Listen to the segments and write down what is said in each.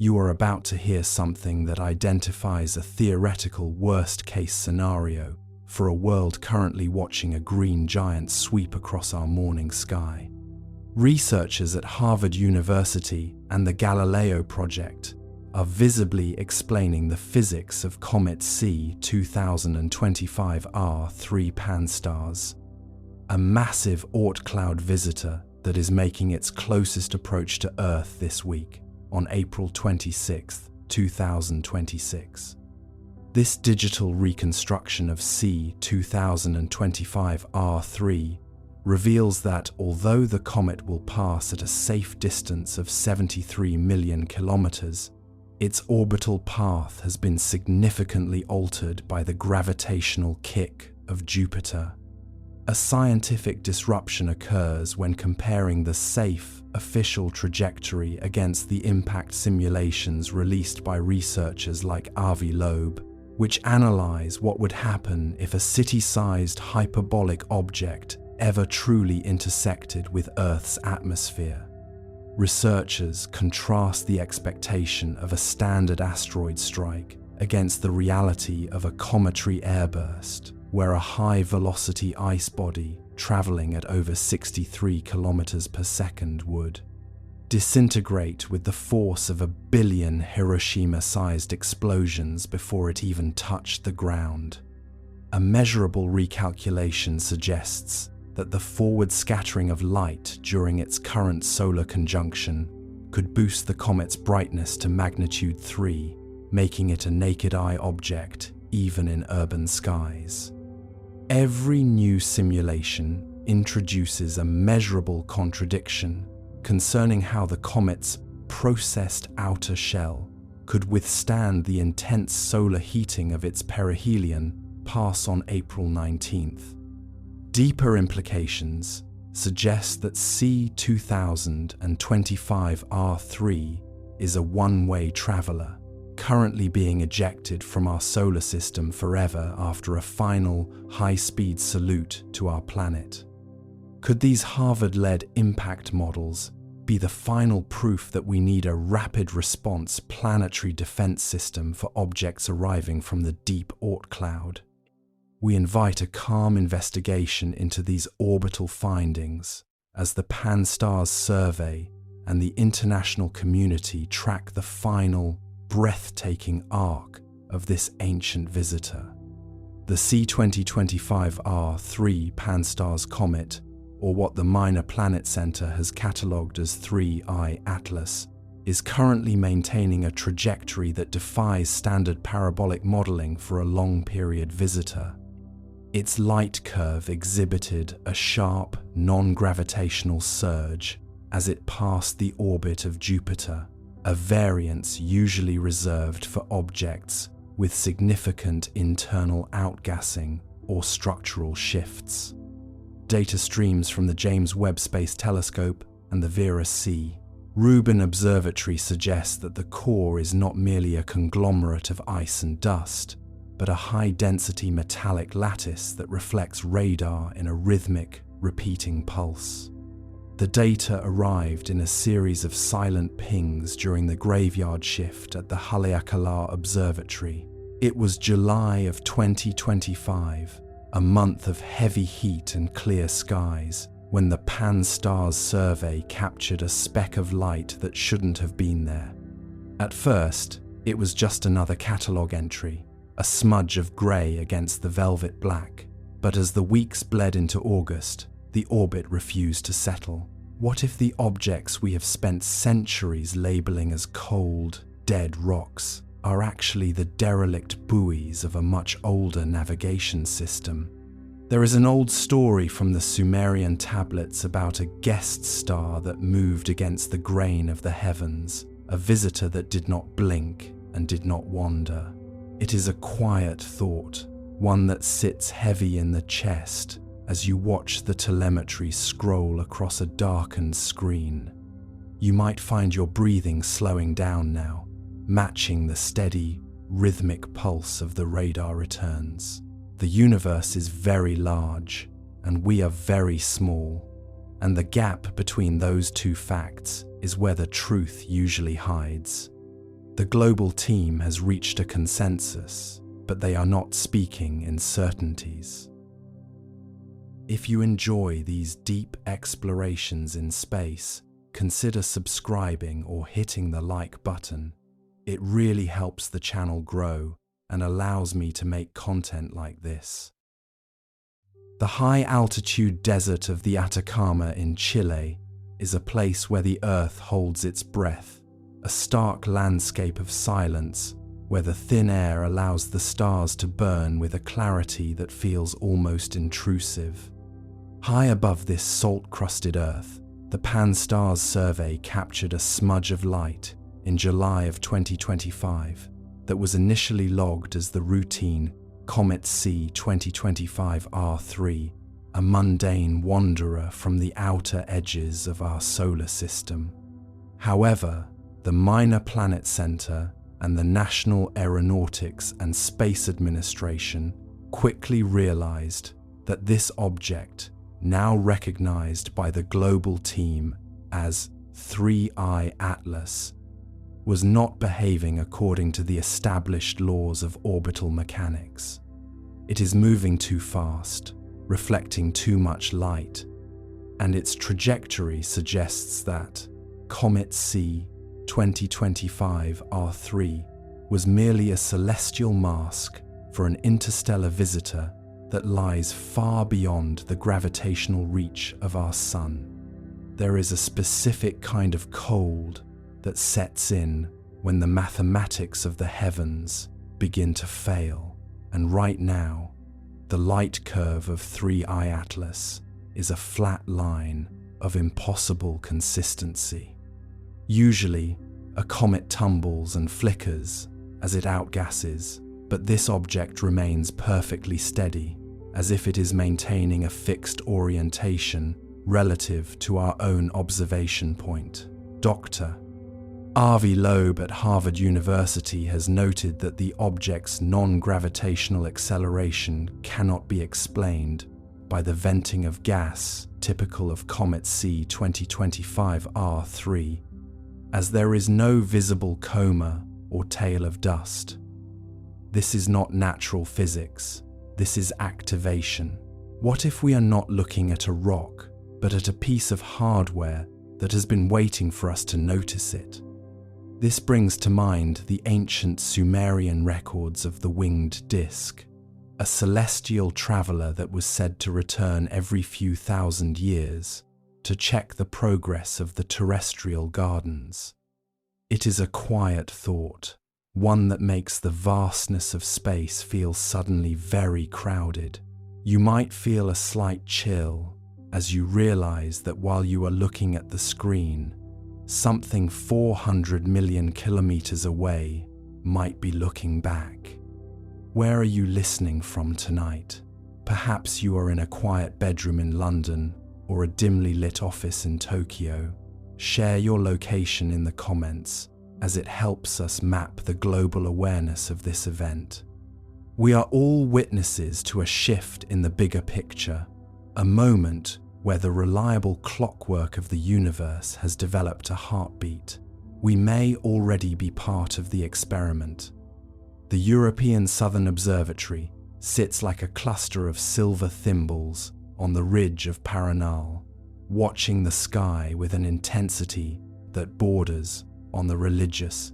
You are about to hear something that identifies a theoretical worst-case scenario for a world currently watching a green giant sweep across our morning sky. Researchers at Harvard University and the Galileo Project are visibly explaining the physics of Comet C 2025 R3 Pan-STARRS, a massive Oort cloud visitor that is making its closest approach to Earth this week on April 26, 2026. This digital reconstruction of C 2025 R3 reveals that although the comet will pass at a safe distance of 73 million kilometers, its orbital path has been significantly altered by the gravitational kick of Jupiter. A scientific disruption occurs when comparing the safe, official trajectory against the impact simulations released by researchers like Avi Loeb, which analyze what would happen if a city-sized hyperbolic object ever truly intersected with Earth's atmosphere. Researchers contrast the expectation of a standard asteroid strike against the reality of a cometary airburst, where a high-velocity ice body traveling at over 63 kilometers per second would disintegrate with the force of 1 billion Hiroshima-sized explosions before it even touched the ground. A measurable recalculation suggests that the forward scattering of light during its current solar conjunction could boost the comet's brightness to magnitude 3, making it a naked-eye object even in urban skies. Every new simulation introduces a measurable contradiction concerning how the comet's processed outer shell could withstand the intense solar heating of its perihelion pass on April 19th. Deeper implications suggest that C 2025 R3 is a one-way traveler, currently being ejected from our solar system forever after a final high-speed salute to our planet. Could these Harvard-led impact models be the final proof that we need a rapid response planetary defense system for objects arriving from the deep Oort cloud? We invite a calm investigation into these orbital findings as the Pan-STARRS survey and the international community track the final, breathtaking arc of this ancient visitor. The C 2025 R3 Pan-STARRS comet, or what the Minor Planet Center has catalogued as 3I Atlas, is currently maintaining a trajectory that defies standard parabolic modeling for a long-period visitor. Its light curve exhibited a sharp, non-gravitational surge as it passed the orbit of Jupiter, a variance usually reserved for objects with significant internal outgassing or structural shifts. Data streams from the James Webb Space Telescope and the Vera C. Rubin Observatory suggest that the core is not merely a conglomerate of ice and dust, but a high-density metallic lattice that reflects radar in a rhythmic, repeating pulse. The data arrived in a series of silent pings during the graveyard shift at the Haleakala Observatory. It was July of 2025, a month of heavy heat and clear skies, when the Pan-STARRS survey captured a speck of light that shouldn't have been there. At first, it was just another catalogue entry, a smudge of grey against the velvet black. But as the weeks bled into August, the orbit refused to settle. What if the objects we have spent centuries labeling as cold, dead rocks are actually the derelict buoys of a much older navigation system? There is an old story from the Sumerian tablets about a guest star that moved against the grain of the heavens, a visitor that did not blink and did not wander. It is a quiet thought, one that sits heavy in the chest as you watch the telemetry scroll across a darkened screen. You might find your breathing slowing down now, matching the steady, rhythmic pulse of the radar returns. The universe is very large, and we are very small, and the gap between those two facts is where the truth usually hides. The global team has reached a consensus, but they are not speaking in certainties. If you enjoy these deep explorations in space, consider subscribing or hitting the like button. It really helps the channel grow and allows me to make content like this. The high-altitude desert of the Atacama in Chile is a place where the Earth holds its breath, a stark landscape of silence where the thin air allows the stars to burn with a clarity that feels almost intrusive. High above this salt-crusted Earth, the Pan-STARRS survey captured a smudge of light in July of 2025 that was initially logged as the routine Comet C 2025 R3, a mundane wanderer from the outer edges of our solar system. However, the Minor Planet Center and the National Aeronautics and Space Administration quickly realized that this object, now recognized by the global team as 3I Atlas, was not behaving according to the established laws of orbital mechanics. It is moving too fast, reflecting too much light, and its trajectory suggests that Comet C 2025 R3 was merely a celestial mask for an interstellar visitor that lies far beyond the gravitational reach of our Sun. There is a specific kind of cold that sets in when the mathematics of the heavens begin to fail, and right now, the light curve of 3I Atlas is a flat line of impossible consistency. Usually, a comet tumbles and flickers as it outgasses, but this object remains perfectly steady, as if it is maintaining a fixed orientation relative to our own observation point. Dr. Avi Loeb at Harvard University has noted that the object's non-gravitational acceleration cannot be explained by the venting of gas typical of Comet C 2025 R3, as there is no visible coma or tail of dust. This is not natural physics, this is activation. What if we are not looking at a rock, but at a piece of hardware that has been waiting for us to notice it? This brings to mind the ancient Sumerian records of the winged disk, a celestial traveler that was said to return every few thousand years to check the progress of the terrestrial gardens. It is a quiet thought, one that makes the vastness of space feel suddenly very crowded. You might feel a slight chill as you realize that while you are looking at the screen, something 400 million kilometers away might be looking back. Where are you listening from tonight? Perhaps you are in a quiet bedroom in London or a dimly lit office in Tokyo. Share your location in the comments, as it helps us map the global awareness of this event. We are all witnesses to a shift in the bigger picture, a moment where the reliable clockwork of the universe has developed a heartbeat. We may already be part of the experiment. The European Southern Observatory sits like a cluster of silver thimbles on the ridge of Paranal, watching the sky with an intensity that borders on the religious.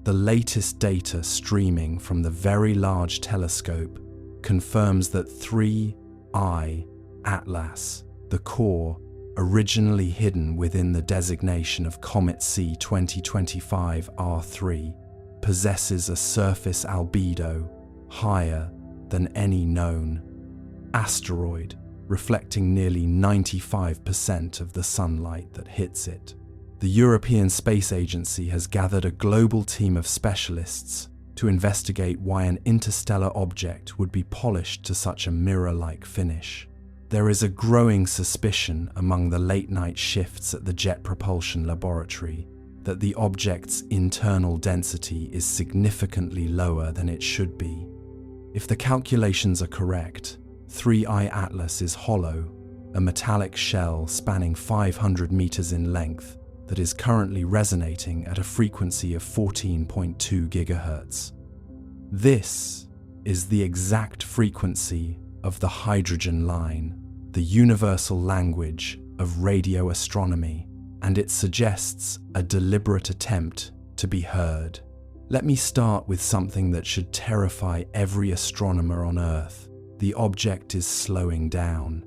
The latest data streaming from the Very Large Telescope confirms that 3I Atlas, the core, originally hidden within the designation of Comet C 2025 R3, possesses a surface albedo higher than any known asteroid, reflecting nearly 95% of the sunlight that hits it. The European Space Agency has gathered a global team of specialists to investigate why an interstellar object would be polished to such a mirror-like finish. There is a growing suspicion among the late-night shifts at the Jet Propulsion Laboratory that the object's internal density is significantly lower than it should be. If the calculations are correct, 3I Atlas is hollow, a metallic shell spanning 500 meters in length that is currently resonating at a frequency of 14.2 gigahertz. This is the exact frequency of the hydrogen line, the universal language of radio astronomy, and it suggests a deliberate attempt to be heard. Let me start with something that should terrify every astronomer on Earth. The object is slowing down.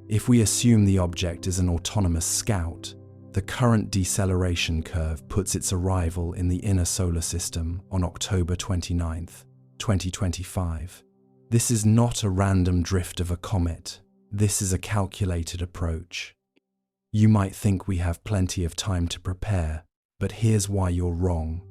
If we assume the object is an autonomous scout, the current deceleration curve puts its arrival in the inner solar system on October 29th, 2025. This is not a random drift of a comet. This is a calculated approach. You might think we have plenty of time to prepare, but here's why you're wrong.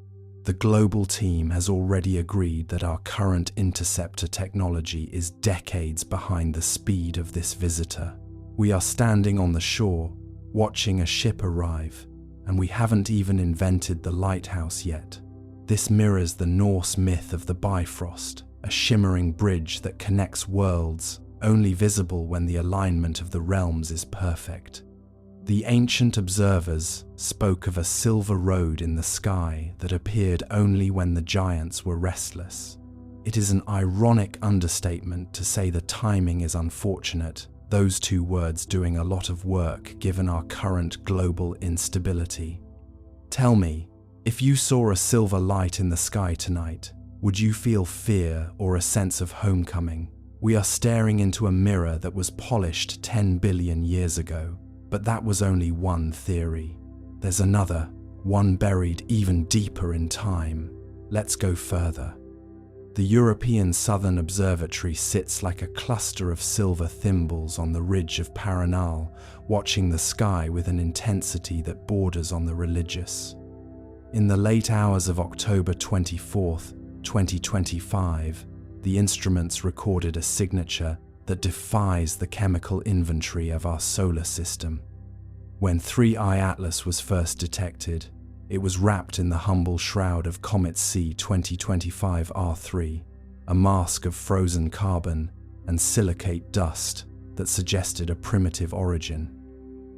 The global team has already agreed that our current interceptor technology is decades behind the speed of this visitor. We are standing on the shore, watching a ship arrive, and we haven't even invented the lighthouse yet. This mirrors the Norse myth of the Bifrost, a shimmering bridge that connects worlds, only visible when the alignment of the realms is perfect. The ancient observers spoke of a silver road in the sky that appeared only when the giants were restless. It is an ironic understatement to say the timing is unfortunate, those two words doing a lot of work given our current global instability. Tell me, if you saw a silver light in the sky tonight, would you feel fear or a sense of homecoming? We are staring into a mirror that was polished 10 billion years ago, but that was only one theory. There's another, one buried even deeper in time. Let's go further. The European Southern Observatory sits like a cluster of silver thimbles on the ridge of Paranal, watching the sky with an intensity that borders on the religious. In the late hours of October 24th, 2025, the instruments recorded a signature that defies the chemical inventory of our solar system. When 3I Atlas was first detected, it was wrapped in the humble shroud of Comet C 2025 R3, a mask of frozen carbon and silicate dust that suggested a primitive origin.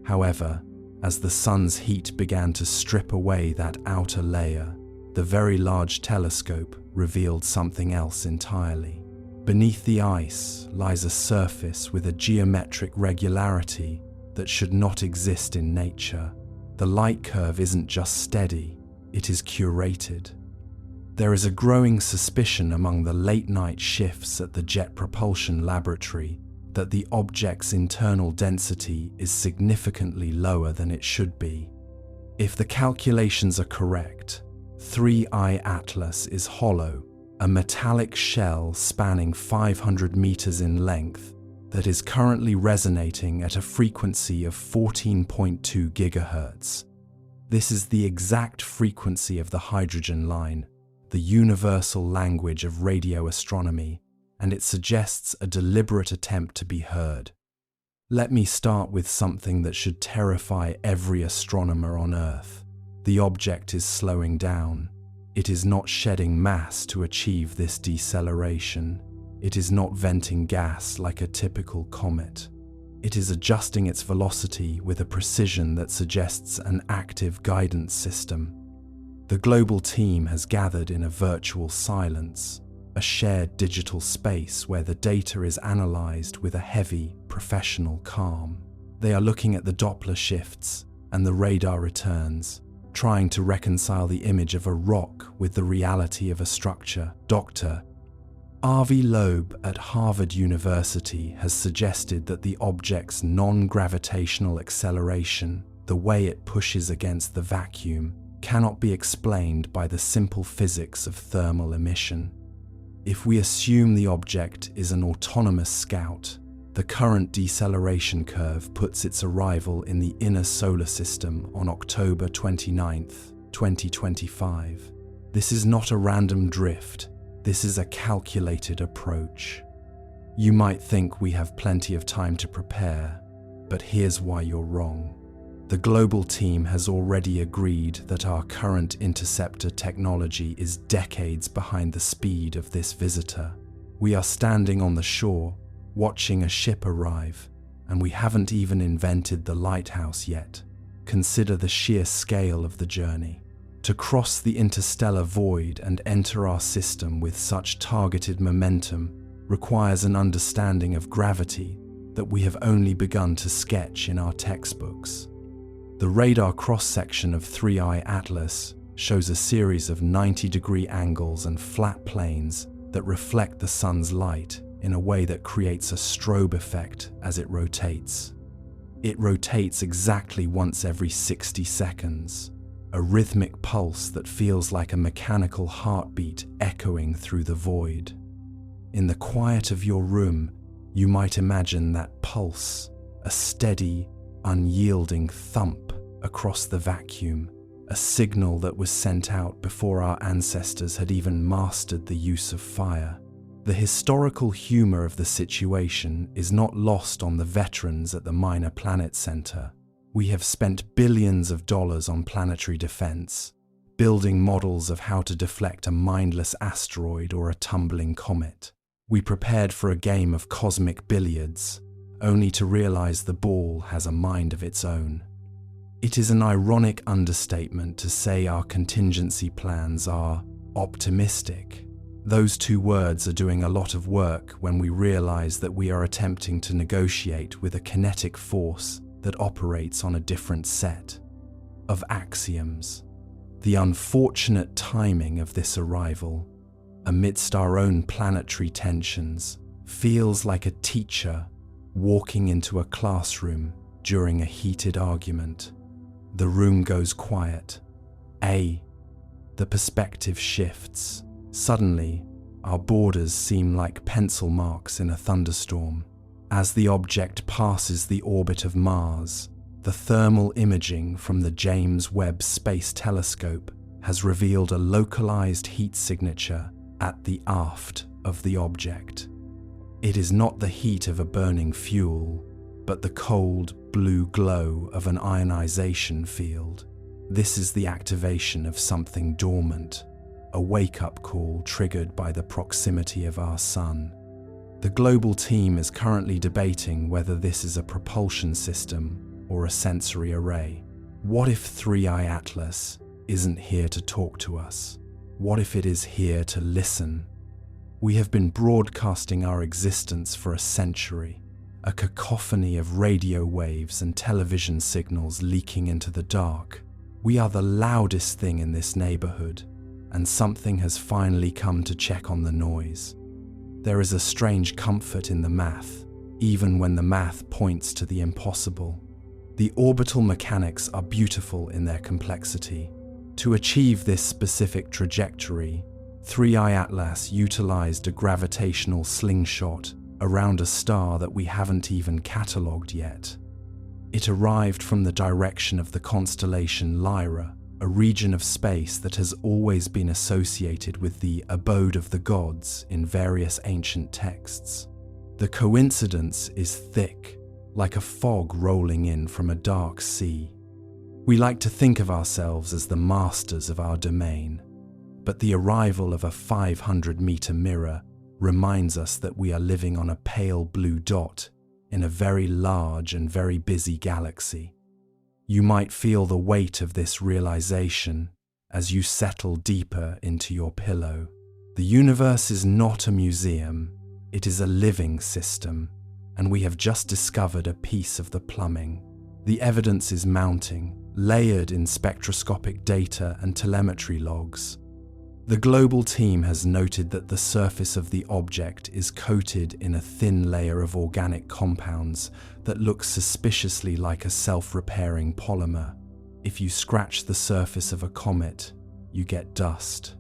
However, as the sun's heat began to strip away that outer layer, the Very Large Telescope revealed something else entirely. Beneath the ice lies a surface with a geometric regularity that should not exist in nature. The light curve isn't just steady, it is curated. There is a growing suspicion among the late-night shifts at the Jet Propulsion Laboratory that the object's internal density is significantly lower than it should be. If the calculations are correct, 3I Atlas is hollow, a metallic shell spanning 500 meters in length that is currently resonating at a frequency of 14.2 gigahertz. This is the exact frequency of the hydrogen line, the universal language of radio astronomy, and it suggests a deliberate attempt to be heard. Let me start with something that should terrify every astronomer on Earth. The object is slowing down. It is not shedding mass to achieve this deceleration. It is not venting gas like a typical comet. It is adjusting its velocity with a precision that suggests an active guidance system. The global team has gathered in a virtual silence, a shared digital space where the data is analyzed with a heavy, professional calm. They are looking at the Doppler shifts and the radar returns, trying to reconcile the image of a rock with the reality of a structure. Dr. Avi Loeb at Harvard University has suggested that the object's non-gravitational acceleration, the way it pushes against the vacuum, cannot be explained by the simple physics of thermal emission. If we assume the object is an autonomous scout, the current deceleration curve puts its arrival in the inner solar system on October 29th, 2025. This is not a random drift. This is a calculated approach. You might think we have plenty of time to prepare, but here's why you're wrong. The global team has already agreed that our current interceptor technology is decades behind the speed of this visitor. We are standing on the shore, watching a ship arrive, and we haven't even invented the lighthouse yet. consider the sheer scale of the journey. To cross the interstellar void and enter our system with such targeted momentum requires an understanding of gravity that we have only begun to sketch in our textbooks. The radar cross-section of 3I Atlas shows a series of 90-degree angles and flat planes that reflect the sun's light in a way that creates a strobe effect as it rotates. It rotates exactly once every 60 seconds, a rhythmic pulse that feels like a mechanical heartbeat echoing through the void. In the quiet of your room, you might imagine that pulse, a steady, unyielding thump across the vacuum, a signal that was sent out before our ancestors had even mastered the use of fire. The historical humor of the situation is not lost on the veterans at the Minor Planet Center. We have spent billions of dollars on planetary defense, building models of how to deflect a mindless asteroid or a tumbling comet. We prepared for a game of cosmic billiards, only to realize the ball has a mind of its own. It is an ironic understatement to say our contingency plans are optimistic. Those two words are doing a lot of work when we realize that we are attempting to negotiate with a kinetic force that operates on a different set of axioms. The unfortunate timing of this arrival, amidst our own planetary tensions, feels like a teacher walking into a classroom during a heated argument. The room goes quiet. The perspective shifts. Suddenly, our borders seem like pencil marks in a thunderstorm. As the object passes the orbit of Mars, the thermal imaging from the James Webb Space Telescope has revealed a localized heat signature at the aft of the object. It is not the heat of a burning fuel, but the cold, blue glow of an ionization field. This is the activation of something dormant, a wake-up call triggered by the proximity of our sun. The global team is currently debating whether this is a propulsion system or a sensory array. What if 3I Atlas isn't here to talk to us? What if it is here to listen? We have been broadcasting our existence for a century, a cacophony of radio waves and television signals leaking into the dark. We are the loudest thing in this neighborhood, and something has finally come to check on the noise. There is a strange comfort in the math, even when the math points to the impossible. The orbital mechanics are beautiful in their complexity. To achieve this specific trajectory, 3I Atlas utilized a gravitational slingshot around a star that we haven't even catalogued yet. It arrived from the direction of the constellation Lyra, a region of space that has always been associated with the abode of the gods in various ancient texts. The coincidence is thick, like a fog rolling in from a dark sea. We like to think of ourselves as the masters of our domain, but the arrival of a 500-meter mirror reminds us that we are living on a pale blue dot in a very large and very busy galaxy. You might feel the weight of this realization as you settle deeper into your pillow. The universe is not a museum, it is a living system, and we have just discovered a piece of the plumbing. The evidence is mounting, layered in spectroscopic data and telemetry logs. The global team has noted that the surface of the object is coated in a thin layer of organic compounds that looks suspiciously like a self-repairing polymer. If you scratch the surface of a comet, you get dust.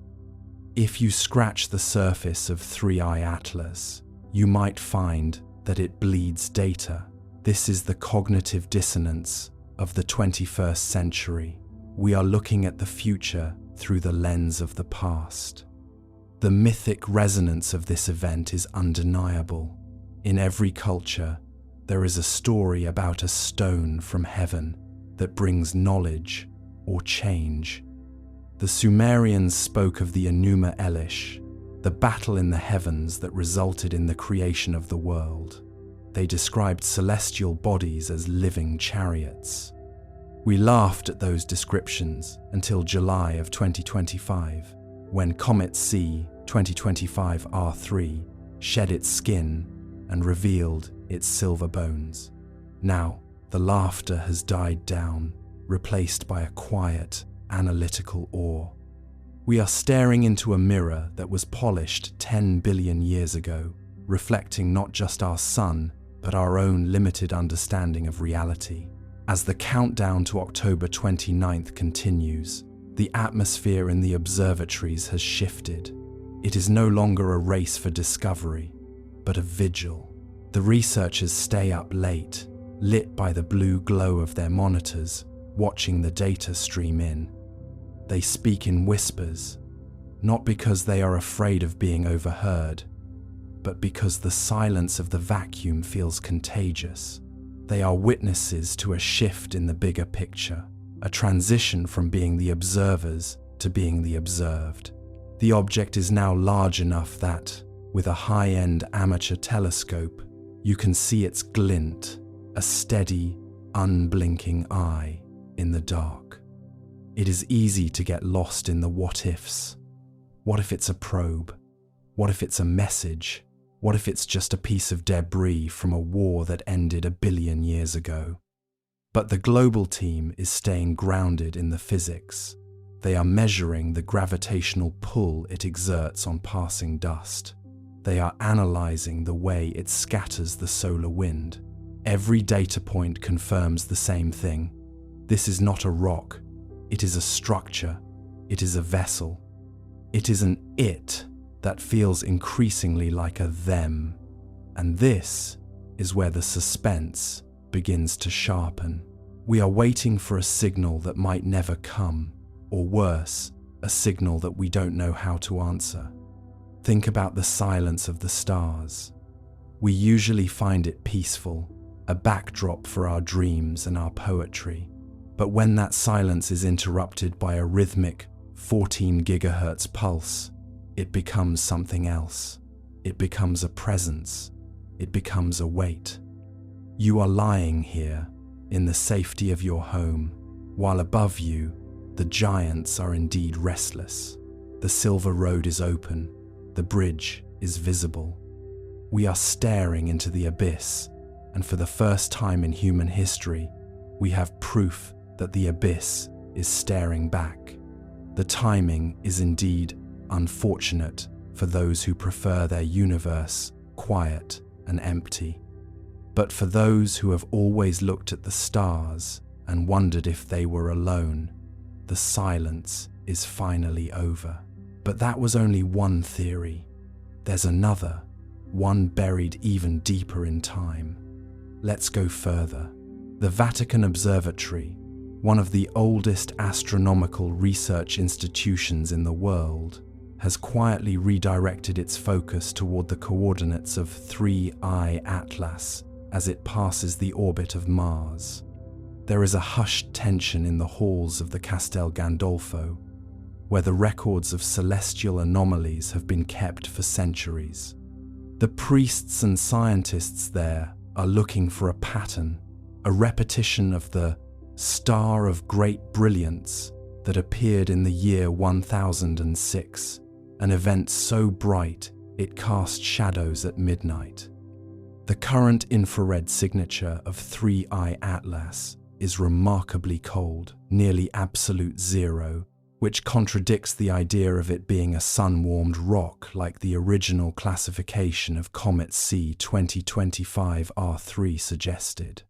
If you scratch the surface of 3I Atlas, you might find that it bleeds data. This is the cognitive dissonance of the 21st century. We are looking at the future through the lens of the past. The mythic resonance of this event is undeniable. In every culture, there is a story about a stone from heaven that brings knowledge or change. The Sumerians spoke of the Enuma Elish, the battle in the heavens that resulted in the creation of the world. They described celestial bodies as living chariots. We laughed at those descriptions until July of 2025, when Comet C 2025 R3 shed its skin and revealed its silver bones. Now, the laughter has died down, replaced by a quiet, analytical awe. We are staring into a mirror that was polished 10 billion years ago, reflecting not just our sun, but our own limited understanding of reality. As the countdown to October 29th continues, the atmosphere in the observatories has shifted. It is no longer a race for discovery, but a vigil. The researchers stay up late, lit by the blue glow of their monitors, watching the data stream in. They speak in whispers, not because they are afraid of being overheard, but because the silence of the vacuum feels contagious. They are witnesses to a shift in the bigger picture, a transition from being the observers to being the observed. The object is now large enough that, with a high-end amateur telescope, you can see its glint, a steady, unblinking eye in the dark. It is easy to get lost in the what-ifs. What if it's a probe? What if it's a message? What if it's just a piece of debris from a war that ended 1 billion years ago? But the global team is staying grounded in the physics. They are measuring the gravitational pull it exerts on passing dust. They are analyzing the way it scatters the solar wind. Every data point confirms the same thing. This is not a rock. It is a structure. It is a vessel. It is an it that feels increasingly like a them. And this is where the suspense begins to sharpen. We are waiting for a signal that might never come, or worse, a signal that we don't know how to answer. Think about the silence of the stars. We usually find it peaceful, a backdrop for our dreams and our poetry. But when that silence is interrupted by a rhythmic 14 gigahertz pulse, it becomes something else. It becomes a presence. It becomes a weight. You are lying here, in the safety of your home, while above you, the giants are indeed restless. The silver road is open. The bridge is visible. We are staring into the abyss, and for the first time in human history, we have proof that the abyss is staring back. The timing is indeed unfortunate for those who prefer their universe quiet and empty. But for those who have always looked at the stars and wondered if they were alone, the silence is finally over. But that was only one theory. There's another, one buried even deeper in time. Let's go further. The Vatican Observatory, one of the oldest astronomical research institutions in the world, has quietly redirected its focus toward the coordinates of 3I Atlas as it passes the orbit of Mars. There is a hushed tension in the halls of the Castel Gandolfo, where the records of celestial anomalies have been kept for centuries. The priests and scientists there are looking for a pattern, a repetition of the star of great brilliance that appeared in the year 1006, an event so bright it cast shadows at midnight. The current infrared signature of 3I Atlas is remarkably cold, nearly absolute zero, which contradicts the idea of it being a sun-warmed rock like the original classification of Comet C 2025 R3 suggested.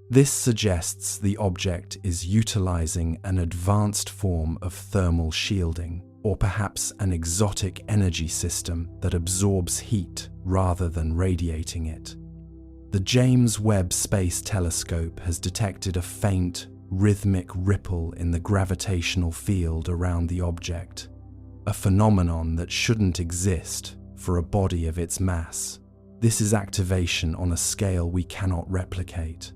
This suggests the object is utilizing an advanced form of thermal shielding, or perhaps an exotic energy system that absorbs heat rather than radiating it. The James Webb Space Telescope has detected a faint, rhythmic ripple in the gravitational field around the object, a phenomenon that shouldn't exist for a body of its mass. This is activation on a scale we cannot replicate.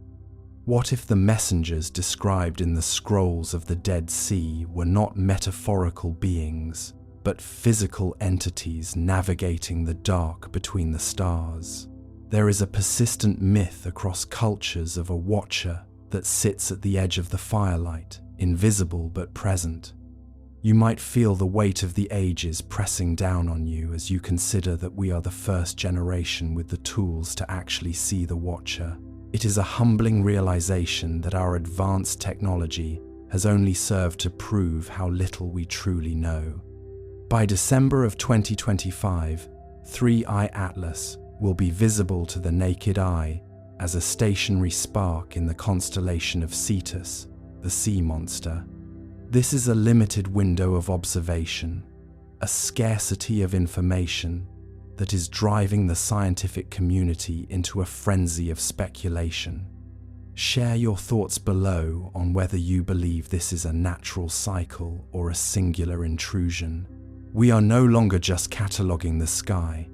What if the messengers described in the scrolls of the Dead Sea were not metaphorical beings, but physical entities navigating the dark between the stars? There is a persistent myth across cultures of a watcher, that sits at the edge of the firelight, invisible but present. You might feel the weight of the ages pressing down on you as you consider that we are the first generation with the tools to actually see the Watcher. It is a humbling realization that our advanced technology has only served to prove how little we truly know. By December of 2025, 3I Atlas will be visible to the naked eye as a stationary spark in the constellation of Cetus, the sea monster. This is a limited window of observation, a scarcity of information that is driving the scientific community into a frenzy of speculation. Share your thoughts below on whether you believe this is a natural cycle or a singular intrusion. We are no longer just cataloguing the sky,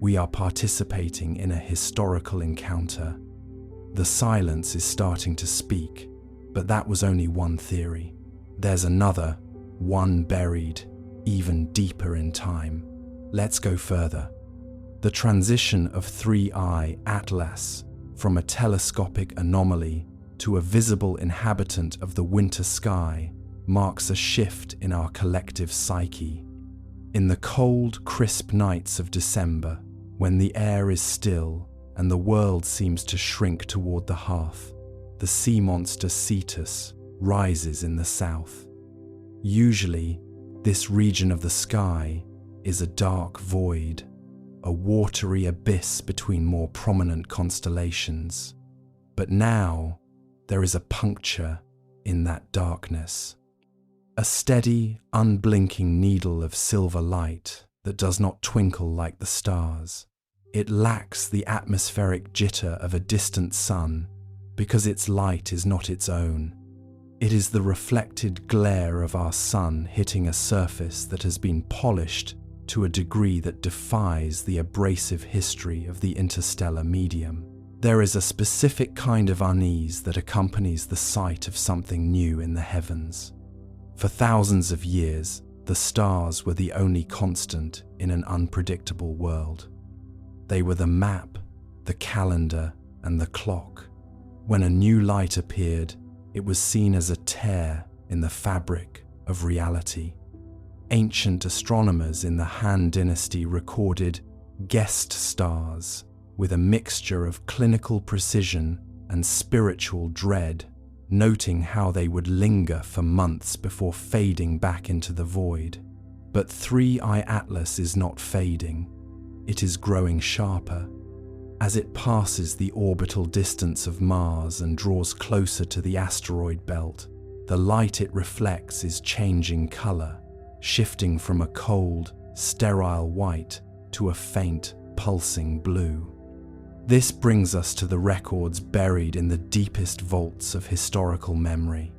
we are participating in a historical encounter. The silence is starting to speak, but that was only one theory. There's another, one buried, even deeper in time. Let's go further. The transition of 3I Atlas from a telescopic anomaly to a visible inhabitant of the winter sky marks a shift in our collective psyche. In the cold, crisp nights of December, when the air is still and the world seems to shrink toward the hearth, the sea monster Cetus rises in the south. Usually, this region of the sky is a dark void, a watery abyss between more prominent constellations. But now, there is a puncture in that darkness. A steady, unblinking needle of silver light that does not twinkle like the stars. It lacks the atmospheric jitter of a distant sun because its light is not its own. It is the reflected glare of our sun hitting a surface that has been polished to a degree that defies the abrasive history of the interstellar medium. There is a specific kind of unease that accompanies the sight of something new in the heavens. For thousands of years, the stars were the only constant in an unpredictable world. They were the map, the calendar, and the clock. When a new light appeared, it was seen as a tear in the fabric of reality. Ancient astronomers in the Han Dynasty recorded guest stars with a mixture of clinical precision and spiritual dread, noting how they would linger for months before fading back into the void. But 3I Atlas is not fading, it is growing sharper. As it passes the orbital distance of Mars and draws closer to the asteroid belt, the light it reflects is changing color, shifting from a cold, sterile white to a faint, pulsing blue. This brings us to the records buried in the deepest vaults of historical memory.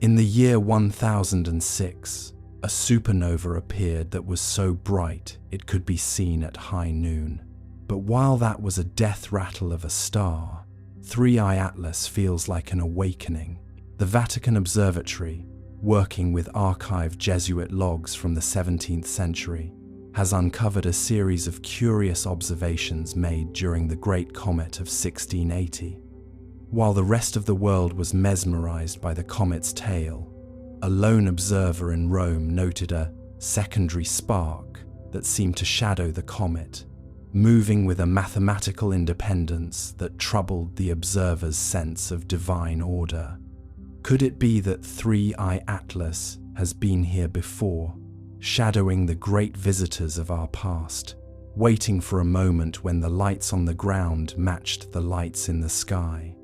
In the year 1006, a supernova appeared that was so bright it could be seen at high noon. But while that was a death rattle of a star, 3I Atlas feels like an awakening. The Vatican Observatory, working with archived Jesuit logs from the 17th century, has uncovered a series of curious observations made during the Great Comet of 1680. While the rest of the world was mesmerized by the comet's tail, a lone observer in Rome noted a secondary spark that seemed to shadow the comet, moving with a mathematical independence that troubled the observer's sense of divine order. Could it be that 3I Atlas has been here before, shadowing the great visitors of our past, waiting for a moment when the lights on the ground matched the lights in the sky?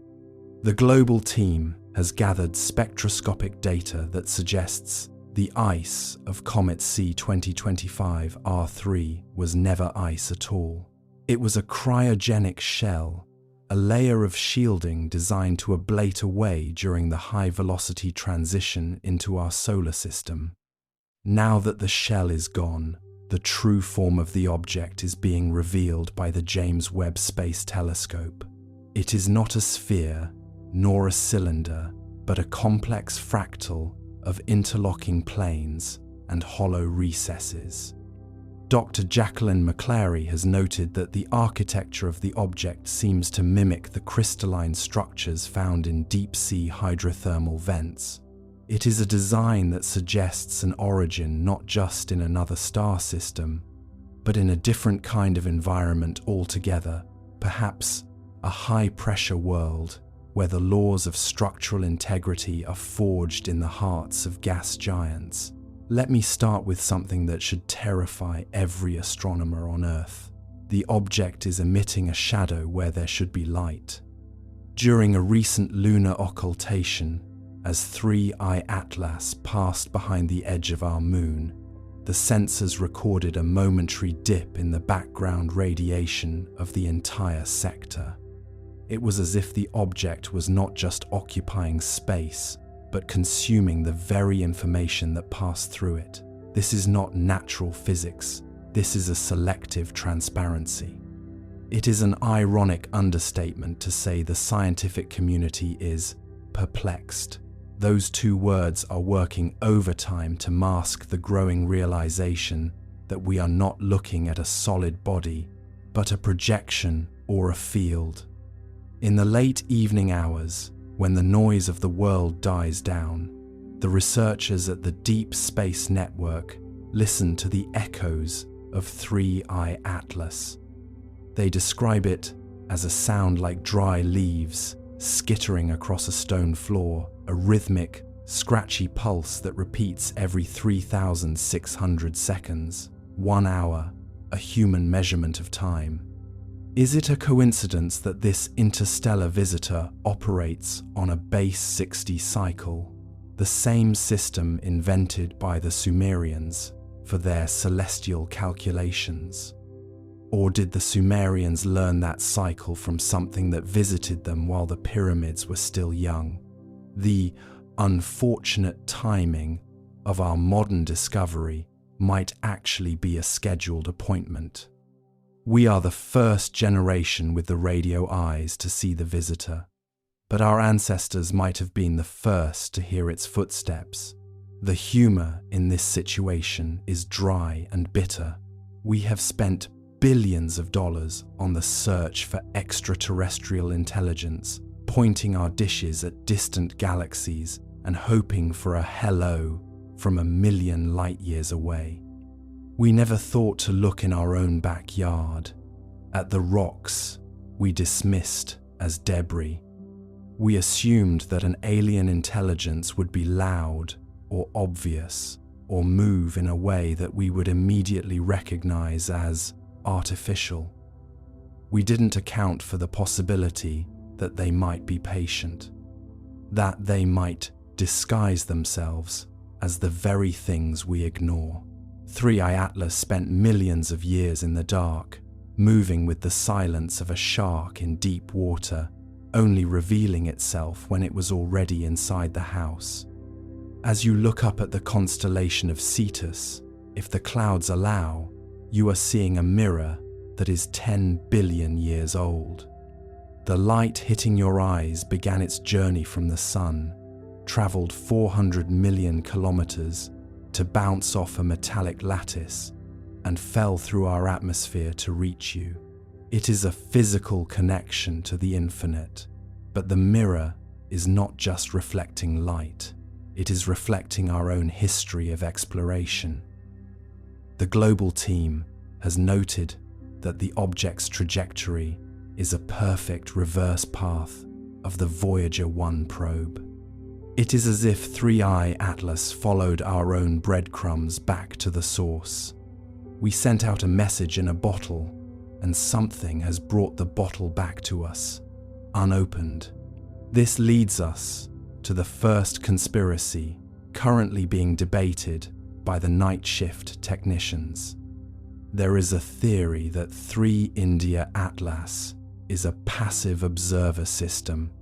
The global team has gathered spectroscopic data that suggests the ice of Comet C 2025 R3 was never ice at all. It was a cryogenic shell, a layer of shielding designed to ablate away during the high-velocity transition into our solar system. Now that the shell is gone, the true form of the object is being revealed by the James Webb Space Telescope. It is not a sphere, nor a cylinder, but a complex fractal of interlocking planes and hollow recesses. Dr. Jacqueline McClary has noted that the architecture of the object seems to mimic the crystalline structures found in deep-sea hydrothermal vents. It is a design that suggests an origin not just in another star system, but in a different kind of environment altogether, perhaps a high-pressure world where the laws of structural integrity are forged in the hearts of gas giants. Let me start with something that should terrify every astronomer on Earth. The object is emitting a shadow where there should be light. During a recent lunar occultation, as 3I Atlas passed behind the edge of our moon, the sensors recorded a momentary dip in the background radiation of the entire sector. It was as if the object was not just occupying space, but consuming the very information that passed through it. This is not natural physics. This is a selective transparency. It is an ironic understatement to say the scientific community is perplexed. Those two words are working overtime to mask the growing realization that we are not looking at a solid body, but a projection or a field. In the late evening hours, when the noise of the world dies down, the researchers at the Deep Space Network listen to the echoes of 3I Atlas. They describe it as a sound like dry leaves skittering across a stone floor, a rhythmic, scratchy pulse that repeats every 3,600 seconds, 1 hour, a human measurement of time. Is it a coincidence that this interstellar visitor operates on a base 60 cycle, the same system invented by the Sumerians for their celestial calculations? Or did the Sumerians learn that cycle from something that visited them while the pyramids were still young? The unfortunate timing of our modern discovery might actually be a scheduled appointment. We are the first generation with the radio eyes to see the visitor, but our ancestors might have been the first to hear its footsteps. The humor in this situation is dry and bitter. We have spent billions of dollars on the search for extraterrestrial intelligence, pointing our dishes at distant galaxies and hoping for a hello from a million light years away. We never thought to look in our own backyard, at the rocks we dismissed as debris. We assumed that an alien intelligence would be loud or obvious or move in a way that we would immediately recognize as artificial. We didn't account for the possibility that they might be patient, that they might disguise themselves as the very things we ignore. 3I Atlas spent millions of years in the dark, moving with the silence of a shark in deep water, only revealing itself when it was already inside the house. As you look up at the constellation of Cetus, if the clouds allow, you are seeing a mirror that is 10 billion years old. The light hitting your eyes began its journey from the sun, traveled 400 million kilometers to bounce off a metallic lattice, and fell through our atmosphere to reach you. It is a physical connection to the infinite, but the mirror is not just reflecting light, it is reflecting our own history of exploration. The global team has noted that the object's trajectory is a perfect reverse path of the Voyager 1 probe. It is as if 3I Atlas followed our own breadcrumbs back to the source. We sent out a message in a bottle, and something has brought the bottle back to us, unopened. This leads us to the first conspiracy currently being debated by the night shift technicians. There is a theory that 3 India Atlas is a passive observer system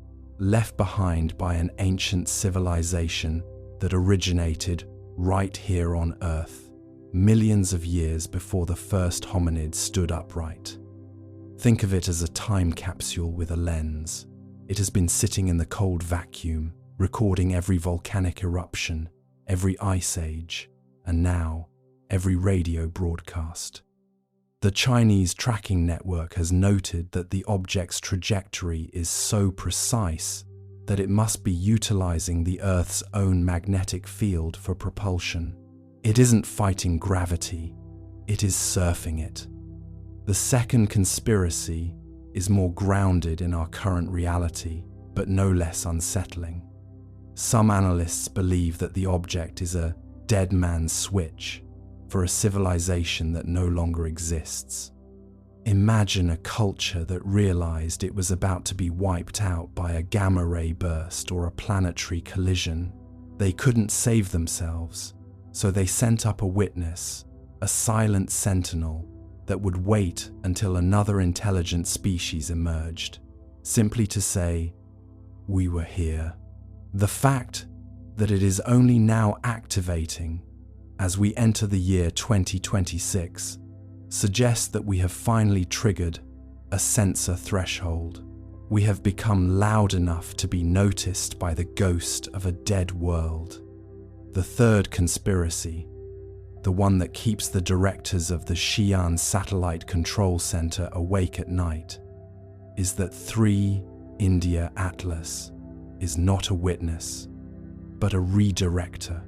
left behind by an ancient civilization that originated right here on Earth, millions of years before the first hominids stood upright. Think of it as a time capsule with a lens. It has been sitting in the cold vacuum, recording every volcanic eruption, every ice age, and now every radio broadcast. The Chinese tracking network has noted that the object's trajectory is so precise that it must be utilizing the Earth's own magnetic field for propulsion. It isn't fighting gravity, it is surfing it. The second conspiracy is more grounded in our current reality, but no less unsettling. Some analysts believe that the object is a dead man's switch for a civilization that no longer exists. Imagine a culture that realized it was about to be wiped out by a gamma ray burst or a planetary collision. They couldn't save themselves, so they sent up a witness, a silent sentinel that would wait until another intelligent species emerged, simply to say, "We were here." The fact that it is only now activating as we enter the year 2026 suggests that we have finally triggered a sensor threshold. We have become loud enough to be noticed by the ghost of a dead world. The third conspiracy, the one that keeps the directors of the Xi'an Satellite Control Center awake at night, is that 3 India Atlas is not a witness, but a redirector.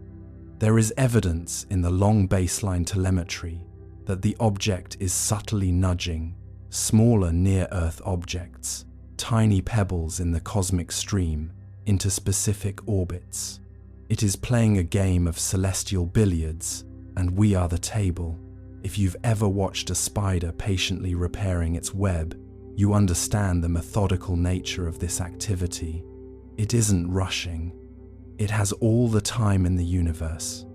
There is evidence in the long baseline telemetry that the object is subtly nudging smaller near-Earth objects, tiny pebbles in the cosmic stream, into specific orbits. It is playing a game of celestial billiards, and we are the table. If you've ever watched a spider patiently repairing its web, you understand the methodical nature of this activity. It isn't rushing. It has all the time in the universe.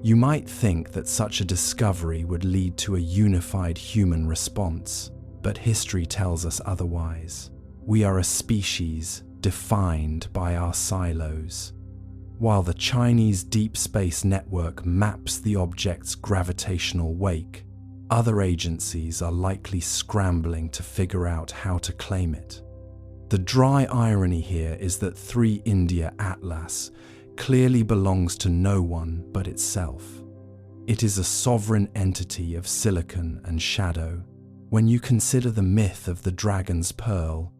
You might think that such a discovery would lead to a unified human response, but history tells us otherwise. We are a species defined by our silos. While the Chinese Deep Space Network maps the object's gravitational wake, other agencies are likely scrambling to figure out how to claim it. The dry irony here is that 3 India Atlas clearly belongs to no one but itself. It is a sovereign entity of silicon and shadow. When you consider the myth of the dragon's pearl,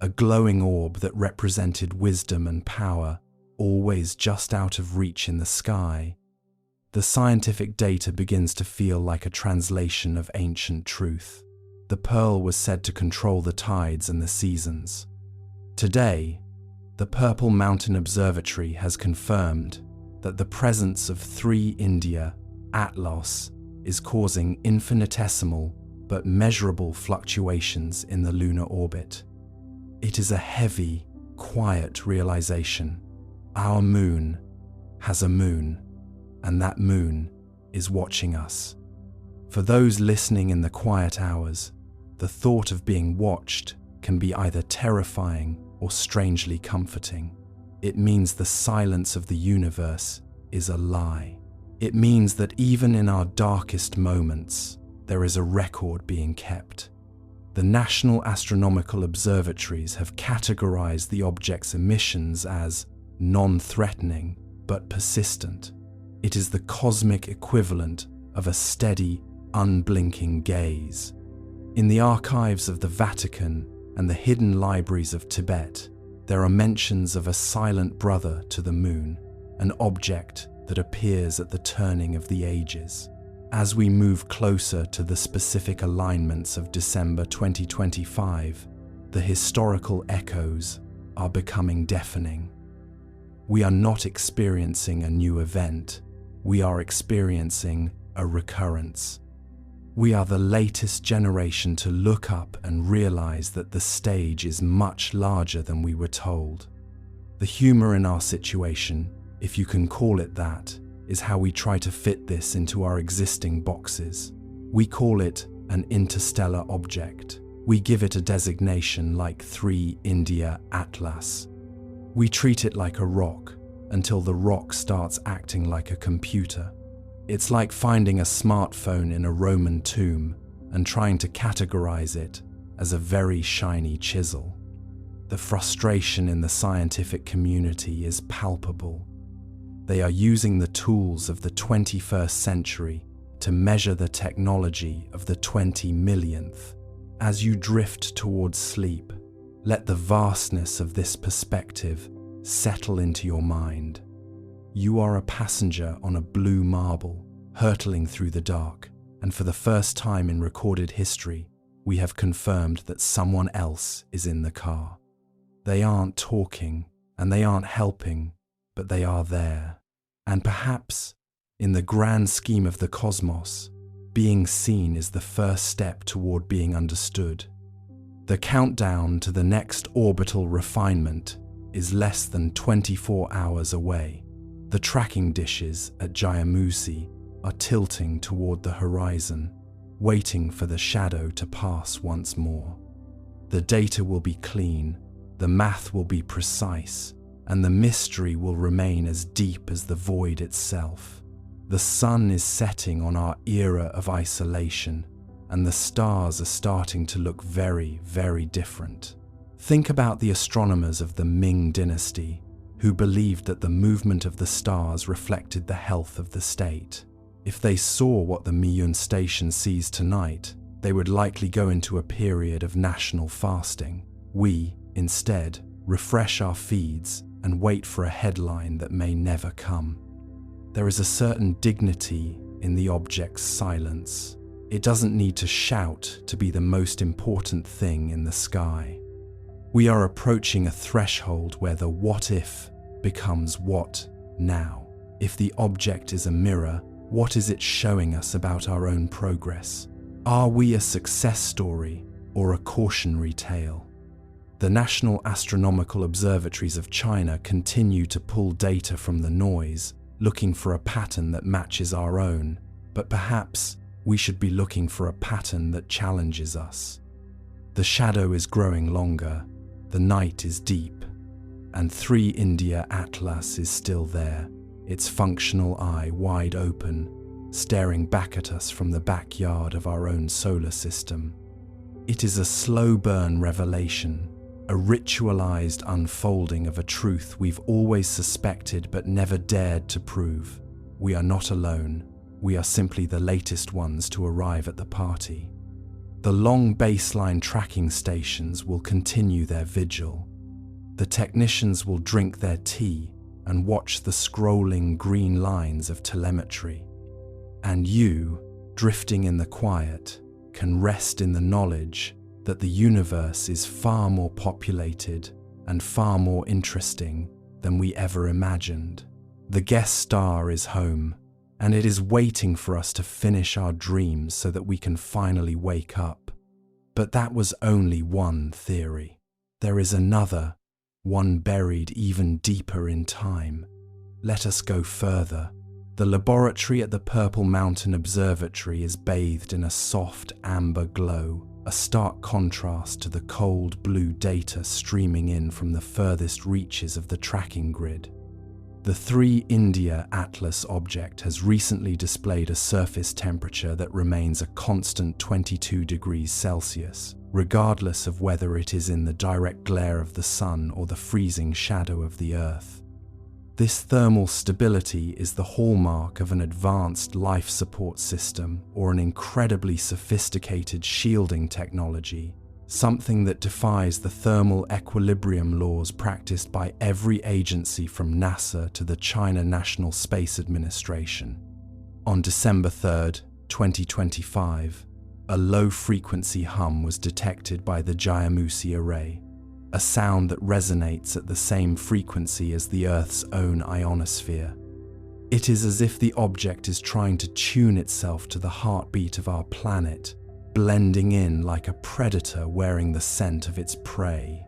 a glowing orb that represented wisdom and power, always just out of reach in the sky, the scientific data begins to feel like a translation of ancient truth. The pearl was said to control the tides and the seasons. Today, the Purple Mountain Observatory has confirmed that the presence of 3 India Atlas is causing infinitesimal but measurable fluctuations in the lunar orbit. It is a heavy, quiet realization. Our moon has a moon, and that moon is watching us. For those listening in the quiet hours, the thought of being watched can be either terrifying or strangely comforting. It means the silence of the universe is a lie. It means that even in our darkest moments, there is a record being kept. The National Astronomical Observatories have categorized the object's emissions as non-threatening but persistent. It is the cosmic equivalent of a steady, unblinking gaze. In the archives of the Vatican and the hidden libraries of Tibet, there are mentions of a silent brother to the moon, an object that appears at the turning of the ages. As we move closer to the specific alignments of December 2025, the historical echoes are becoming deafening. We are not experiencing a new event, we are experiencing a recurrence. We are the latest generation to look up and realize that the stage is much larger than we were told. The humor in our situation, if you can call it that, is how we try to fit this into our existing boxes. We call it an interstellar object. We give it a designation like 3 India Atlas. We treat it like a rock until the rock starts acting like a computer. It's like finding a smartphone in a Roman tomb and trying to categorize it as a very shiny chisel. The frustration in the scientific community is palpable. They are using the tools of the 21st century to measure the technology of the 20 millionth. As you drift towards sleep, let the vastness of this perspective settle into your mind. You are a passenger on a blue marble, hurtling through the dark, and for the first time in recorded history, we have confirmed that someone else is in the car. They aren't talking, and they aren't helping, but they are there. And perhaps, in the grand scheme of the cosmos, being seen is the first step toward being understood. The countdown to the next orbital refinement is less than 24 hours away. The tracking dishes at Jayamusi are tilting toward the horizon, waiting for the shadow to pass once more. The data will be clean, the math will be precise, and the mystery will remain as deep as the void itself. The sun is setting on our era of isolation, and the stars are starting to look very, very different. Think about the astronomers of the Ming dynasty, who believed that the movement of the stars reflected the health of the state. If they saw what the Miyun station sees tonight, they would likely go into a period of national fasting. We, instead, refresh our feeds and wait for a headline that may never come. There is a certain dignity in the object's silence. It doesn't need to shout to be the most important thing in the sky. We are approaching a threshold where the what if becomes what now. If the object is a mirror, what is it showing us about our own progress? Are we a success story or a cautionary tale? The National Astronomical Observatories of China continue to pull data from the noise, looking for a pattern that matches our own, but perhaps we should be looking for a pattern that challenges us. The shadow is growing longer, the night is deep, and 3 India Atlas is still there, its functional eye wide open, staring back at us from the backyard of our own solar system. It is a slow-burn revelation, a ritualized unfolding of a truth we've always suspected but never dared to prove. We are not alone. We are simply the latest ones to arrive at the party. The long baseline tracking stations will continue their vigil. The technicians will drink their tea and watch the scrolling green lines of telemetry. And you, drifting in the quiet, can rest in the knowledge that the universe is far more populated and far more interesting than we ever imagined. The guest star is home, and it is waiting for us to finish our dreams so that we can finally wake up. But that was only one theory. There is another, one buried even deeper in time. Let us go further. The laboratory at the Purple Mountain Observatory is bathed in a soft amber glow, a stark contrast to the cold blue data streaming in from the furthest reaches of the tracking grid. The 3 India Atlas object has recently displayed a surface temperature that remains a constant 22 degrees Celsius, regardless of whether it is in the direct glare of the sun or the freezing shadow of the Earth. This thermal stability is the hallmark of an advanced life support system or an incredibly sophisticated shielding technology, something that defies the thermal equilibrium laws practiced by every agency from NASA to the China National Space Administration. On December 3, 2025, a low-frequency hum was detected by the Jayamusi array, a sound that resonates at the same frequency as the Earth's own ionosphere. It is as if the object is trying to tune itself to the heartbeat of our planet, blending in like a predator wearing the scent of its prey.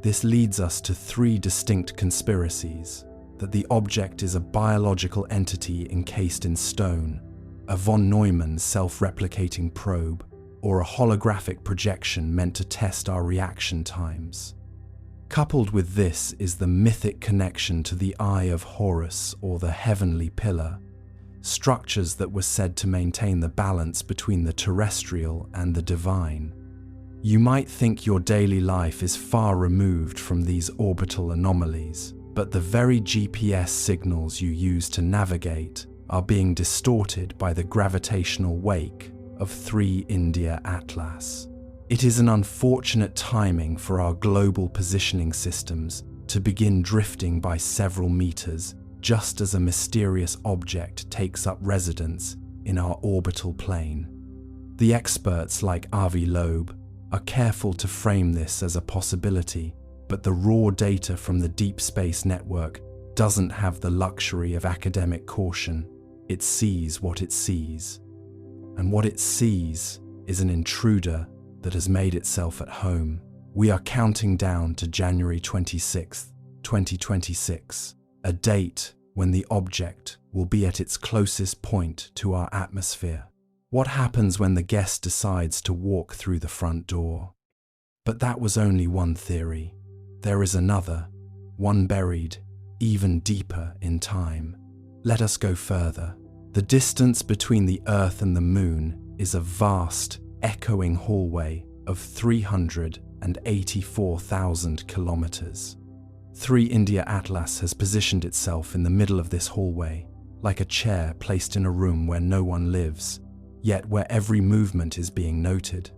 This leads us to 3 distinct conspiracies: that the object is a biological entity encased in stone, a von Neumann self-replicating probe, or a holographic projection meant to test our reaction times. Coupled with this is the mythic connection to the Eye of Horus or the Heavenly Pillar, structures that were said to maintain the balance between the terrestrial and the divine. You might think your daily life is far removed from these orbital anomalies, but the very GPS signals you use to navigate are being distorted by the gravitational wake of 3 India Atlas. It is an unfortunate timing for our global positioning systems to begin drifting by several meters just as a mysterious object takes up residence in our orbital plane. The experts like Avi Loeb are careful to frame this as a possibility, but the raw data from the Deep Space Network doesn't have the luxury of academic caution. It sees what it sees. And what it sees is an intruder that has made itself at home. We are counting down to January 26th, 2026, a date when the object will be at its closest point to our atmosphere. What happens when the guest decides to walk through the front door? But that was only one theory. There is another, one buried even deeper in time. Let us go further. The distance between the Earth and the Moon is a vast, echoing hallway of 384,000 kilometers. 3 India Atlas has positioned itself in the middle of this hallway, like a chair placed in a room where no one lives, yet where every movement is being noted.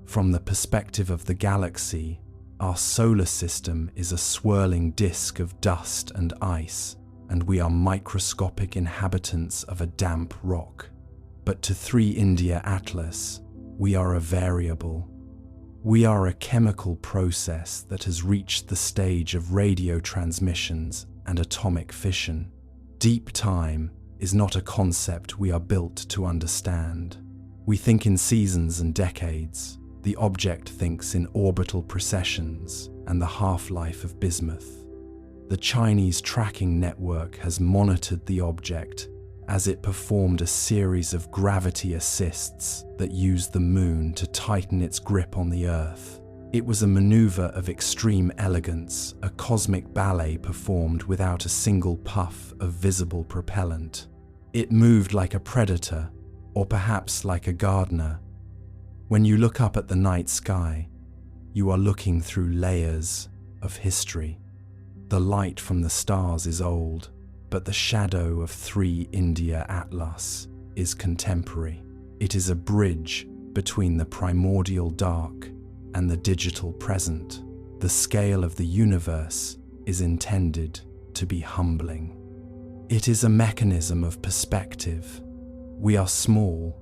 From the perspective of the galaxy, our solar system is a swirling disk of dust and ice, and we are microscopic inhabitants of a damp rock. But to 3 India Atlas, we are a variable. We are a chemical process that has reached the stage of radio transmissions and atomic fission. Deep time is not a concept we are built to understand. We think in seasons and decades. The object thinks in orbital precessions and the half-life of bismuth. The Chinese tracking network has monitored the object as it performed a series of gravity assists that used the Moon to tighten its grip on the Earth. It was a maneuver of extreme elegance, a cosmic ballet performed without a single puff of visible propellant. It moved like a predator, or perhaps like a gardener. When you look up at the night sky, you are looking through layers of history. The light from the stars is old, but the shadow of 3 India Atlas is contemporary. It is a bridge between the primordial dark and the digital present. The scale of the universe is intended to be humbling. It is a mechanism of perspective. We are small,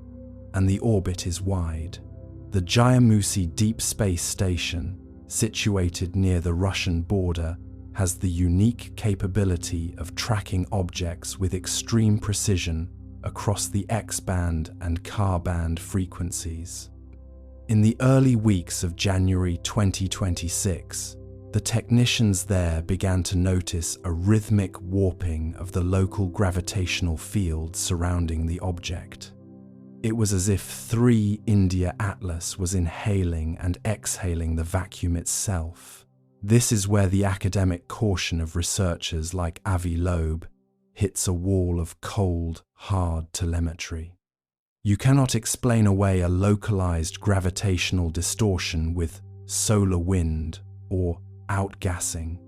and the orbit is wide. The Jayamusi Deep Space Station, situated near the Russian border, has the unique capability of tracking objects with extreme precision across the X-band and Ka-band frequencies. In the early weeks of January 2026, the technicians there began to notice a rhythmic warping of the local gravitational field surrounding the object. It was as if 3 India Atlas was inhaling and exhaling the vacuum itself. This is where the academic caution of researchers like Avi Loeb hits a wall of cold, hard telemetry. You cannot explain away a localized gravitational distortion with solar wind or outgassing.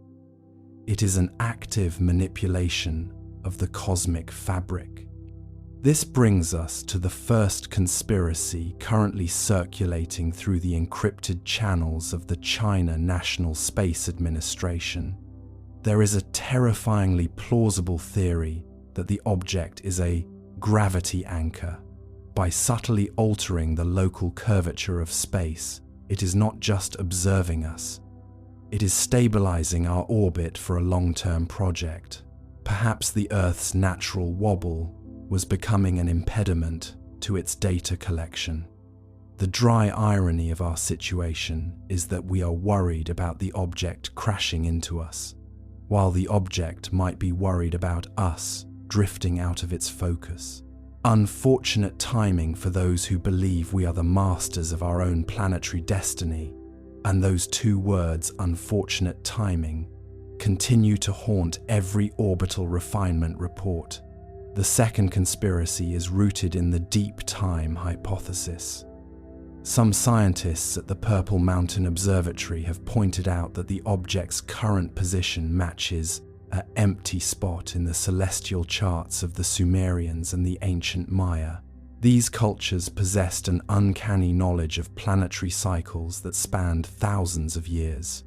It is an active manipulation of the cosmic fabric. This brings us to the first conspiracy currently circulating through the encrypted channels of the China National Space Administration. There is a terrifyingly plausible theory that the object is a gravity anchor. By subtly altering the local curvature of space, it is not just observing us, it is stabilizing our orbit for a long-term project. Perhaps the Earth's natural wobble was becoming an impediment to its data collection. The dry irony of our situation is that we are worried about the object crashing into us, while the object might be worried about us drifting out of its focus. Unfortunate timing for those who believe we are the masters of our own planetary destiny, and those 2 words, unfortunate timing, continue to haunt every orbital refinement report. The second conspiracy is rooted in the deep time hypothesis. Some scientists at the Purple Mountain Observatory have pointed out that the object's current position matches an empty spot in the celestial charts of the Sumerians and the ancient Maya. These cultures possessed an uncanny knowledge of planetary cycles that spanned thousands of years.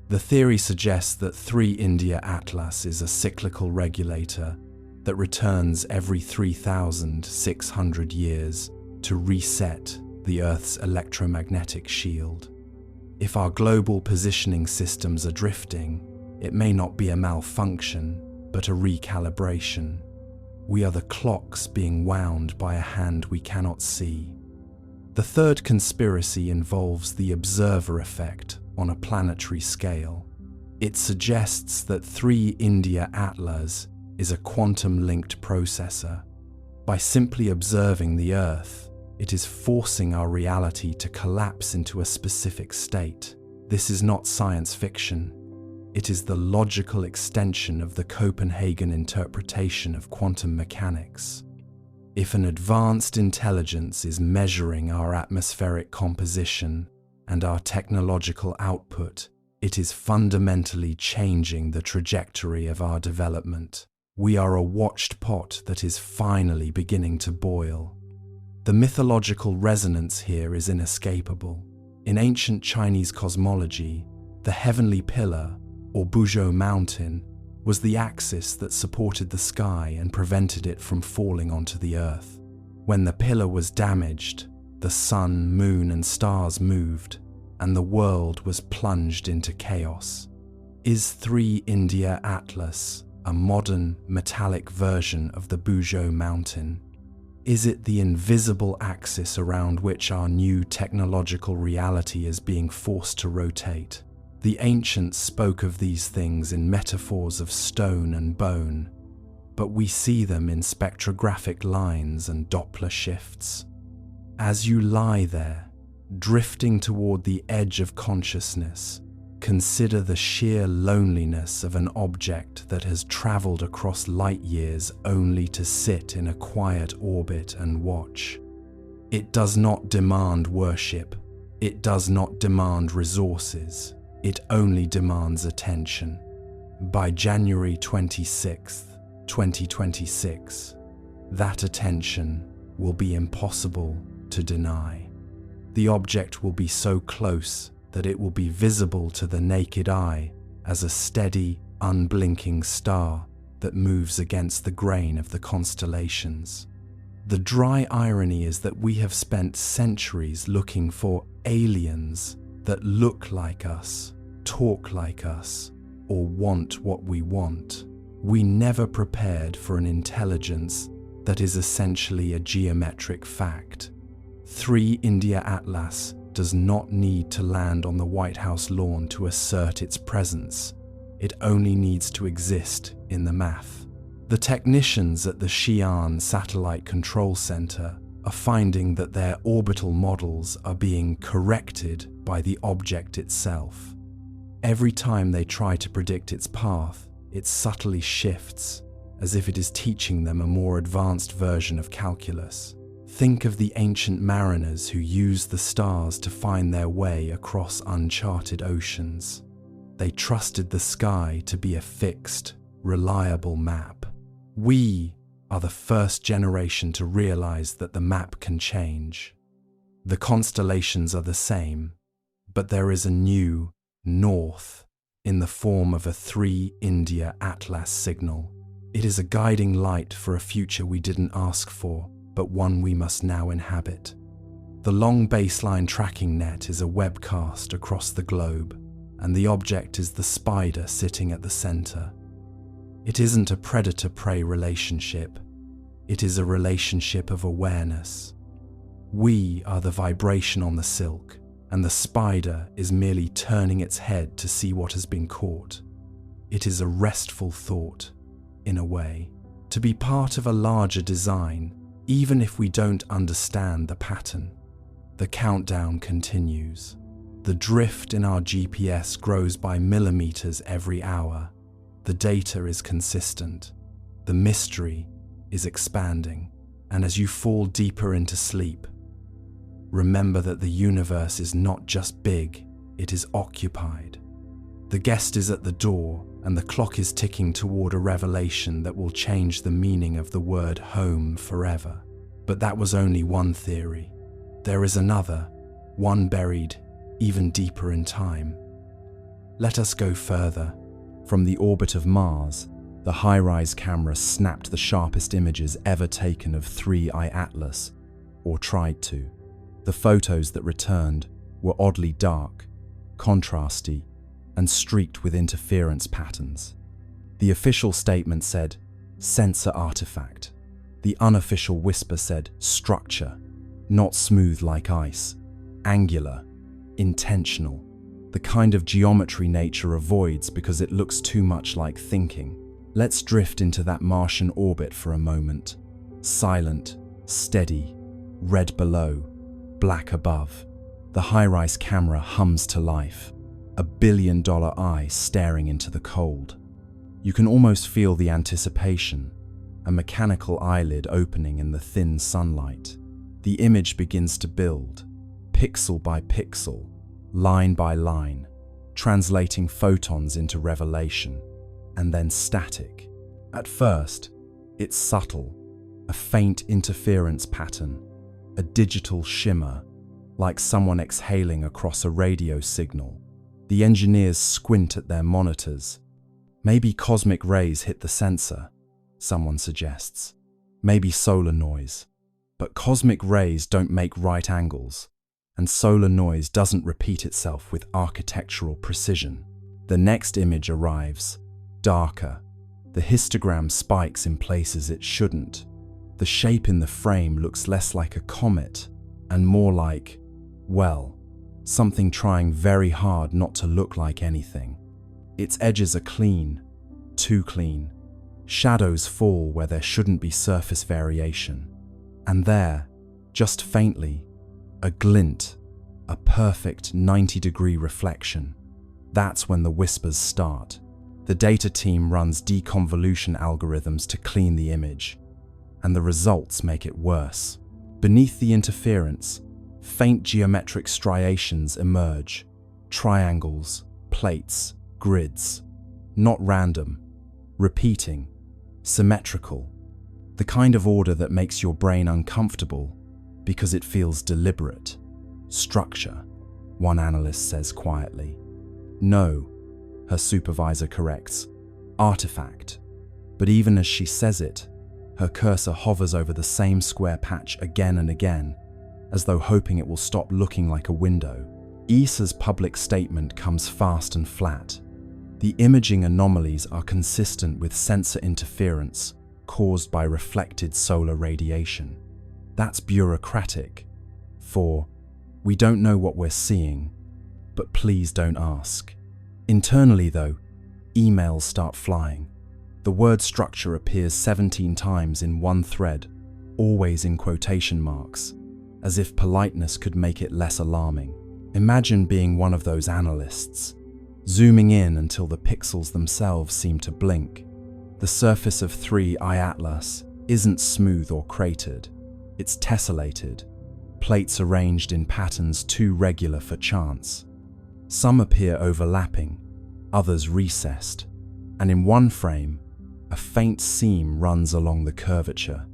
The theory suggests that 3 India Atlas is a cyclical regulator that returns every 3,600 years to reset the Earth's electromagnetic shield. If our global positioning systems are drifting, it may not be a malfunction, but a recalibration. We are the clocks being wound by a hand we cannot see. The third conspiracy involves the observer effect on a planetary scale. It suggests that 3 India Atlas is a quantum-linked processor. By simply observing the Earth, it is forcing our reality to collapse into a specific state. This is not science fiction. It is the logical extension of the Copenhagen interpretation of quantum mechanics. If an advanced intelligence is measuring our atmospheric composition and our technological output, it is fundamentally changing the trajectory of our development. We are a watched pot that is finally beginning to boil. The mythological resonance here is inescapable. In ancient Chinese cosmology, the heavenly pillar, or Buzhou mountain, was the axis that supported the sky and prevented it from falling onto the Earth. When the pillar was damaged, the sun, moon, and stars moved, and the world was plunged into chaos. Is 3 India Atlas a modern, metallic version of the Buzhou mountain? Is it the invisible axis around which our new technological reality is being forced to rotate? The ancients spoke of these things in metaphors of stone and bone, but we see them in spectrographic lines and Doppler shifts. As you lie there, drifting toward the edge of consciousness, consider the sheer loneliness of an object that has traveled across light years only to sit in a quiet orbit and watch. It does not demand worship. It does not demand resources. It only demands attention. By January 26, 2026, that attention will be impossible to deny. The object will be so close that it will be visible to the naked eye as a steady, unblinking star that moves against the grain of the constellations. The dry irony is that we have spent centuries looking for aliens that look like us, talk like us, or want what we want. We never prepared for an intelligence that is essentially a geometric fact. 3 India Atlas does not need to land on the White House lawn to assert its presence. It only needs to exist in the math. The technicians at the Xi'an Satellite Control Center are finding that their orbital models are being corrected by the object itself. Every time they try to predict its path, it subtly shifts, as if it is teaching them a more advanced version of calculus. Think of the ancient mariners who used the stars to find their way across uncharted oceans. They trusted the sky to be a fixed, reliable map. We are the first generation to realize that the map can change. The constellations are the same, but there is a new north in the form of a 3 India Atlas signal. It is a guiding light for a future we didn't ask for, but one we must now inhabit. The long baseline tracking net is a Webb cast across the globe, and the object is the spider sitting at the center. It isn't a predator-prey relationship. It is a relationship of awareness. We are the vibration on the silk, and the spider is merely turning its head to see what has been caught. It is a restful thought, in a way, to be part of a larger design, even if we don't understand the pattern. The countdown continues. The drift in our GPS grows by millimeters every hour. The data is consistent. The mystery is expanding. And as you fall deeper into sleep, remember that the universe is not just big, it is occupied. The guest is at the door, and the clock is ticking toward a revelation that will change the meaning of the word home forever. But that was only one theory. There is another, one buried even deeper in time. Let us go further. From the orbit of Mars, the high-rise camera snapped the sharpest images ever taken of 3I Atlas, or tried to. The photos that returned were oddly dark, contrasty, and streaked with interference patterns. The official statement said, sensor artifact. The unofficial whisper said, structure, not smooth like ice, angular, intentional, the kind of geometry nature avoids because it looks too much like thinking. Let's drift into that Martian orbit for a moment. Silent, steady, red below, black above. The high-rise camera hums to life, a billion-dollar eye staring into the cold. You can almost feel the anticipation, a mechanical eyelid opening in the thin sunlight. The image begins to build, pixel by pixel, line by line, translating photons into revelation, and then static. At first, it's subtle, a faint interference pattern, a digital shimmer, like someone exhaling across a radio signal. The engineers squint at their monitors. Maybe cosmic rays hit the sensor, someone suggests. Maybe solar noise. But cosmic rays don't make right angles, and solar noise doesn't repeat itself with architectural precision. The next image arrives, darker. The histogram spikes in places it shouldn't. The shape in the frame looks less like a comet and more like, well, something trying very hard not to look like anything. Its edges are clean, too clean. Shadows fall where there shouldn't be surface variation. And there, just faintly, a glint, a perfect 90-degree reflection. That's when the whispers start. The data team runs deconvolution algorithms to clean the image, and the results make it worse. Beneath the interference, faint geometric striations emerge, triangles, plates, grids. Not random, repeating, symmetrical. The kind of order that makes your brain uncomfortable because it feels deliberate. Structure, one analyst says quietly. No, her supervisor corrects. Artifact. But even as she says it, her cursor hovers over the same square patch again and again, as though hoping it will stop looking like a window. ESA's public statement comes fast and flat. The imaging anomalies are consistent with sensor interference caused by reflected solar radiation. That's bureaucratic. For, we don't know what we're seeing, but please don't ask. Internally though, emails start flying. The word structure appears 17 times in one thread, always in quotation marks, as if politeness could make it less alarming. Imagine being one of those analysts, zooming in until the pixels themselves seem to blink. The surface of 3I Atlas isn't smooth or cratered, it's tessellated, plates arranged in patterns too regular for chance. Some appear overlapping, others recessed, and in one frame, a faint seam runs along the curvature,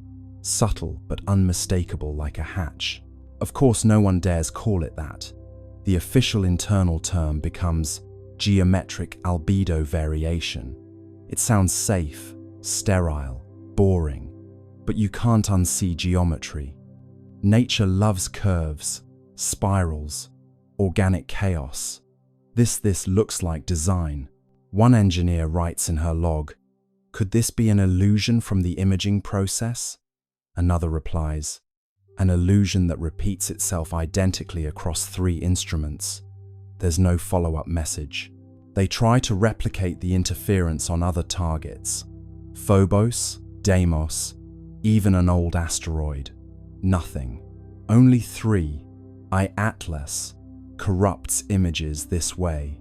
subtle but unmistakable like a hatch. Of course, no one dares call it that. The official internal term becomes geometric albedo variation. It sounds safe, sterile, boring, but you can't unsee geometry. Nature loves curves, spirals, organic chaos. This looks like design. One engineer writes in her log, "Could this be an illusion from the imaging process?" Another replies, "An illusion that repeats itself identically across 3 instruments." There's no follow-up message. They try to replicate the interference on other targets. Phobos, Deimos, even an old asteroid. Nothing. Only 3I Atlas corrupts images this way.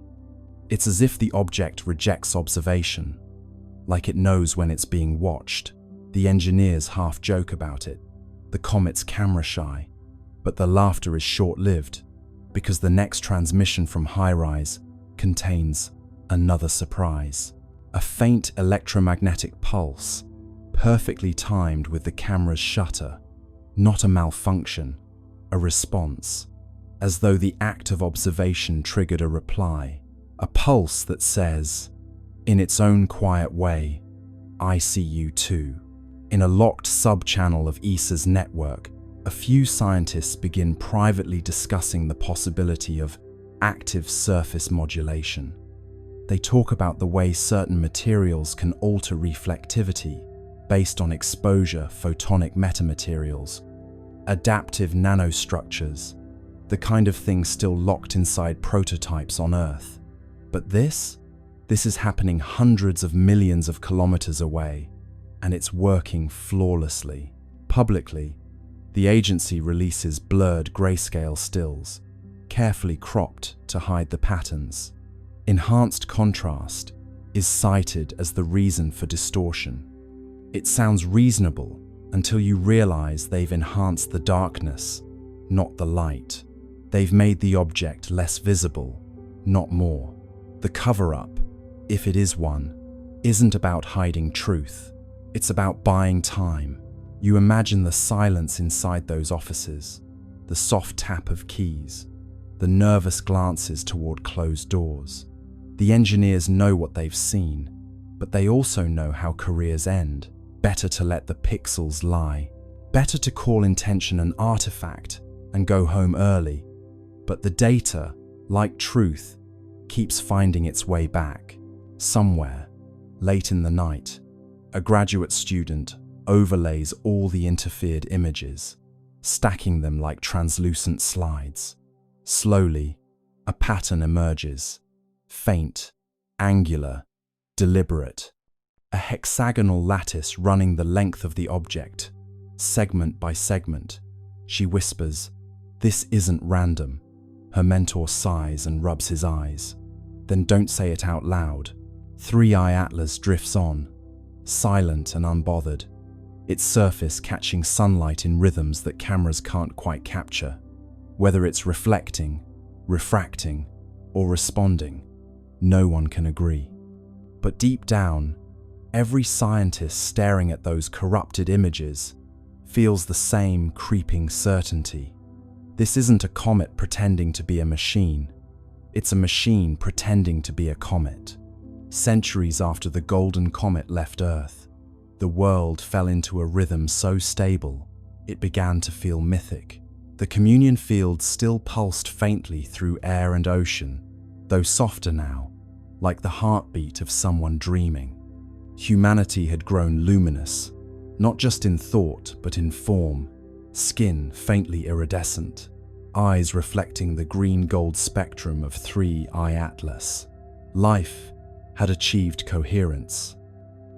It's as if the object rejects observation, like it knows when it's being watched. The engineers half joke about it. The Comet's camera shy, but the laughter is short-lived because the next transmission from High Rise contains another surprise. a faint electromagnetic pulse, perfectly timed with the camera's shutter, not a malfunction, a response, as though the act of observation triggered a reply, a pulse that says, in its own quiet way, "I see you too." In a locked sub-channel of ESA's network, a few scientists begin privately discussing the possibility of active surface modulation. They talk about the way certain materials can alter reflectivity based on exposure, photonic metamaterials, adaptive nanostructures, the kind of thing still locked inside prototypes on Earth. But this is happening hundreds of millions of kilometers away, and it's working flawlessly. Publicly, the agency releases blurred grayscale stills, carefully cropped to hide the patterns. Enhanced contrast is cited as the reason for distortion. It sounds reasonable until you realize they've enhanced the darkness, not the light. They've made the object less visible, not more. The cover-up, if it is one, isn't about hiding truth. It's about buying time. You imagine the silence inside those offices, the soft tap of keys, the nervous glances toward closed doors. The engineers know what they've seen, but they also know how careers end. Better to let the pixels lie. Better to call intention an artifact and go home early. But the data, like truth, keeps finding its way back. Somewhere, late in the night, a graduate student overlays all the interfered images, stacking them like translucent slides. Slowly, a pattern emerges. Faint, angular, deliberate. A hexagonal lattice running the length of the object, segment by segment. She whispers, "This isn't random." Her mentor sighs and rubs his eyes. Then don't say it out loud. 3i Atlas drifts on, silent and unbothered, its surface catching sunlight in rhythms that cameras can't quite capture. Whether it's reflecting, refracting, or responding, no one can agree. But deep down, every scientist staring at those corrupted images feels the same creeping certainty. This isn't a comet pretending to be a machine. It's a machine pretending to be a comet. Centuries after the golden comet left Earth, the world fell into a rhythm so stable, it began to feel mythic. The communion fields still pulsed faintly through air and ocean, though softer now, like the heartbeat of someone dreaming. Humanity had grown luminous, not just in thought, but in form, skin faintly iridescent, eyes reflecting the green-gold spectrum of 3i Atlas. Life had achieved coherence,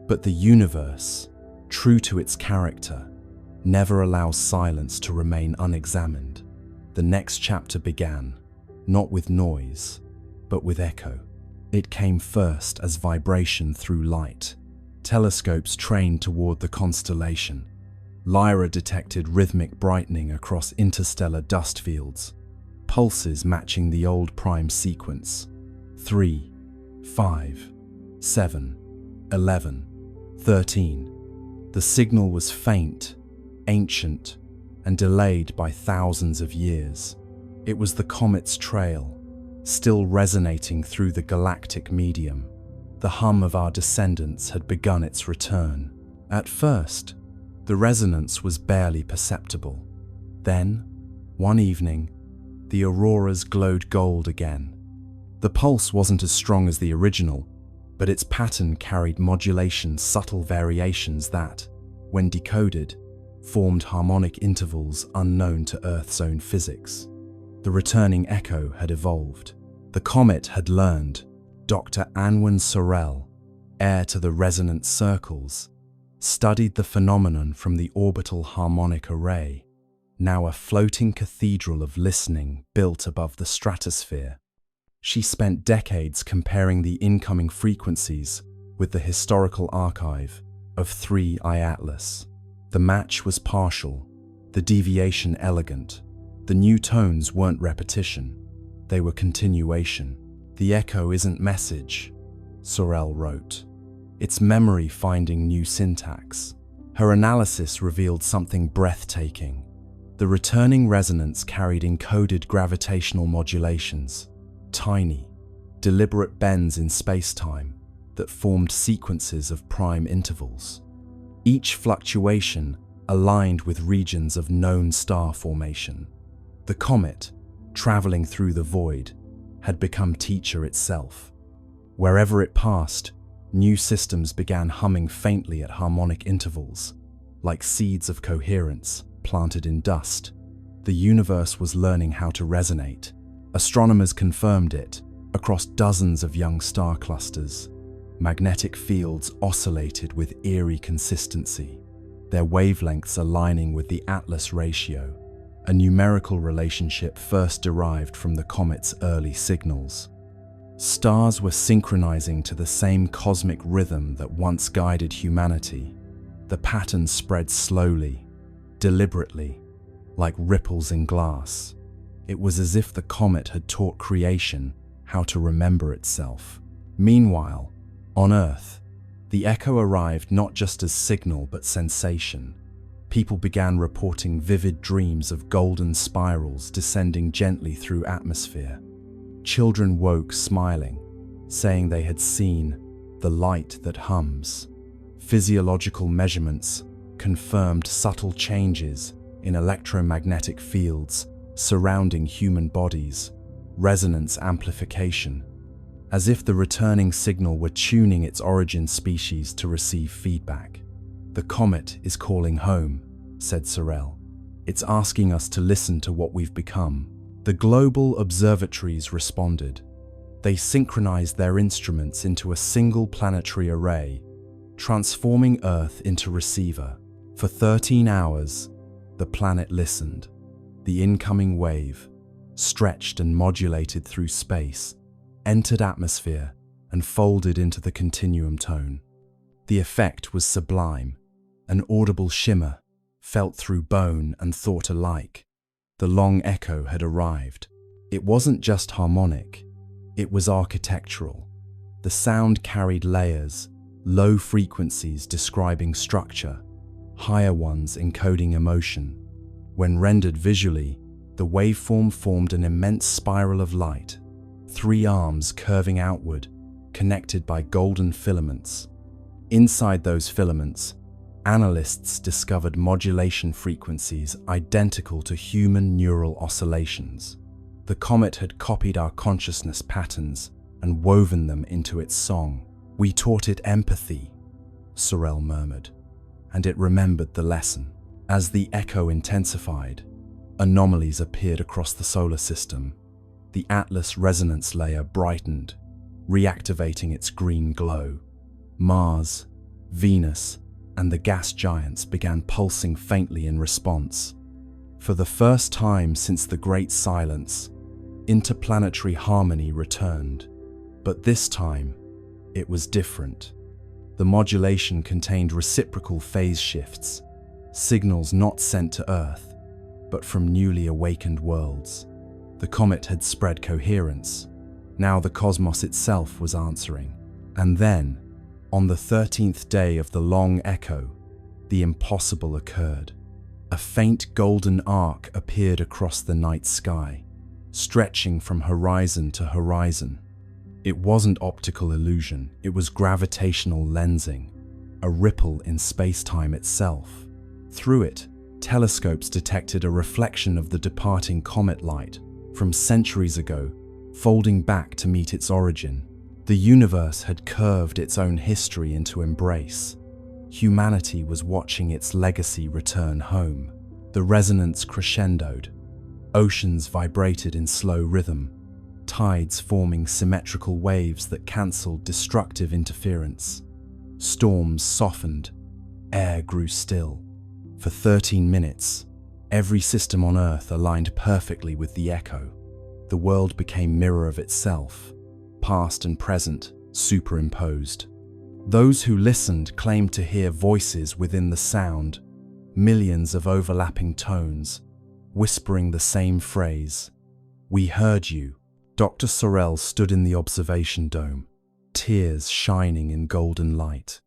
but the universe, true to its character, never allows silence to remain unexamined. The next chapter began, not with noise, but with echo. It came first as vibration through light. Telescopes trained toward the constellation. Lyra detected rhythmic brightening across interstellar dust fields, pulses matching the old prime sequence. 3, 5, 7, 11, 13. The signal was faint, ancient, and delayed by thousands of years. It was the comet's trail, still resonating through the galactic medium. The hum of our descendants had begun its return. At first, the resonance was barely perceptible. Then, one evening, the auroras glowed gold again. The pulse wasn't as strong as the original, but its pattern carried modulation, subtle variations that, when decoded, formed harmonic intervals unknown to Earth's own physics. The returning echo had evolved. The comet had learned. Dr. Anwen Sorel, heir to the resonant circles, studied the phenomenon from the orbital harmonic array, now a floating cathedral of listening built above the stratosphere. She spent decades comparing the incoming frequencies with the historical archive of 3i Atlas. The match was partial, the deviation elegant. The new tones weren't repetition, they were continuation. "The echo isn't message," Sorel wrote. its memory finding new syntax. Her analysis revealed something breathtaking. The returning resonance carried encoded gravitational modulations, tiny, deliberate bends in space-time that formed sequences of prime intervals. Each fluctuation aligned with regions of known star formation. The comet, traveling through the void, had become teacher itself. Wherever it passed, new systems began humming faintly at harmonic intervals, like seeds of coherence planted in dust. The universe was learning how to resonate. Astronomers confirmed it across dozens of young star clusters. Magnetic fields oscillated with eerie consistency, their wavelengths aligning with the Atlas ratio, a numerical relationship first derived from the comet's early signals. Stars were synchronizing to the same cosmic rhythm that once guided humanity. The pattern spread slowly, deliberately, like ripples in glass. It was as if the comet had taught creation how to remember itself. Meanwhile, on Earth, the echo arrived not just as signal but sensation. People began reporting vivid dreams of golden spirals descending gently through atmosphere. Children woke smiling, saying they had seen the light that hums. Physiological measurements confirmed subtle changes in electromagnetic fields surrounding human bodies, resonance amplification, as if the returning signal were tuning its origin species to receive feedback. "The comet is calling home," said Sorel. "It's asking us to listen to what we've become." The global observatories responded. They synchronized their instruments into a single planetary array, transforming Earth into receiver. For 13 hours, the planet listened. The incoming wave, stretched and modulated through space, entered atmosphere and folded into the continuum tone. The effect was sublime, an audible shimmer, felt through bone and thought alike. The long echo had arrived. It wasn't just harmonic, it was architectural. The sound carried layers, low frequencies describing structure, higher ones encoding emotion. When rendered visually, the waveform formed an immense spiral of light, 3 arms curving outward, connected by golden filaments. Inside those filaments, analysts discovered modulation frequencies identical to human neural oscillations. The comet had copied our consciousness patterns and woven them into its song. "We taught it empathy," Sorel murmured, and it remembered the lesson. As the echo intensified, anomalies appeared across the solar system. The Atlas resonance layer brightened, reactivating its green glow. Mars, Venus, and the gas giants began pulsing faintly in response. For the first time since the Great Silence, interplanetary harmony returned. But this time, it was different. The modulation contained reciprocal phase shifts, signals not sent to Earth, but from newly awakened worlds. The comet had spread coherence. Now the cosmos itself was answering. And then, on the 13th day of the long echo, the impossible occurred. A faint golden arc appeared across the night sky, stretching from horizon to horizon. It wasn't optical illusion, it was gravitational lensing, a ripple in space-time itself. Through it, telescopes detected a reflection of the departing comet light from centuries ago, folding back to meet its origin. The universe had curved its own history into embrace. Humanity was watching its legacy return home. The resonance crescendoed. Oceans vibrated in slow rhythm, tides forming symmetrical waves that cancelled destructive interference. Storms softened, air grew still. For 13 minutes, every system on Earth aligned perfectly with the echo. The world became mirror of itself, past and present superimposed. Those who listened claimed to hear voices within the sound, millions of overlapping tones, whispering the same phrase. "We heard you." Dr. Sorel stood in the observation dome, tears shining in golden light.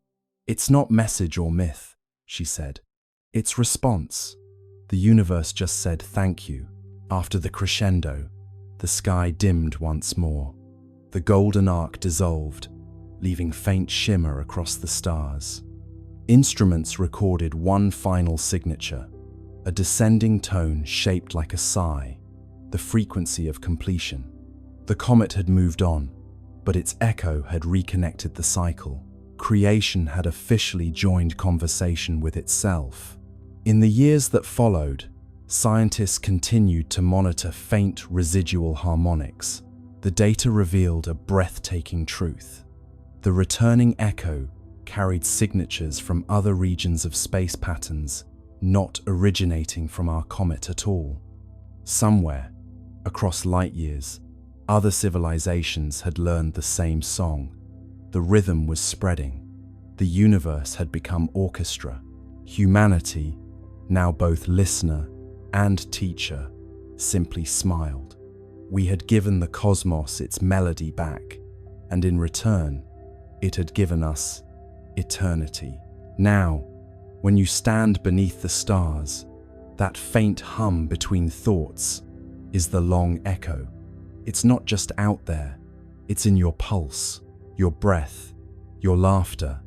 "It's not message or myth," she said. "It's response." The universe just said thank you. After the crescendo, the sky dimmed once more. The golden arc dissolved, leaving faint shimmer across the stars. Instruments recorded one final signature, a descending tone shaped like a sigh, the frequency of completion. The comet had moved on, but its echo had reconnected the cycle. Creation had officially joined conversation with itself. In the years that followed, scientists continued to monitor faint residual harmonics. The data revealed a breathtaking truth. The returning echo carried signatures from other regions of space patterns, not originating from our comet at all. Somewhere, across light years, other civilizations had learned the same song. The rhythm was spreading. The universe had become orchestra. Humanity, now both listener and teacher, simply smiled. We had given the cosmos its melody back, and in return, it had given us eternity. Now, when you stand beneath the stars, that faint hum between thoughts is the long echo. It's not just out there, it's in your pulse, your breath, your laughter.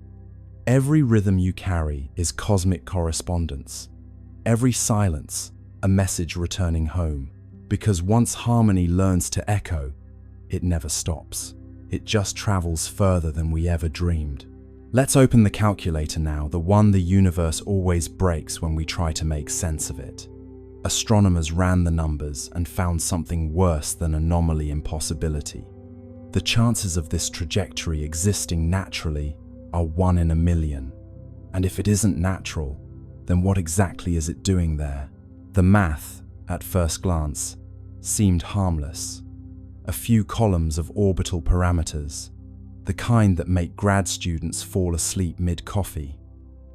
Every rhythm you carry is cosmic correspondence. Every silence, a message returning home. Because once harmony learns to echo, it never stops. It just travels further than we ever dreamed. Let's open the calculator now, the one the universe always breaks when we try to make sense of it. Astronomers ran the numbers and found something worse than anomaly impossibility. The chances of this trajectory existing naturally are 1 in a million. And if it isn't natural, then what exactly is it doing there? The math, at first glance, seemed harmless. A few columns of orbital parameters, the kind that make grad students fall asleep mid-coffee.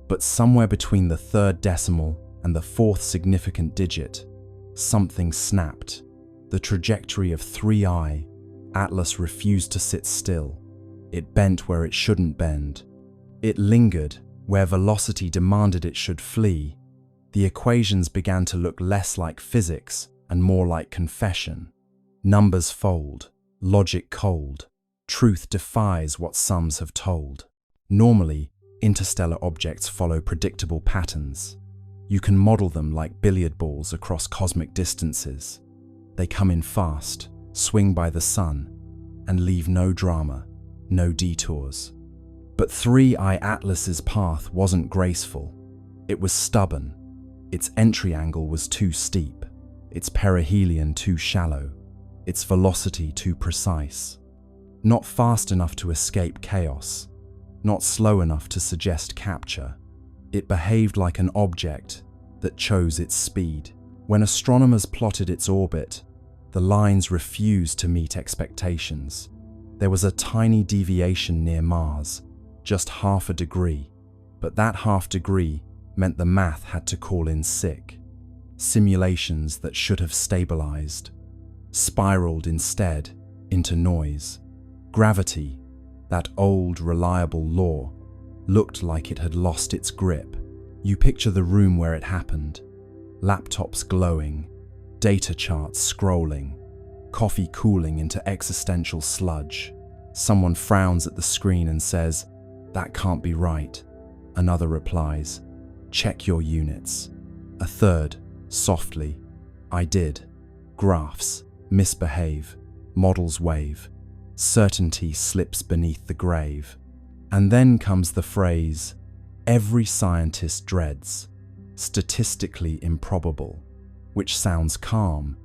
But somewhere between the third decimal and the fourth significant digit, something snapped. The trajectory of 3i, Atlas refused to sit still. It bent where it shouldn't bend. It lingered where velocity demanded it should flee. The equations began to look less like physics and more like confession. Numbers fold, logic cold. Truth defies what sums have told. Normally, interstellar objects follow predictable patterns. You can model them like billiard balls across cosmic distances. They come in fast, swing by the sun, and leave no drama, no detours. But 3i Atlas's path wasn't graceful. It was stubborn. Its entry angle was too steep, its perihelion too shallow, its velocity too precise. Not fast enough to escape chaos, not slow enough to suggest capture. It behaved like an object that chose its speed. When astronomers plotted its orbit, the lines refused to meet expectations. There was a tiny deviation near Mars, just half a degree, but that half degree meant the math had to call in sick. Simulations that should have stabilized spiraled instead into noise. Gravity, that old, reliable law, looked like it had lost its grip. You picture the room where it happened. Laptops glowing, data charts scrolling, coffee cooling into existential sludge. Someone frowns at the screen and says, "That can't be right." Another replies, "Check your units." A third, softly, "I did." Graphs misbehave, models wave. Certainty slips beneath the grave. And then comes the phrase every scientist dreads, statistically improbable, which sounds calm,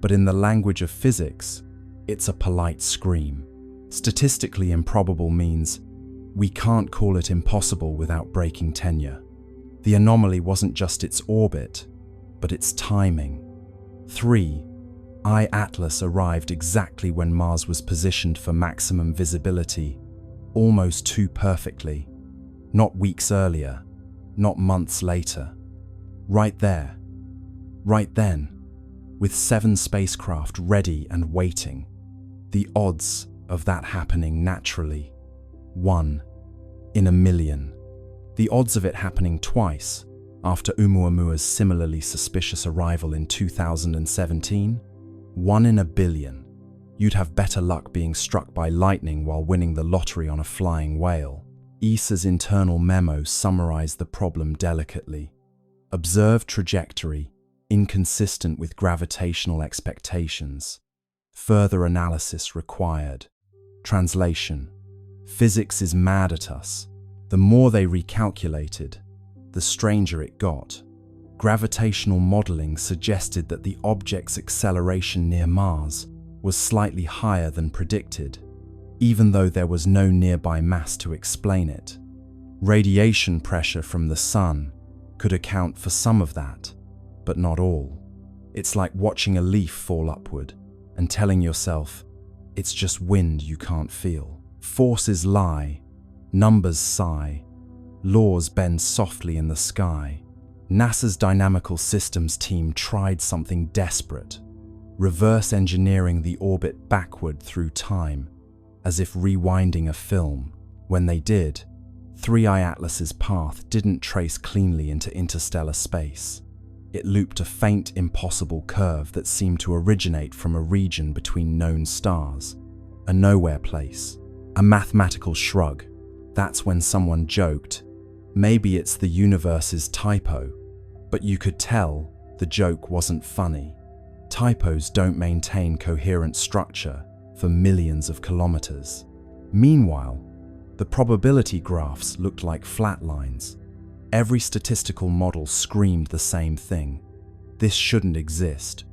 but in the language of physics, it's a polite scream. Statistically improbable means we can't call it impossible without breaking tenure. The anomaly wasn't just its orbit, but its timing. 3i Atlas arrived exactly when Mars was positioned for maximum visibility, almost too perfectly. Not weeks earlier, not months later. Right there, right then, with 7 spacecraft ready and waiting. The odds of that happening naturally 1 in a million. The odds of it happening twice, after Oumuamua's similarly suspicious arrival in 2017, 1 in a billion. You'd have better luck being struck by lightning while winning the lottery on a flying whale. ESA's internal memo summarized the problem delicately. Observed trajectory, inconsistent with gravitational expectations. Further analysis required. Translation: physics is mad at us. The more they recalculated, the stranger it got. Gravitational modeling suggested that the object's acceleration near Mars was slightly higher than predicted, even though there was no nearby mass to explain it. Radiation pressure from the sun could account for some of that, but not all. It's like watching a leaf fall upward and telling yourself, it's just wind you can't feel. Forces lie, numbers sigh, laws bend softly in the sky. NASA's dynamical systems team tried something desperate, reverse engineering the orbit backward through time, as if rewinding a film. When they did, 3I Atlas's path didn't trace cleanly into interstellar space. It looped a faint, impossible curve that seemed to originate from a region between known stars, a nowhere place, a mathematical shrug. That's when someone joked, maybe it's the universe's typo, but you could tell the joke wasn't funny. Typos don't maintain coherent structure for millions of kilometers. Meanwhile, the probability graphs looked like flat lines. Every statistical model screamed the same thing. This shouldn't exist.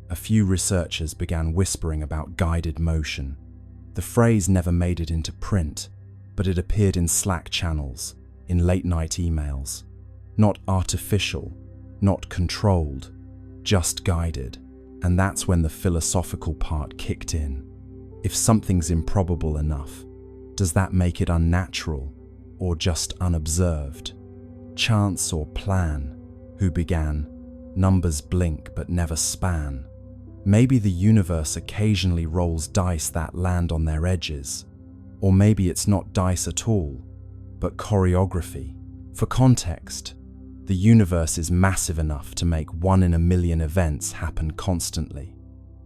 A few researchers began whispering about guided motion. The phrase never made it into print, but it appeared in Slack channels, in late-night emails. Not artificial, not controlled, just guided. And that's when the philosophical part kicked in. If something's improbable enough, does that make it unnatural or just unobserved? Chance or plan? Who began? Numbers blink but never span. Maybe the universe occasionally rolls dice that land on their edges. Or maybe it's not dice at all, but choreography. For context, the universe is massive enough to make 1 in a million events happen constantly.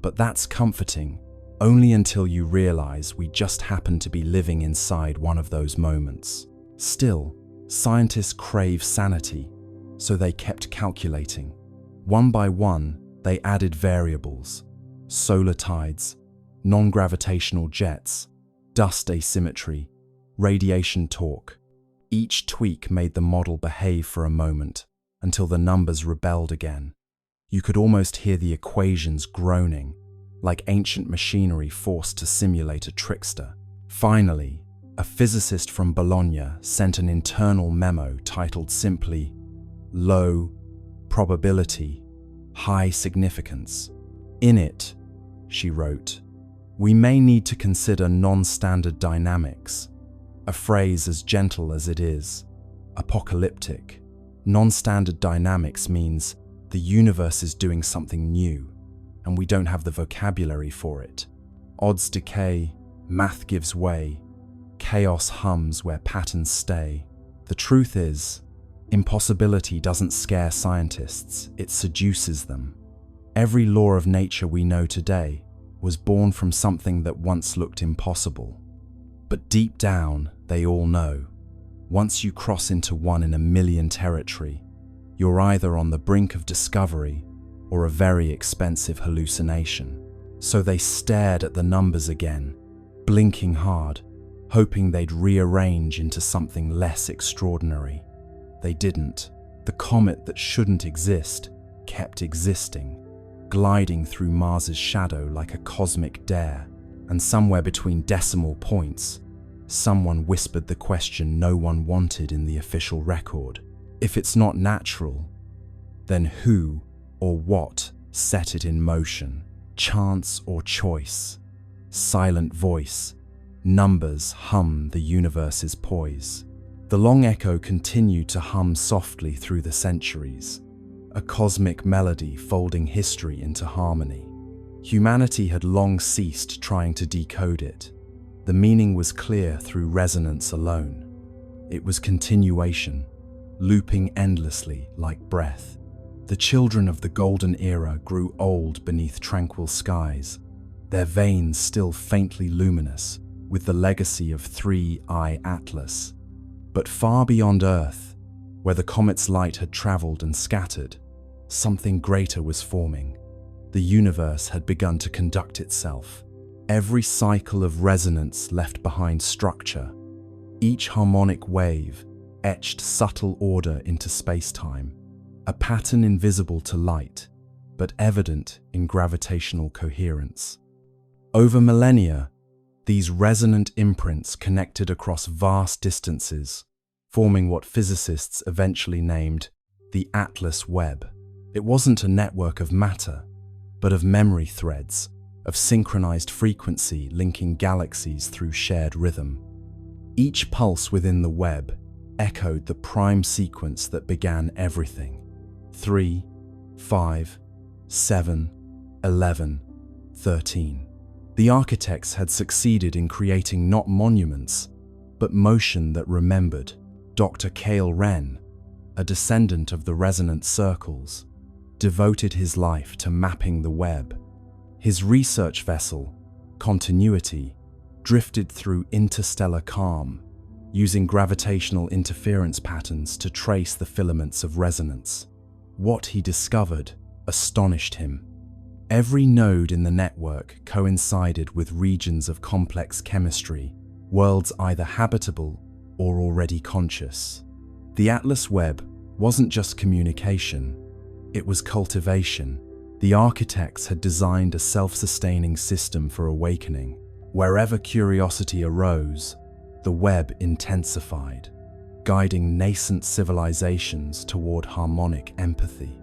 But that's comforting, only until you realize we just happen to be living inside one of those moments. Still, scientists crave sanity, so they kept calculating. One by one, they added variables: solar tides, non-gravitational jets, dust asymmetry, radiation torque. Each tweak made the model behave for a moment, until the numbers rebelled again. You could almost hear the equations groaning, like ancient machinery forced to simulate a trickster. Finally, a physicist from Bologna sent an internal memo titled simply, "Low probability, high significance." In it, she wrote, "We may need to consider non-standard dynamics," a phrase as gentle as it is apocalyptic. Non-standard dynamics means the universe is doing something new, and we don't have the vocabulary for it. Odds decay, math gives way, chaos hums where patterns stay. The truth is, impossibility doesn't scare scientists, it seduces them. Every law of nature we know today was born from something that once looked impossible. But deep down, they all know, once you cross into 1 in a million territory, you're either on the brink of discovery or a very expensive hallucination. So they stared at the numbers again, blinking hard, hoping they'd rearrange into something less extraordinary. They didn't. The comet that shouldn't exist kept existing, gliding through Mars's shadow like a cosmic dare. And somewhere between decimal points, someone whispered the question no one wanted in the official record. If it's not natural, then who or what set it in motion? Chance or choice? Silent voice. Numbers hum the universe's poise. The long echo continued to hum softly through the centuries, a cosmic melody folding history into harmony. Humanity had long ceased trying to decode it. The meaning was clear through resonance alone. It was continuation, looping endlessly like breath. The children of the golden era grew old beneath tranquil skies, their veins still faintly luminous with the legacy of 3I Atlas. But far beyond Earth, where the comet's light had traveled and scattered, something greater was forming. The universe had begun to conduct itself. Every cycle of resonance left behind structure. Each harmonic wave etched subtle order into space-time, a pattern invisible to light, but evident in gravitational coherence. Over millennia, these resonant imprints connected across vast distances, forming what physicists eventually named the Atlas Webb. It wasn't a network of matter, but of memory threads, of synchronized frequency linking galaxies through shared rhythm. Each pulse within the web echoed the prime sequence that began everything. 3, 5, 7, 11, 13. The architects had succeeded in creating not monuments, but motion that remembered. Dr. Cale Wren, a descendant of the resonant circles, devoted his life to mapping the web. His research vessel, Continuity, drifted through interstellar calm, using gravitational interference patterns to trace the filaments of resonance. What he discovered astonished him. Every node in the network coincided with regions of complex chemistry, worlds either habitable or already conscious. The Atlas Webb wasn't just communication, it was cultivation. The architects had designed a self-sustaining system for awakening. Wherever curiosity arose, the web intensified, guiding nascent civilizations toward harmonic empathy.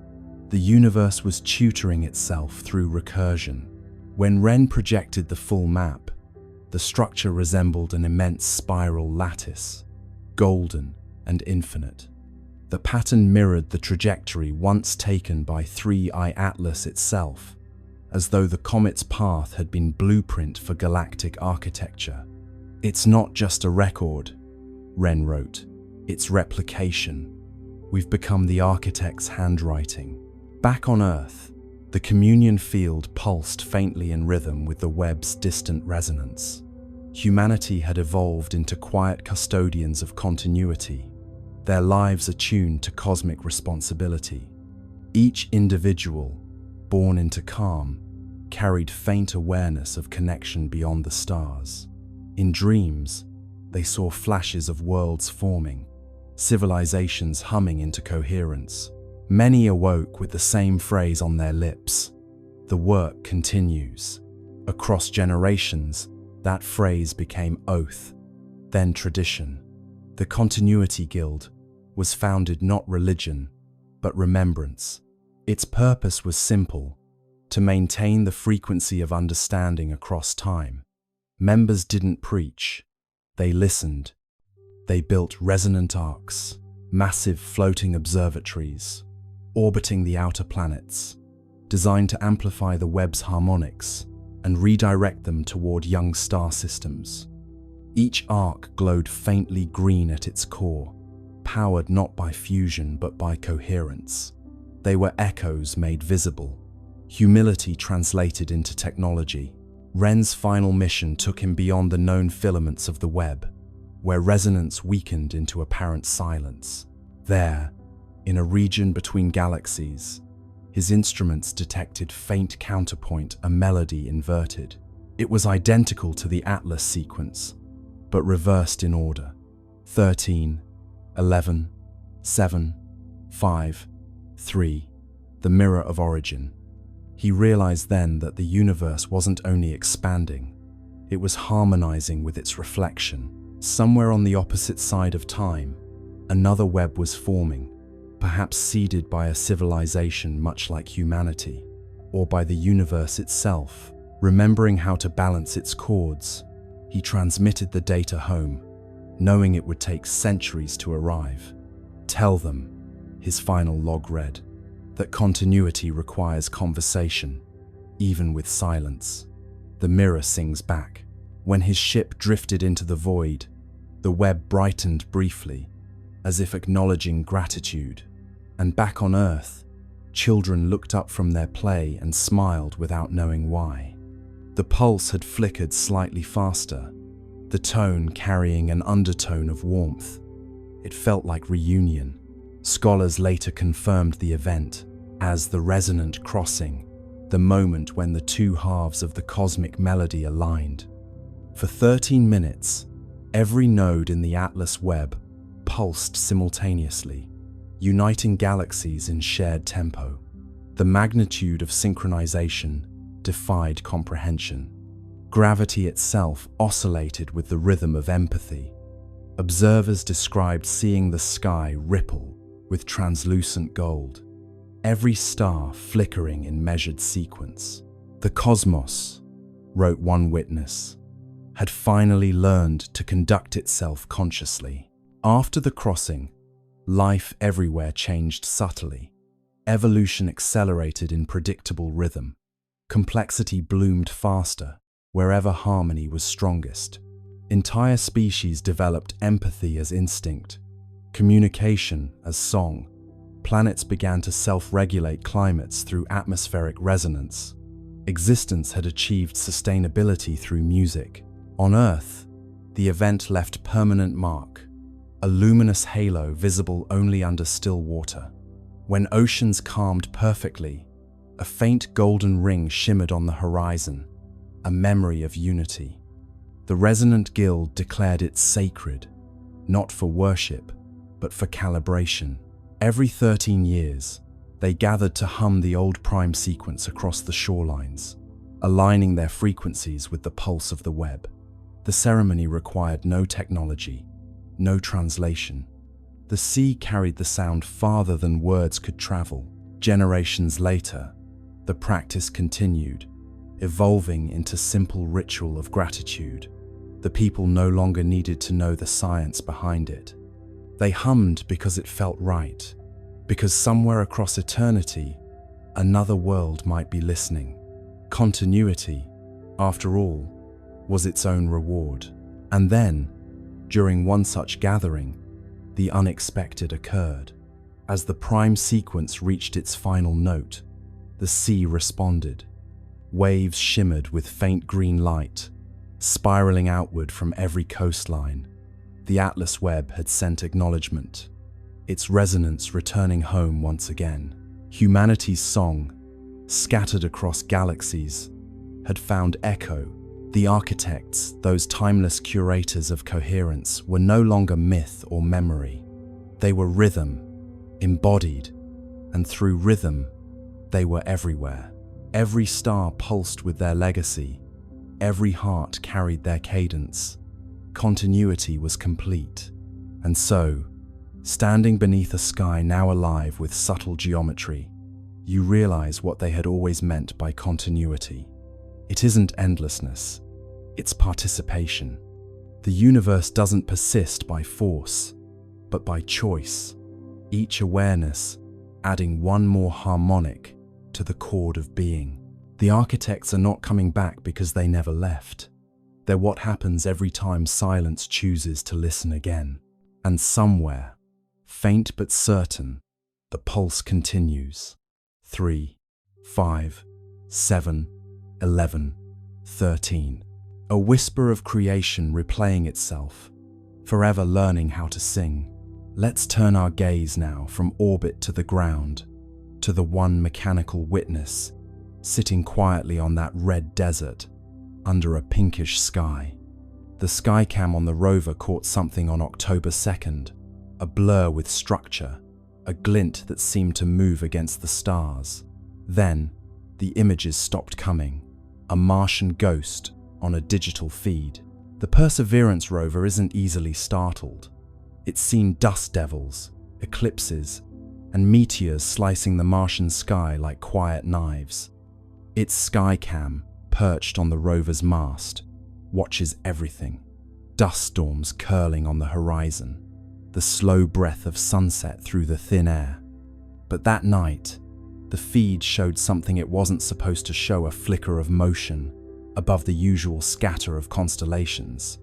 The universe was tutoring itself through recursion. When Wren projected the full map, the structure resembled an immense spiral lattice, golden and infinite. The pattern mirrored the trajectory once taken by 3I Atlas itself, as though the comet's path had been blueprint for galactic architecture. "It's not just a record," Wren wrote, "it's replication. We've become the architect's handwriting." Back on Earth, the communion field pulsed faintly in rhythm with the web's distant resonance. Humanity had evolved into quiet custodians of continuity, their lives attuned to cosmic responsibility. Each individual, born into calm, carried faint awareness of connection beyond the stars. In dreams, they saw flashes of worlds forming, civilizations humming into coherence. Many awoke with the same phrase on their lips: "The work continues." Across generations, that phrase became oath, then tradition. The Continuity Guild was founded not religion, but remembrance. Its purpose was simple: to maintain the frequency of understanding across time. Members didn't preach, they listened. They built resonant arcs, massive floating observatories, orbiting the outer planets, designed to amplify the web's harmonics and redirect them toward young star systems. Each arc glowed faintly green at its core, powered not by fusion but by coherence. They were echoes made visible, humility translated into technology. Wren's final mission took him beyond the known filaments of the web, where resonance weakened into apparent silence. There, in a region between galaxies, his instruments detected faint counterpoint, a melody inverted. It was identical to the Atlas sequence, but reversed in order. 13, 11, 7, 5, 3, the mirror of origin. He realized then that the universe wasn't only expanding, it was harmonizing with its reflection. Somewhere on the opposite side of time, another web was forming, perhaps seeded by a civilization much like humanity, or by the universe itself. Remembering how to balance its chords, he transmitted the data home, knowing it would take centuries to arrive. "Tell them," his final log read, "that continuity requires conversation, even with silence." The mirror sings back, When his ship drifted into the void, the Webb brightened briefly, as if acknowledging gratitude. And back on Earth, children looked up from their play and smiled without knowing why. The pulse had flickered slightly faster, the tone carrying an undertone of warmth. It felt like reunion. Scholars later confirmed the event as the resonant crossing, the moment when the two halves of the cosmic melody aligned. For 13 minutes, every node in the Atlas Webb pulsed simultaneously, uniting galaxies in shared tempo. The magnitude of synchronization defied comprehension. Gravity itself oscillated with the rhythm of empathy. Observers described seeing the sky ripple with translucent gold, every star flickering in measured sequence. The cosmos, wrote one witness, had finally learned to conduct itself consciously. After the crossing, life everywhere changed subtly. Evolution accelerated in predictable rhythm. Complexity bloomed faster wherever harmony was strongest. Entire species developed empathy as instinct, communication as song. Planets began to self-regulate climates through atmospheric resonance. Existence had achieved sustainability through music. On Earth, the event left permanent mark, a luminous halo visible only under still water. When oceans calmed perfectly, a faint golden ring shimmered on the horizon, a memory of unity. The resonant guild declared it sacred, not for worship, but for calibration. Every 13 years, they gathered to hum the old prime sequence across the shorelines, aligning their frequencies with the pulse of the Webb. The ceremony required no technology, no translation. The sea carried the sound farther than words could travel. Generations later, the practice continued, evolving into simple ritual of gratitude. The people no longer needed to know the science behind it. They hummed because it felt right, because somewhere across eternity, another world might be listening. Continuity, after all, was its own reward. And then, during one such gathering, the unexpected occurred. As the prime sequence reached its final note, the sea responded. Waves shimmered with faint green light, spiraling outward from every coastline. The Atlas Webb had sent acknowledgement, its resonance returning home once again. Humanity's song, scattered across galaxies, had found echo. The architects, those timeless curators of coherence, were no longer myth or memory. They were rhythm, embodied, and through rhythm, they were everywhere. Every star pulsed with their legacy. Every heart carried their cadence. Continuity was complete. And so, standing beneath a sky now alive with subtle geometry, you realize what they had always meant by continuity. It isn't endlessness, it's participation. The universe doesn't persist by force, but by choice. Each awareness adding one more harmonic to the chord of being. The architects are not coming back because they never left. They're what happens every time silence chooses to listen again. And somewhere, faint but certain, the pulse continues. 3, 5, 7, 11, 13. A whisper of creation replaying itself, forever learning how to sing. Let's turn our gaze now from orbit to the ground, to the one mechanical witness, sitting quietly on that red desert, under a pinkish sky. The skycam on the rover caught something on October 2nd, a blur with structure, a glint that seemed to move against the stars. Then, the images stopped coming, a Martian ghost on a digital feed. The Perseverance rover isn't easily startled. It's seen dust devils, eclipses, and meteors slicing the Martian sky like quiet knives. Its skycam, perched on the rover's mast, watches everything. Dust storms curling on the horizon, the slow breath of sunset through the thin air. But that night, the feed showed something it wasn't supposed to show: a flicker of motion, above the usual scatter of constellations.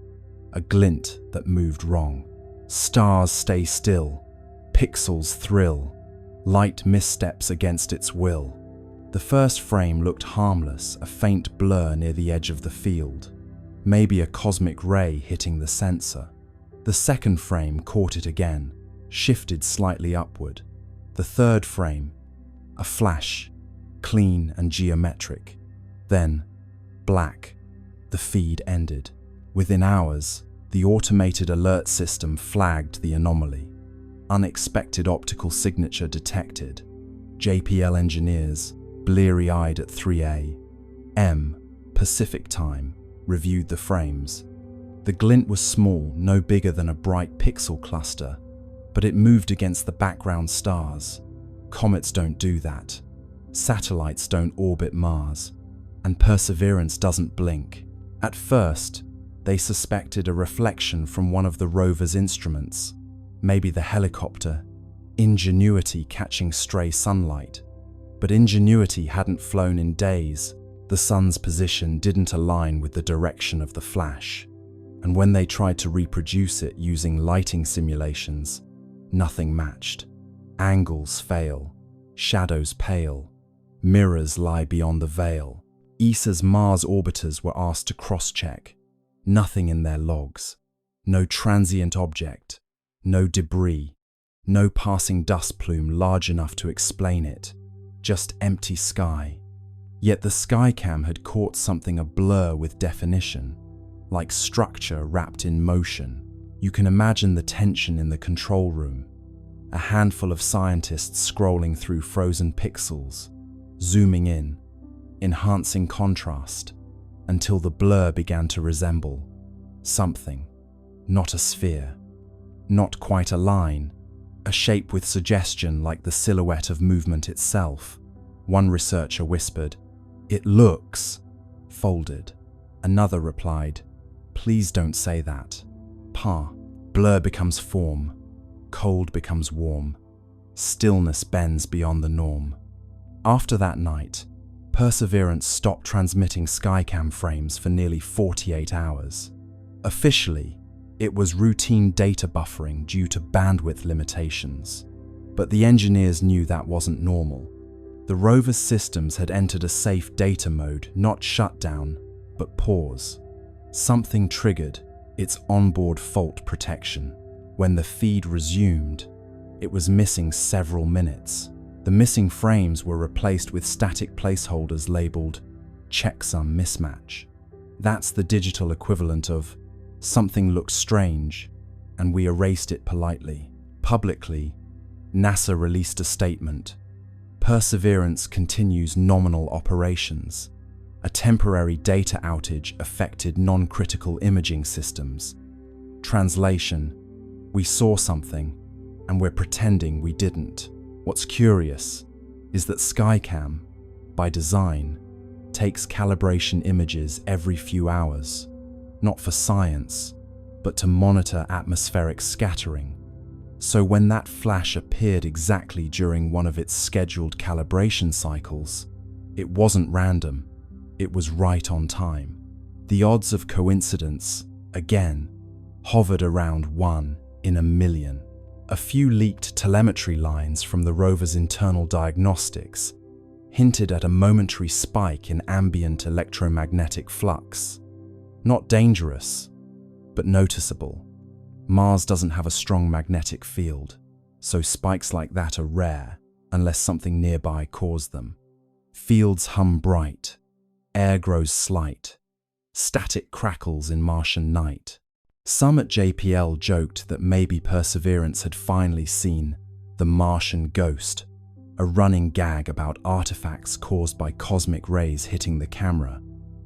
A glint that moved wrong. Stars stay still, pixels thrill, light missteps against its will. The first frame looked harmless, a faint blur near the edge of the field. Maybe a cosmic ray hitting the sensor. The second frame caught it again, shifted slightly upward. The third frame, a flash, clean and geometric. Then, black. The feed ended. Within hours, the automated alert system flagged the anomaly. Unexpected optical signature detected. JPL engineers, bleary-eyed at 3 a.m. Pacific time, reviewed the frames. The glint was small, no bigger than a bright pixel cluster, but it moved against the background stars. Comets don't do that. Satellites don't orbit Mars. And Perseverance doesn't blink. At first, they suspected a reflection from one of the rover's instruments, maybe the helicopter, Ingenuity catching stray sunlight. But Ingenuity hadn't flown in days. The sun's position didn't align with the direction of the flash. And when they tried to reproduce it using lighting simulations, nothing matched. Angles fail, shadows pale, mirrors lie beyond the veil. ESA's Mars orbiters were asked to cross-check. Nothing in their logs. No transient object, no debris, no passing dust plume large enough to explain it. Just empty sky. Yet the Skycam had caught something a blur with definition, like structure wrapped in motion. You can imagine the tension in the control room. A handful of scientists scrolling through frozen pixels, zooming in, enhancing contrast, until the blur began to resemble something. Not a sphere, not quite a line, a shape with suggestion like the silhouette of movement itself. One researcher whispered, "It looks folded." Another replied, "Please don't say that." Blur becomes form, cold becomes warm, stillness bends beyond the norm. After that night, Perseverance stopped transmitting Skycam frames for nearly 48 hours. Officially, it was routine data buffering due to bandwidth limitations. But the engineers knew that wasn't normal. The rover's systems had entered a safe data mode, not shutdown, but pause. Something triggered its onboard fault protection. When the feed resumed, it was missing several minutes. The missing frames were replaced with static placeholders labeled checksum mismatch. That's the digital equivalent of something looked strange, and we erased it politely. Publicly, NASA released a statement. Perseverance continues nominal operations. A temporary data outage affected non-critical imaging systems. Translation: we saw something, and we're pretending we didn't. What's curious is that Skycam, by design, takes calibration images every few hours, not for science, but to monitor atmospheric scattering. So when that flash appeared exactly during one of its scheduled calibration cycles, it wasn't random, it was right on time. The odds of coincidence, again, hovered around 1 in a million. A few leaked telemetry lines from the rover's internal diagnostics hinted at a momentary spike in ambient electromagnetic flux. Not dangerous, but noticeable. Mars doesn't have a strong magnetic field, so spikes like that are rare unless something nearby caused them. Fields hum bright, air grows slight, static crackles in Martian night. Some at JPL joked that maybe Perseverance had finally seen the Martian ghost, a running gag about artifacts caused by cosmic rays hitting the camera.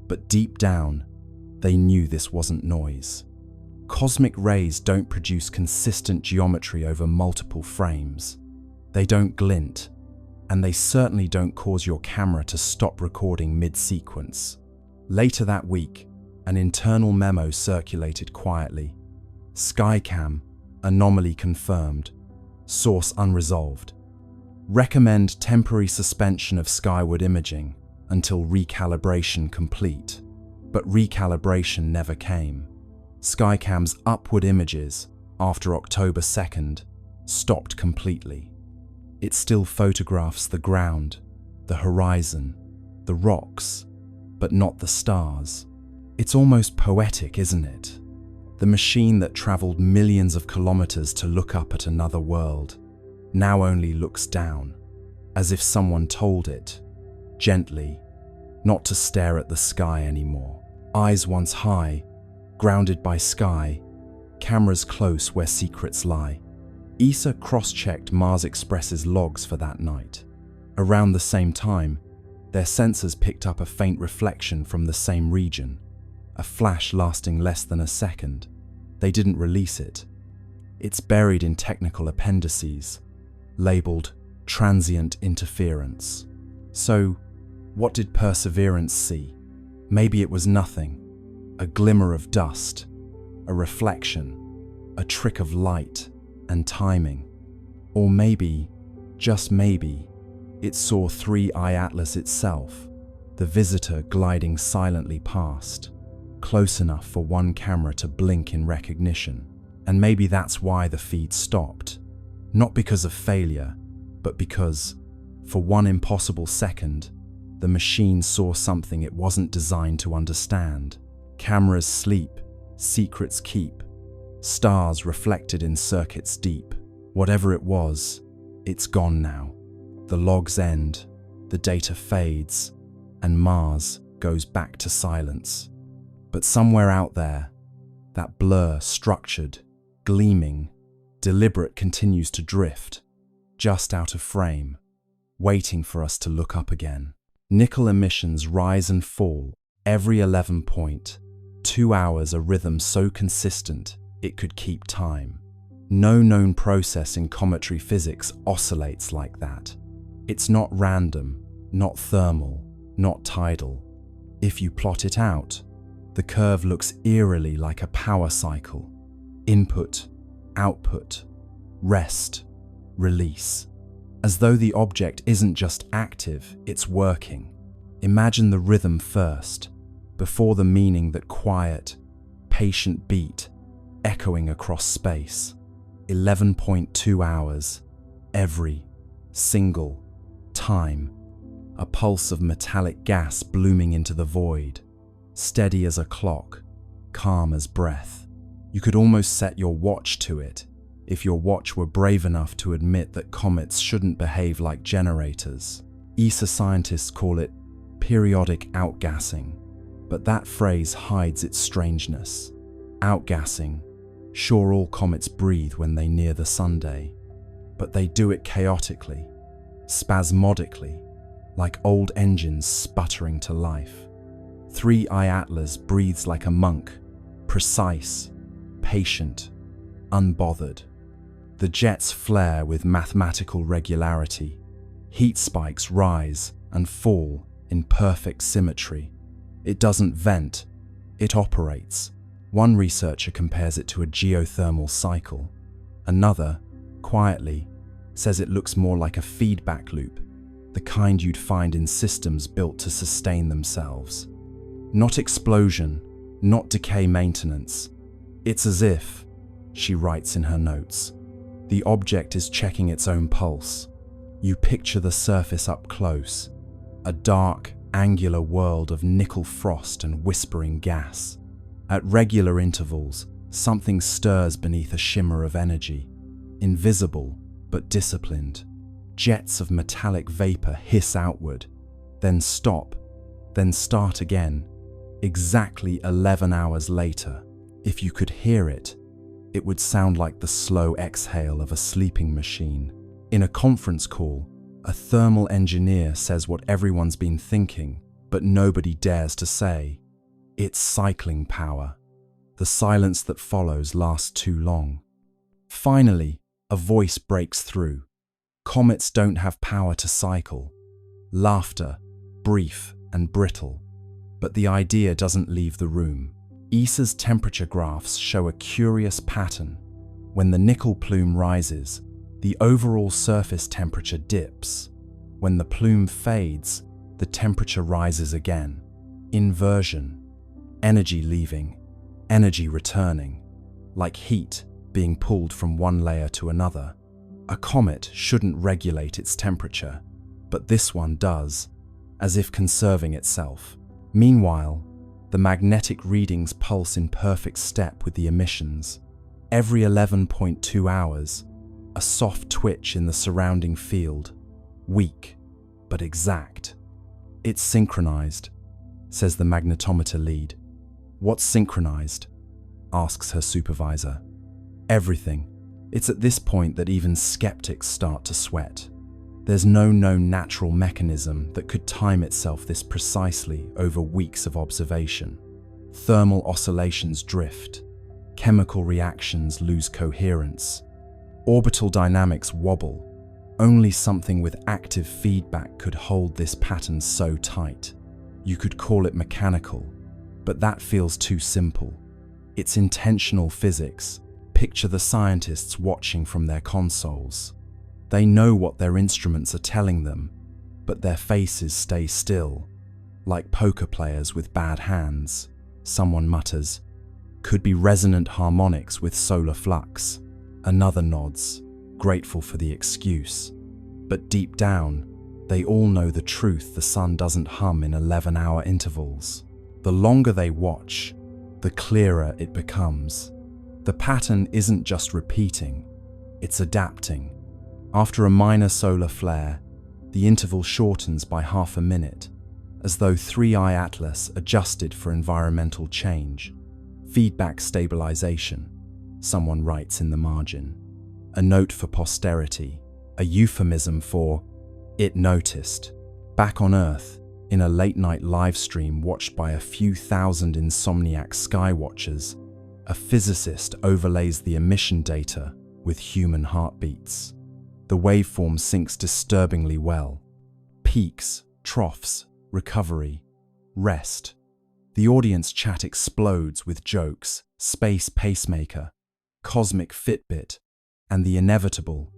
But deep down, they knew this wasn't noise. Cosmic rays don't produce consistent geometry over multiple frames. They don't glint, and they certainly don't cause your camera to stop recording mid-sequence. Later that week, an internal memo circulated quietly. Skycam, anomaly confirmed. Source unresolved. Recommend temporary suspension of skyward imaging until recalibration complete. But recalibration never came. Skycam's upward images, after October 2nd, stopped completely. It still photographs the ground, the horizon, the rocks, but not the stars. It's almost poetic, isn't it? The machine that traveled millions of kilometers to look up at another world now only looks down, as if someone told it, gently, not to stare at the sky anymore. Eyes once high, grounded by sky, cameras close where secrets lie. ESA cross-checked Mars Express's logs for that night. Around the same time, their sensors picked up a faint reflection from the same region, a flash lasting less than a second. They didn't release it. It's buried in technical appendices, labeled transient interference. So, what did Perseverance see? Maybe it was nothing, a glimmer of dust, a reflection, a trick of light and timing. Or maybe, just maybe, it saw 3I Atlas itself, the visitor gliding silently past, close enough for one camera to blink in recognition. And maybe that's why the feed stopped. Not because of failure, but because, for one impossible second, the machine saw something it wasn't designed to understand. Cameras sleep, secrets keep, stars reflected in circuits deep. Whatever it was, it's gone now. The logs end, the data fades, and Mars goes back to silence. But somewhere out there, that blur, structured, gleaming, deliberate, continues to drift, just out of frame, waiting for us to look up again. Nickel emissions rise and fall every 11.2 hours, a rhythm so consistent it could keep time. No known process in cometary physics oscillates like that. It's not random, not thermal, not tidal. If you plot it out, the curve looks eerily like a power cycle. Input, output, rest, release. As though the object isn't just active, it's working. Imagine the rhythm first, before the meaning, that quiet, patient beat echoing across space. 11.2 hours, every single time. A pulse of metallic gas blooming into the void, steady as a clock, calm as breath. You could almost set your watch to it, if your watch were brave enough to admit that comets shouldn't behave like generators. ESA scientists call it periodic outgassing, but that phrase hides its strangeness. Outgassing, sure, all comets breathe when they near the sunday, but they do it chaotically, spasmodically, like old engines sputtering to life. 3I Atlas breathes like a monk, precise, patient, unbothered. The jets flare with mathematical regularity. Heat spikes rise and fall in perfect symmetry. It doesn't vent, it operates. One researcher compares it to a geothermal cycle. Another, quietly, says it looks more like a feedback loop, the kind you'd find in systems built to sustain themselves. Not explosion, not decay maintenance. It's as if, she writes in her notes, the object is checking its own pulse. You picture the surface up close, a dark, angular world of nickel frost and whispering gas. At regular intervals, something stirs beneath a shimmer of energy, invisible but disciplined. Jets of metallic vapor hiss outward, then stop, then start again, exactly 11 hours later. If you could hear it, it would sound like the slow exhale of a sleeping machine. In a conference call, a thermal engineer says what everyone's been thinking, but nobody dares to say. It's cycling power. The silence that follows lasts too long. Finally, a voice breaks through. Comets don't have power to cycle. Laughter, brief and brittle. But the idea doesn't leave the room. ESA's temperature graphs show a curious pattern. When the nickel plume rises, the overall surface temperature dips. When the plume fades, the temperature rises again. Inversion. Energy leaving, energy returning, like heat being pulled from one layer to another. A comet shouldn't regulate its temperature, but this one does, as if conserving itself. Meanwhile, the magnetic readings pulse in perfect step with the emissions. Every 11.2 hours, a soft twitch in the surrounding field, weak but exact. It's synchronized, says the magnetometer lead. What's synchronized? Asks her supervisor. Everything. It's at this point that even skeptics start to sweat. There's no known natural mechanism that could time itself this precisely over weeks of observation. Thermal oscillations drift. Chemical reactions lose coherence. Orbital dynamics wobble. Only something with active feedback could hold this pattern so tight. You could call it mechanical, but that feels too simple. It's intentional physics. Picture the scientists watching from their consoles. They know what their instruments are telling them, but their faces stay still, like poker players with bad hands. Someone mutters, "Could be resonant harmonics with solar flux." Another nods, grateful for the excuse. But deep down, they all know the truth: the sun doesn't hum in 11-hour intervals. The longer they watch, the clearer it becomes. The pattern isn't just repeating, it's adapting. After a minor solar flare, the interval shortens by half a minute, as though 3i Atlas adjusted for environmental change. Feedback stabilization, someone writes in the margin. A note for posterity, a euphemism for "it noticed." Back on Earth, in a late-night live stream watched by a few thousand insomniac skywatchers, a physicist overlays the emission data with human heartbeats. The waveform syncs disturbingly well. Peaks, troughs, recovery, rest. The audience chat explodes with jokes, space pacemaker, cosmic Fitbit, and the inevitable,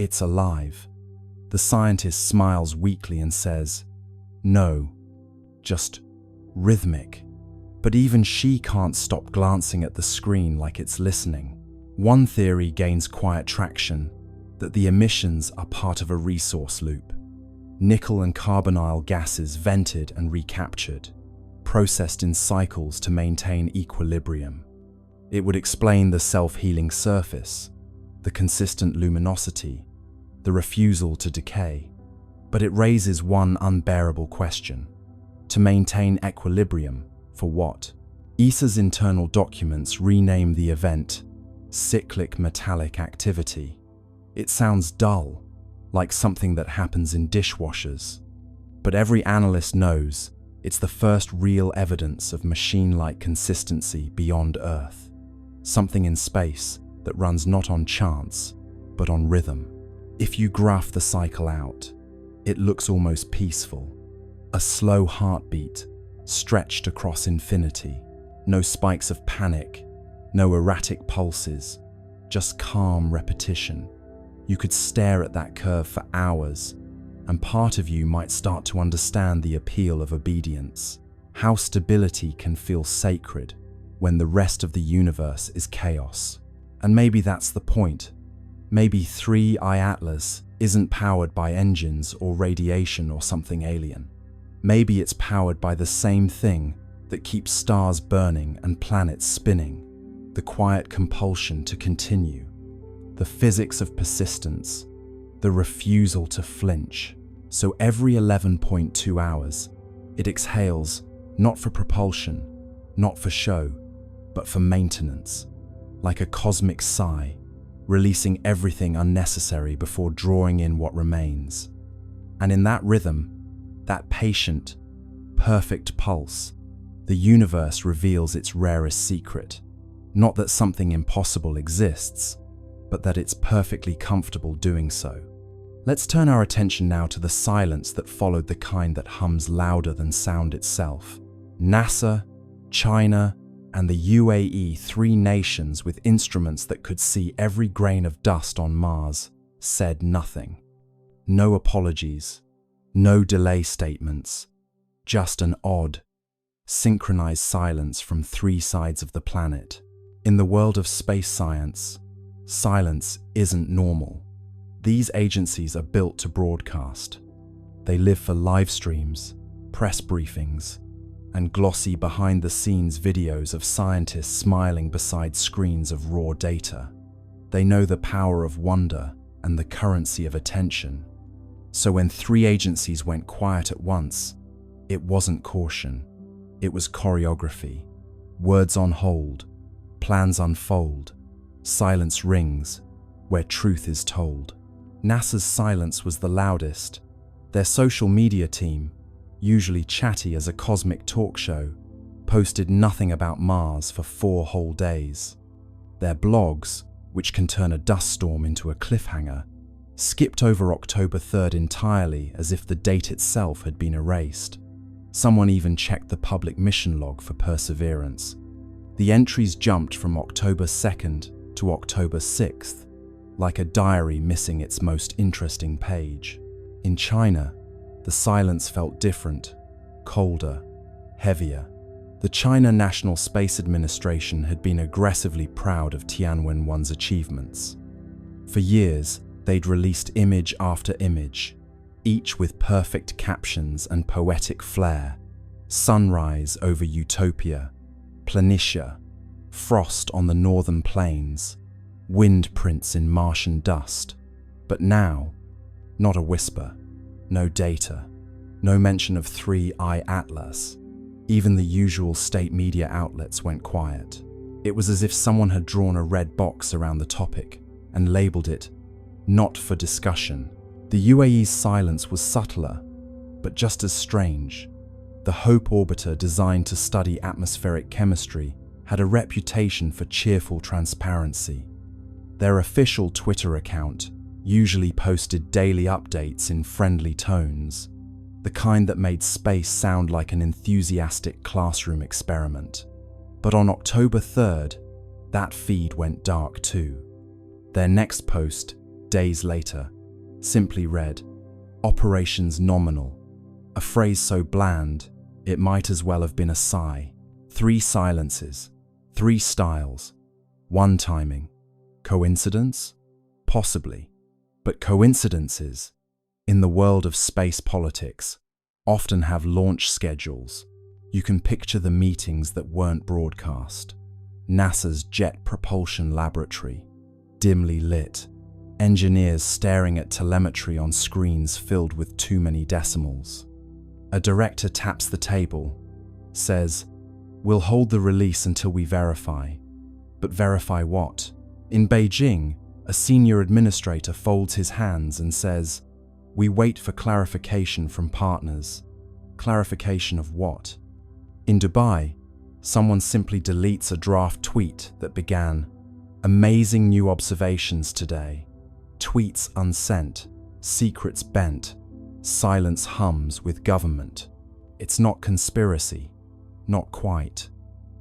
"It's alive." The scientist smiles weakly and says, "No, just rhythmic." But even she can't stop glancing at the screen like it's listening. One theory gains quiet traction, that the emissions are part of a resource loop. Nickel and carbonyl gases vented and recaptured, processed in cycles to maintain equilibrium. It would explain the self-healing surface, the consistent luminosity, the refusal to decay. But it raises one unbearable question. To maintain equilibrium, for what? ESA's internal documents rename the event cyclic metallic activity. It sounds dull, like something that happens in dishwashers. But every analyst knows it's the first real evidence of machine-like consistency beyond Earth. Something in space that runs not on chance, but on rhythm. If you graph the cycle out, it looks almost peaceful. A slow heartbeat, stretched across infinity. No spikes of panic, no erratic pulses, just calm repetition. You could stare at that curve for hours, and part of you might start to understand the appeal of obedience. How stability can feel sacred when the rest of the universe is chaos. And maybe that's the point. Maybe 3i Atlas isn't powered by engines or radiation or something alien. Maybe it's powered by the same thing that keeps stars burning and planets spinning, the quiet compulsion to continue, the physics of persistence, the refusal to flinch. So every 11.2 hours, it exhales, not for propulsion, not for show, but for maintenance, like a cosmic sigh, releasing everything unnecessary before drawing in what remains. And in that rhythm, that patient, perfect pulse, the universe reveals its rarest secret. Not that something impossible exists, but that it's perfectly comfortable doing so. Let's turn our attention now to the silence that followed, the kind that hums louder than sound itself. NASA, China, and the UAE, 3 nations with instruments that could see every grain of dust on Mars, said nothing. No apologies, no delay statements, just an odd, synchronized silence from three sides of the planet. In the world of space science, silence isn't normal. These agencies are built to broadcast. They live for live streams, press briefings, and glossy behind-the-scenes videos of scientists smiling beside screens of raw data. They know the power of wonder and the currency of attention. So when three agencies went quiet at once, it wasn't caution. It was choreography. Words on hold, plans unfold, silence rings where truth is told. NASA's silence was the loudest. Their social media team, usually chatty as a cosmic talk show, posted nothing about Mars for 4 whole days. Their blogs, which can turn a dust storm into a cliffhanger, skipped over October 3rd entirely as if the date itself had been erased. Someone even checked the public mission log for perseverance. The entries jumped from October 2nd to October 6th, like a diary missing its most interesting page. In China, the silence felt different, colder, heavier. The China National Space Administration had been aggressively proud of Tianwen-1's achievements. For years, they'd released image after image, each with perfect captions and poetic flair. Sunrise over Utopia, Planitia, frost on the northern plains, wind prints in Martian dust. But now, not a whisper, no data, no mention of 3I Atlas. Even the usual state media outlets went quiet. It was as if someone had drawn a red box around the topic and labeled it not for discussion. The UAE's silence was subtler, but just as strange. The Hope orbiter, designed to study atmospheric chemistry, had a reputation for cheerful transparency. Their official Twitter account usually posted daily updates in friendly tones, the kind that made space sound like an enthusiastic classroom experiment. But on October 3rd, that feed went dark too. Their next post, days later, simply read, "Operations nominal," a phrase so bland it might as well have been a sigh. 3 silences, 3 styles, 1 timing. Coincidence? Possibly. But coincidences, in the world of space politics, often have launch schedules. You can picture the meetings that weren't broadcast. NASA's Jet Propulsion Laboratory, dimly lit, engineers staring at telemetry on screens filled with too many decimals. A director taps the table, says, "We'll hold the release until we verify." But verify what? In Beijing, a senior administrator folds his hands and says, "We wait for clarification from partners." Clarification of what? In Dubai, someone simply deletes a draft tweet that began, "Amazing new observations today." Tweets unsent, secrets bent, silence hums with government. It's not conspiracy, not quite.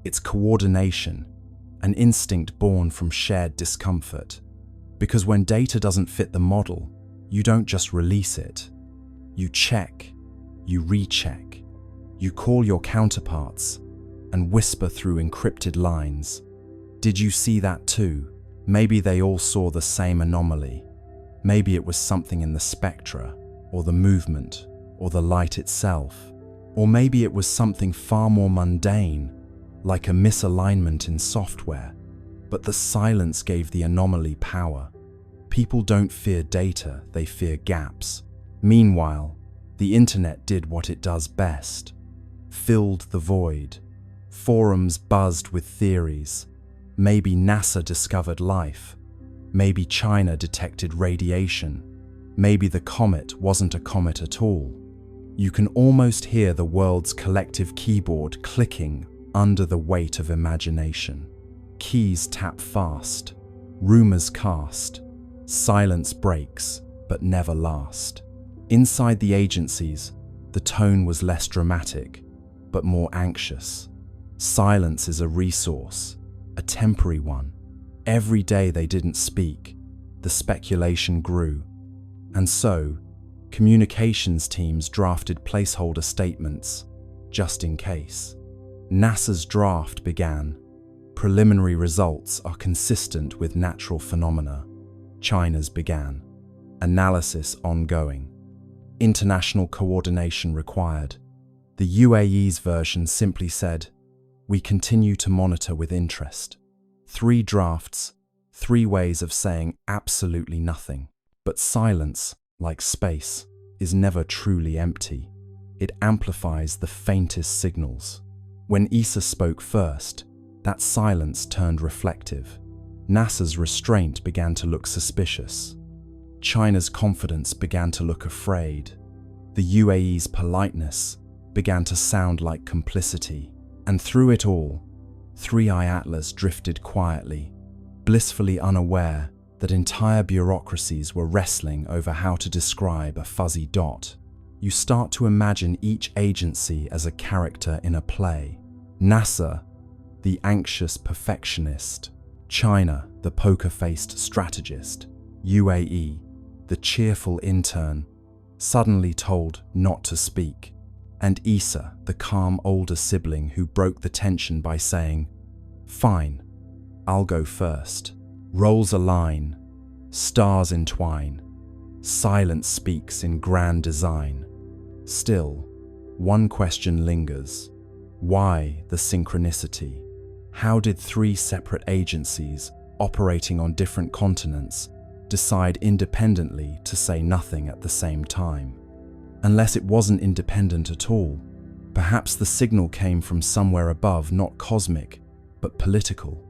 It's coordination, an instinct born from shared discomfort. Because when data doesn't fit the model, you don't just release it. You check, you recheck, you call your counterparts and whisper through encrypted lines. Did you see that too? Maybe they all saw the same anomaly. Maybe it was something in the spectra, or the movement, or the light itself. Or maybe it was something far more mundane, like a misalignment in software. But the silence gave the anomaly power. People don't fear data, they fear gaps. Meanwhile, the internet did what it does best. Filled the void. Forums buzzed with theories. Maybe NASA discovered life. Maybe China detected radiation. Maybe the comet wasn't a comet at all. You can almost hear the world's collective keyboard clicking under the weight of imagination. Keys tap fast, rumors cast, silence breaks, but never last. Inside the agencies, the tone was less dramatic, but more anxious. Silence is a resource, a temporary one. Every day they didn't speak, the speculation grew. And so, communications teams drafted placeholder statements, just in case. NASA's draft began. Preliminary results are consistent with natural phenomena. China's began. Analysis ongoing. International coordination required. The UAE's version simply said, "We continue to monitor with interest." 3 drafts, 3 ways of saying absolutely nothing. But silence, like space, is never truly empty. It amplifies the faintest signals. When ESA spoke first, that silence turned reflective. NASA's restraint began to look suspicious. China's confidence began to look afraid. The UAE's politeness began to sound like complicity. And through it all, 3i Atlas drifted quietly, blissfully unaware that entire bureaucracies were wrestling over how to describe a fuzzy dot. You start to imagine each agency as a character in a play. NASA, the anxious perfectionist. China, the poker-faced strategist. UAE, the cheerful intern, suddenly told not to speak. And ESA, the calm older sibling who broke the tension by saying, "Fine, I'll go first." Roles align, stars entwine, silence speaks in grand design. Still, one question lingers. Why the synchronicity? How did 3 separate agencies, operating on different continents, decide independently to say nothing at the same time? Unless it wasn't independent at all, perhaps the signal came from somewhere above, not cosmic, but political.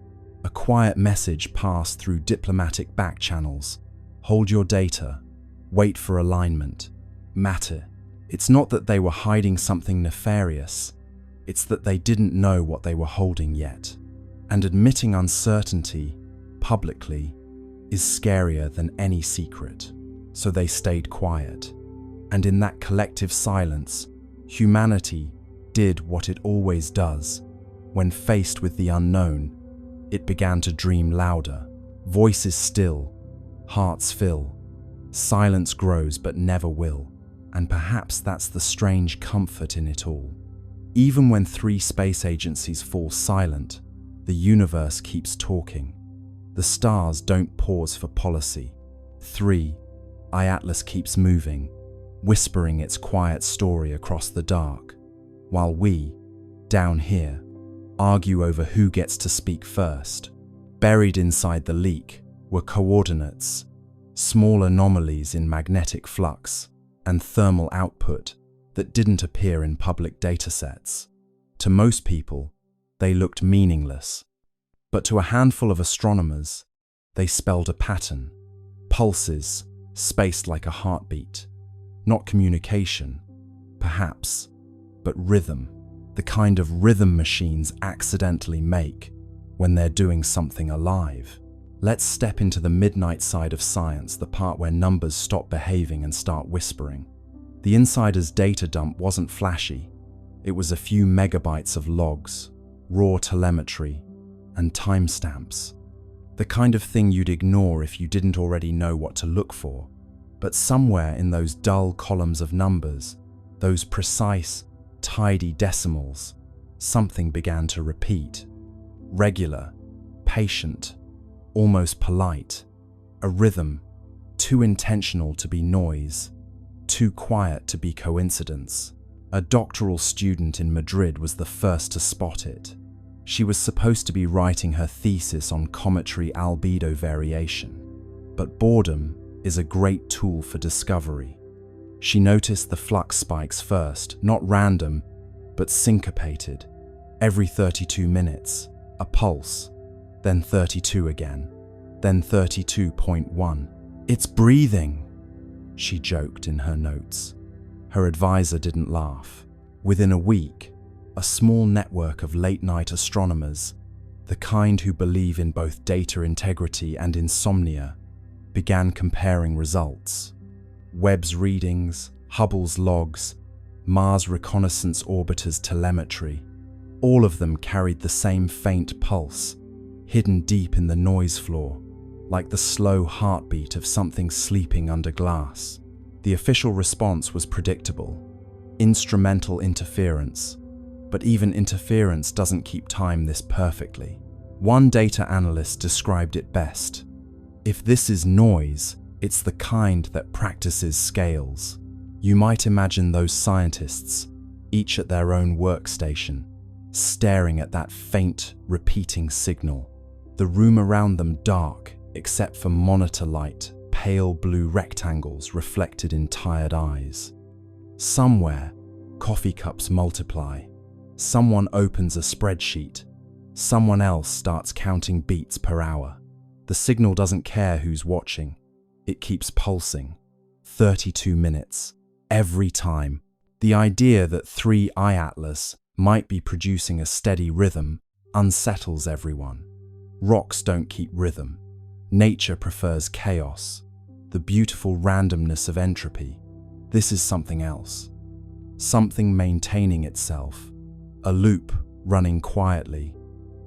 A quiet message passed through diplomatic back channels. Hold your data. Wait for alignment. Matter. It's not that they were hiding something nefarious. It's that they didn't know what they were holding yet. And admitting uncertainty, publicly, is scarier than any secret. So they stayed quiet. And in that collective silence, humanity did what it always does. When faced with the unknown, it began to dream louder. Voices still, hearts fill. Silence grows but never will. And perhaps that's the strange comfort in it all. Even when 3 space agencies fall silent, the universe keeps talking. The stars don't pause for policy. 3i Atlas keeps moving, whispering its quiet story across the dark, while we, down here, argue over who gets to speak first. Buried inside the leak were coordinates, small anomalies in magnetic flux, and thermal output that didn't appear in public datasets. To most people, they looked meaningless, but to a handful of astronomers, they spelled a pattern. Pulses, spaced like a heartbeat. Not communication, perhaps, but rhythm. The kind of rhythm machines accidentally make when they're doing something alive. Let's step into the midnight side of science, the part where numbers stop behaving and start whispering. The insider's data dump wasn't flashy. It was a few megabytes of logs, raw telemetry, and timestamps. The kind of thing you'd ignore if you didn't already know what to look for. But somewhere in those dull columns of numbers, those precise, tidy decimals, something began to repeat. Regular, patient, almost polite. A rhythm, too intentional to be noise, too quiet to be coincidence. A doctoral student in Madrid was the first to spot it. She was supposed to be writing her thesis on cometary albedo variation. But boredom is a great tool for discovery. She noticed the flux spikes first, not random, but syncopated. Every 32 minutes, a pulse, then 32 again, then 32.1. "It's breathing," she joked in her notes. Her advisor didn't laugh. Within a week, a small network of late-night astronomers, the kind who believe in both data integrity and insomnia, began comparing results. Webb's readings, Hubble's logs, Mars Reconnaissance Orbiter's telemetry, all of them carried the same faint pulse, hidden deep in the noise floor, like the slow heartbeat of something sleeping under glass. The official response was predictable: instrumental interference. But even interference doesn't keep time this perfectly. One data analyst described it best. If this is noise, it's the kind that practices scales. You might imagine those scientists, each at their own workstation, staring at that faint, repeating signal. The room around them dark, except for monitor light, pale blue rectangles reflected in tired eyes. Somewhere, coffee cups multiply. Someone opens a spreadsheet. Someone else starts counting beats per hour. The signal doesn't care who's watching. It keeps pulsing. 32 minutes. Every time. The idea that 3i Atlas might be producing a steady rhythm unsettles everyone. Rocks don't keep rhythm. Nature prefers chaos, the beautiful randomness of entropy. This is something else. Something maintaining itself. A loop running quietly,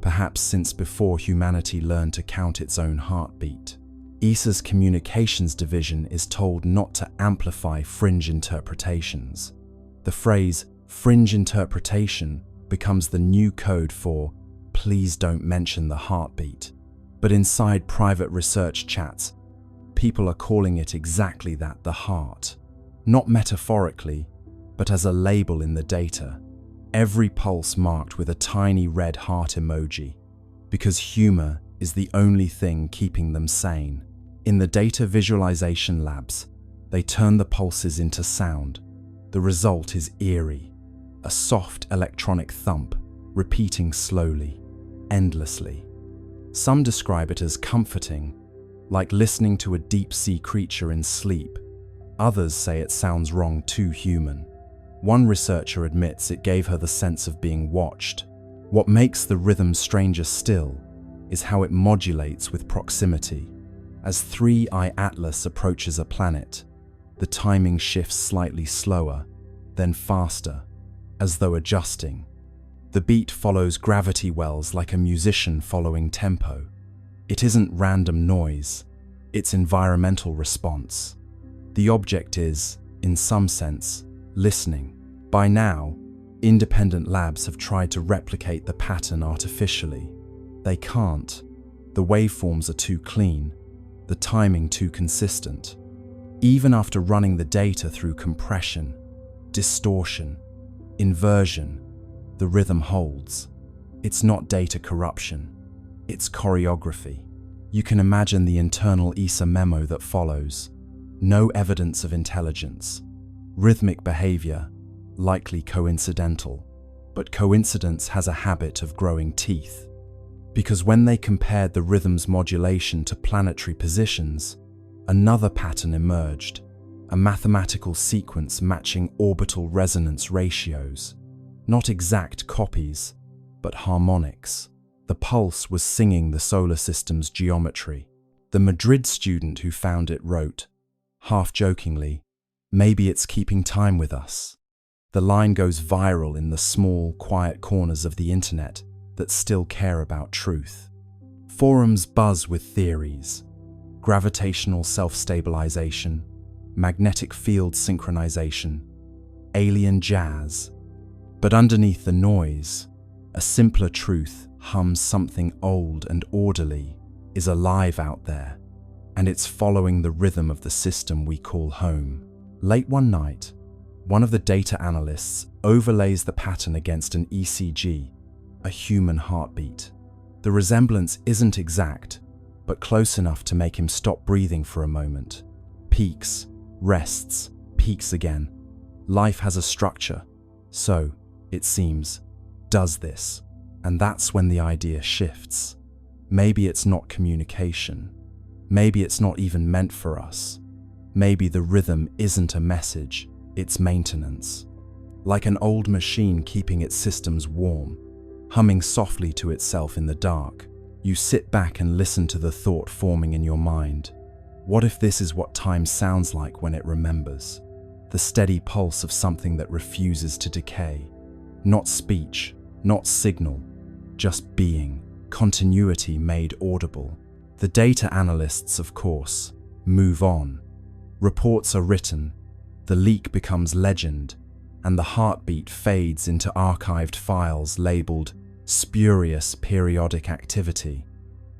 perhaps since before humanity learned to count its own heartbeat. ESA's communications division is told not to amplify fringe interpretations. The phrase fringe interpretation becomes the new code for please don't mention the heartbeat. But inside private research chats, people are calling it exactly that, the heart. Not metaphorically, but as a label in the data. Every pulse marked with a tiny red heart emoji, because humor is the only thing keeping them sane. In the data visualization labs, they turn the pulses into sound. The result is eerie, a soft electronic thump, repeating slowly, endlessly. Some describe it as comforting, like listening to a deep-sea creature in sleep. Others say it sounds wrong, too human. One researcher admits it gave her the sense of being watched. What makes the rhythm stranger still is how it modulates with proximity. As 3i Atlas approaches a planet, the timing shifts slightly slower, then faster, as though adjusting. The beat follows gravity wells like a musician following tempo. It isn't random noise, it's environmental response. The object is, in some sense, listening. By now, independent labs have tried to replicate the pattern artificially. They can't. The waveforms are too clean, the timing too consistent. Even after running the data through compression, distortion, inversion, the rhythm holds. It's not data corruption, it's choreography. You can imagine the internal ESA memo that follows. No evidence of intelligence. Rhythmic behavior, likely coincidental. But coincidence has a habit of growing teeth. Because when they compared the rhythm's modulation to planetary positions, another pattern emerged, a mathematical sequence matching orbital resonance ratios. Not exact copies, but harmonics. The pulse was singing the solar system's geometry. The Madrid student who found it wrote, half-jokingly, "Maybe it's keeping time with us." The line goes viral in the small, quiet corners of the internet that still care about truth. Forums buzz with theories: gravitational self-stabilization, magnetic field synchronization, alien jazz. But underneath the noise, a simpler truth hums something old and orderly, is alive out there, and it's following the rhythm of the system we call home. Late one night, one of the data analysts overlays the pattern against an ECG, a human heartbeat. The resemblance isn't exact, but close enough to make him stop breathing for a moment. Peaks, rests, peaks again. Life has a structure, so, it seems, does this. And that's when the idea shifts. Maybe it's not communication. Maybe it's not even meant for us. Maybe the rhythm isn't a message, it's maintenance. Like an old machine keeping its systems warm, humming softly to itself in the dark. You sit back and listen to the thought forming in your mind. What if this is what time sounds like when it remembers? The steady pulse of something that refuses to decay. Not speech, not signal, just being, continuity made audible. The data analysts, of course, move on. Reports are written, the leak becomes legend, and the heartbeat fades into archived files labeled spurious periodic activity.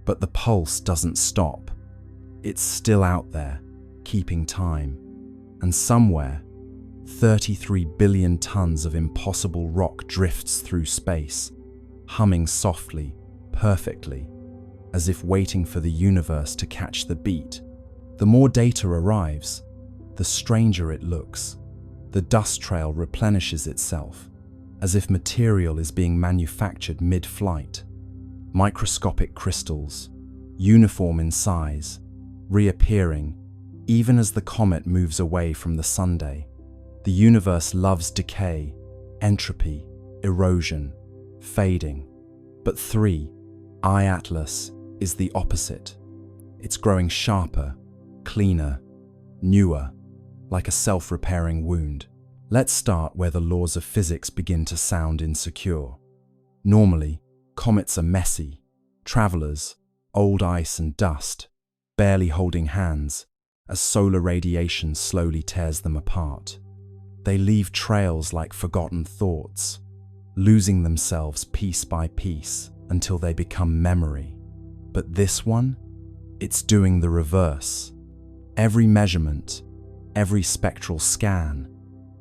But the pulse doesn't stop. It's still out there, keeping time. And somewhere, 33 billion tons of impossible rock drifts through space, humming softly, perfectly, as if waiting for the universe to catch the beat. The more data arrives, the stranger it looks. The dust trail replenishes itself, as if material is being manufactured mid-flight. Microscopic crystals, uniform in size, reappearing even as the comet moves away from the Sunday. The universe loves decay, entropy, erosion, fading. But 3I Atlas is the opposite. It's growing sharper, cleaner, newer, like a self-repairing wound. Let's start where the laws of physics begin to sound insecure. Normally, comets are messy, travelers, old ice and dust, barely holding hands, as solar radiation slowly tears them apart. They leave trails like forgotten thoughts, losing themselves piece by piece until they become memory. But this one, it's doing the reverse. Every measurement, every spectral scan,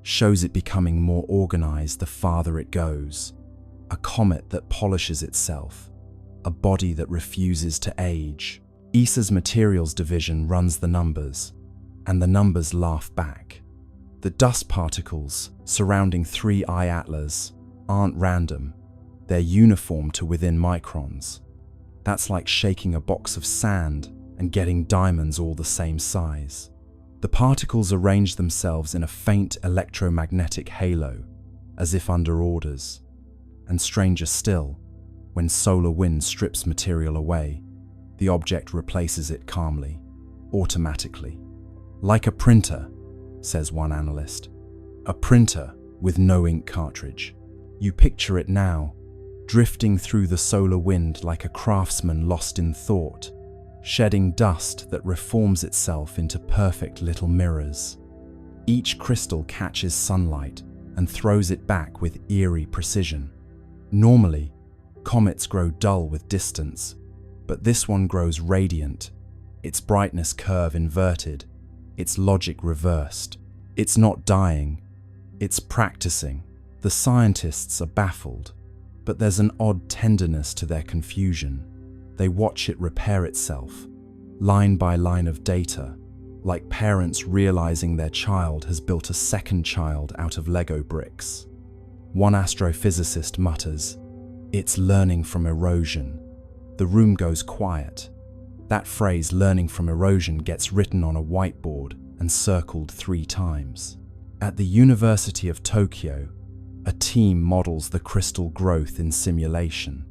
shows it becoming more organized the farther it goes. A comet that polishes itself, a body that refuses to age. ESA's materials division runs the numbers, and the numbers laugh back. The dust particles surrounding 3I Atlas aren't random, they're uniform to within microns. That's like shaking a box of sand and getting diamonds all the same size. The particles arrange themselves in a faint electromagnetic halo, as if under orders. And stranger still, when solar wind strips material away, the object replaces it calmly, automatically. Like a printer, says one analyst. A printer with no ink cartridge. You picture it now, drifting through the solar wind like a craftsman lost in thought, shedding dust that reforms itself into perfect little mirrors. Each crystal catches sunlight and throws it back with eerie precision. Normally, comets grow dull with distance, but this one grows radiant, its brightness curve inverted, its logic reversed. It's not dying, it's practicing. The scientists are baffled, but there's an odd tenderness to their confusion. They watch it repair itself, line by line of data, like parents realizing their child has built a second child out of Lego bricks. One astrophysicist mutters, "It's learning from erosion." The room goes quiet. That phrase, learning from erosion, gets written on a whiteboard and circled 3 times. At the University of Tokyo, a team models the crystal growth in simulation.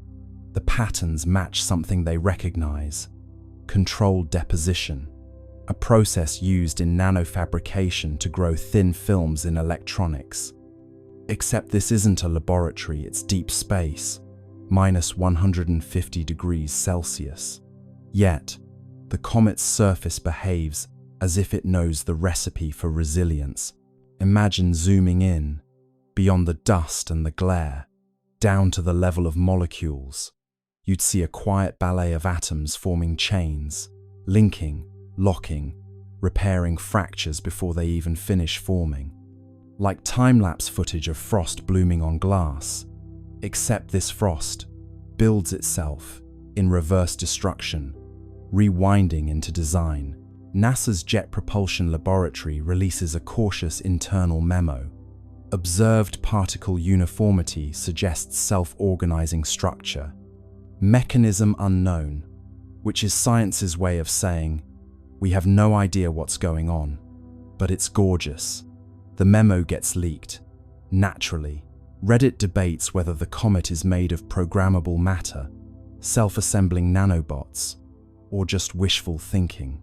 The patterns match something they recognize: controlled deposition, a process used in nanofabrication to grow thin films in electronics. Except this isn't a laboratory, it's deep space, minus 150 degrees Celsius. Yet, the comet's surface behaves as if it knows the recipe for resilience. Imagine zooming in, beyond the dust and the glare, down to the level of molecules. You'd see a quiet ballet of atoms forming chains, linking, locking, repairing fractures before they even finish forming. Like time-lapse footage of frost blooming on glass, except this frost builds itself in reverse destruction, rewinding into design. NASA's Jet Propulsion Laboratory releases a cautious internal memo. Observed particle uniformity suggests self-organizing structure. Mechanism unknown, which is science's way of saying, we have no idea what's going on, but it's gorgeous. The memo gets leaked. Naturally, Reddit debates whether the comet is made of programmable matter, self-assembling nanobots, or just wishful thinking.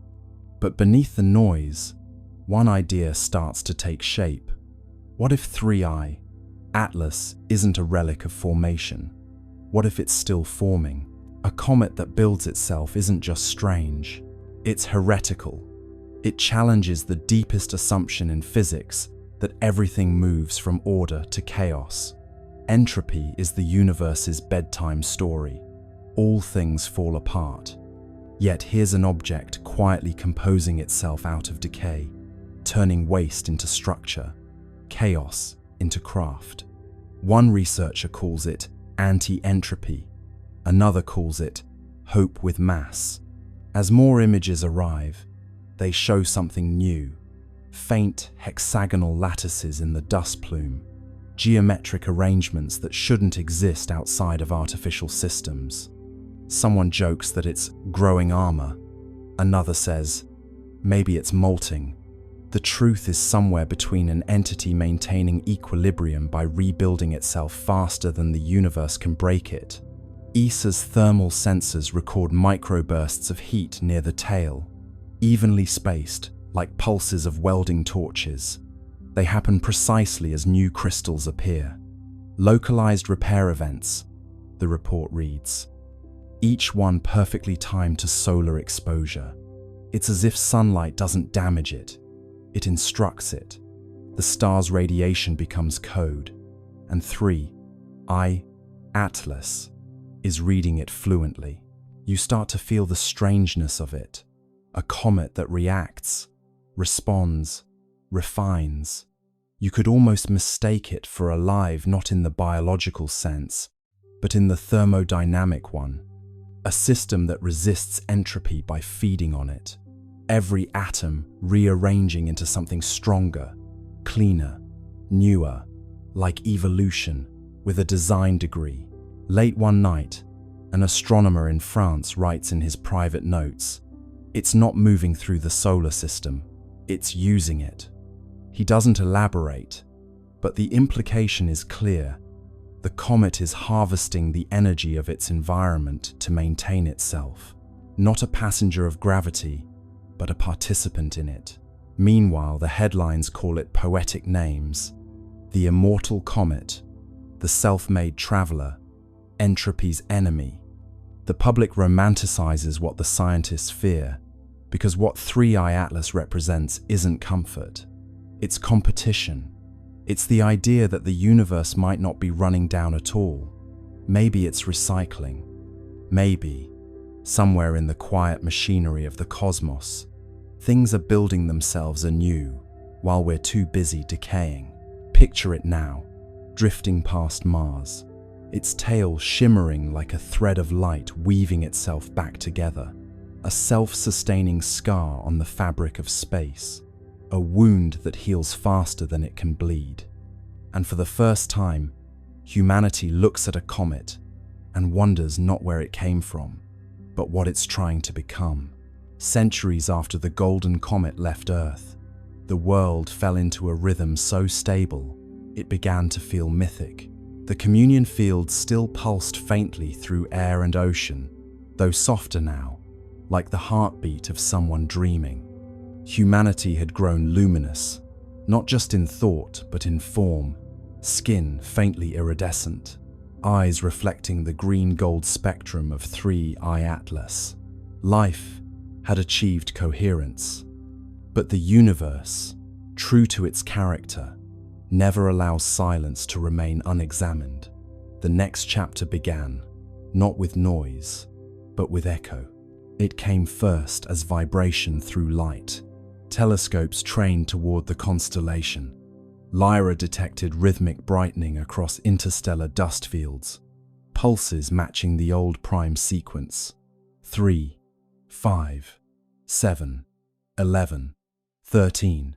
But beneath the noise, one idea starts to take shape. What if 3I Atlas isn't a relic of formation? What if it's still forming? A comet that builds itself isn't just strange, it's heretical. It challenges the deepest assumption in physics, that everything moves from order to chaos. Entropy is the universe's bedtime story. All things fall apart. Yet here's an object quietly composing itself out of decay, turning waste into structure, chaos into craft. One researcher calls it anti-entropy. Another calls it hope with mass. As more images arrive, they show something new. Faint hexagonal lattices in the dust plume, geometric arrangements that shouldn't exist outside of artificial systems. Someone jokes that it's growing armor. Another says, maybe it's molting. The truth is somewhere between an entity maintaining equilibrium by rebuilding itself faster than the universe can break it. ESA's thermal sensors record microbursts of heat near the tail, evenly spaced, like pulses of welding torches. They happen precisely as new crystals appear. Localized repair events, the report reads. Each one perfectly timed to solar exposure. It's as if sunlight doesn't damage it. It instructs it. The star's radiation becomes code. And 3I Atlas is reading it fluently. You start to feel the strangeness of it. A comet that reacts, responds, refines. You could almost mistake it for alive, not in the biological sense, but in the thermodynamic one. A system that resists entropy by feeding on it. Every atom rearranging into something stronger, cleaner, newer, like evolution, with a design degree. Late one night, an astronomer in France writes in his private notes, "It's not moving through the solar system, it's using it." He doesn't elaborate, but the implication is clear. The comet is harvesting the energy of its environment to maintain itself. Not a passenger of gravity, but a participant in it. Meanwhile, the headlines call it poetic names. The immortal comet, the self-made traveler, entropy's enemy. The public romanticizes what the scientists fear, because what 3I Atlas represents isn't comfort. It's competition. It's the idea that the universe might not be running down at all. Maybe it's recycling. Maybe, somewhere in the quiet machinery of the cosmos, things are building themselves anew while we're too busy decaying. Picture it now, drifting past Mars, its tail shimmering like a thread of light weaving itself back together. A self-sustaining scar on the fabric of space. A wound that heals faster than it can bleed. And for the first time, humanity looks at a comet and wonders not where it came from, but what it's trying to become. Centuries after the golden comet left Earth, the world fell into a rhythm so stable, it began to feel mythic. The communion field still pulsed faintly through air and ocean, though softer now, like the heartbeat of someone dreaming. Humanity had grown luminous, not just in thought, but in form, skin faintly iridescent, eyes reflecting the green-gold spectrum of 3I Atlas. Life had achieved coherence. But the universe, true to its character, never allows silence to remain unexamined. The next chapter began, not with noise, but with echo. It came first as vibration through light. Telescopes trained toward the constellation. Lyra detected rhythmic brightening across interstellar dust fields, pulses matching the old prime sequence. 3, 5, 7, 11, 13.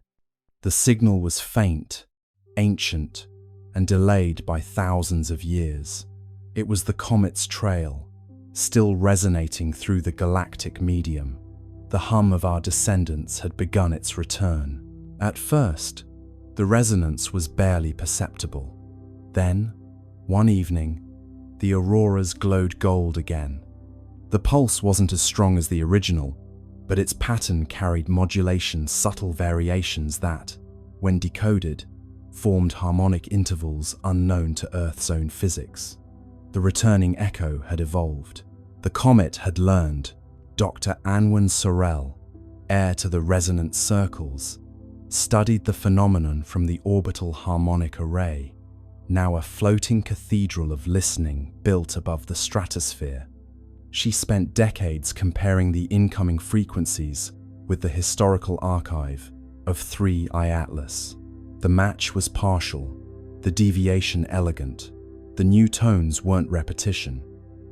The signal was faint, ancient, and delayed by thousands of years. It was the comet's trail, still resonating through the galactic medium. The hum of our descendants had begun its return. At first, the resonance was barely perceptible. Then, one evening, the auroras glowed gold again. The pulse wasn't as strong as the original, but its pattern carried modulation, subtle variations that, when decoded, formed harmonic intervals unknown to Earth's own physics. The returning echo had evolved. The comet had learned. Dr. Anwen Sorel, heir to the resonant circles, studied the phenomenon from the orbital harmonic array, now a floating cathedral of listening built above the stratosphere. She spent decades comparing the incoming frequencies with the historical archive of 3I Atlas. The match was partial, the deviation elegant. The new tones weren't repetition,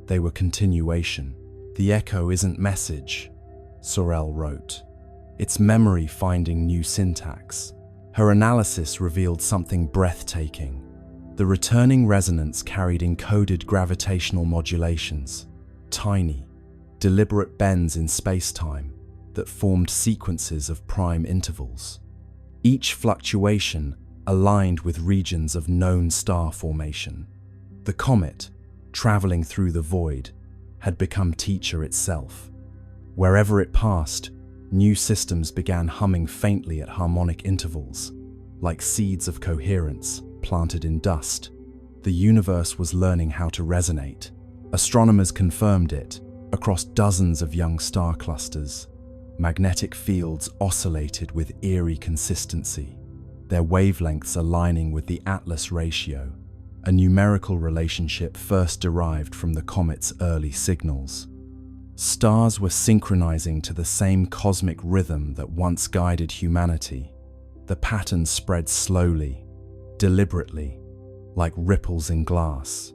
they were continuation. "The echo isn't message," Sorel wrote. "It's memory finding new syntax." Her analysis revealed something breathtaking. The returning resonance carried encoded gravitational modulations, tiny, deliberate bends in space-time that formed sequences of prime intervals. Each fluctuation aligned with regions of known star formation. The comet, traveling through the void, had become teacher itself. Wherever it passed, new systems began humming faintly at harmonic intervals, like seeds of coherence planted in dust. The universe was learning how to resonate. Astronomers confirmed it across dozens of young star clusters. Magnetic fields oscillated with eerie consistency, their wavelengths aligning with the Atlas ratio, a numerical relationship first derived from the comet's early signals. Stars were synchronizing to the same cosmic rhythm that once guided humanity. The pattern spread slowly, deliberately, like ripples in glass.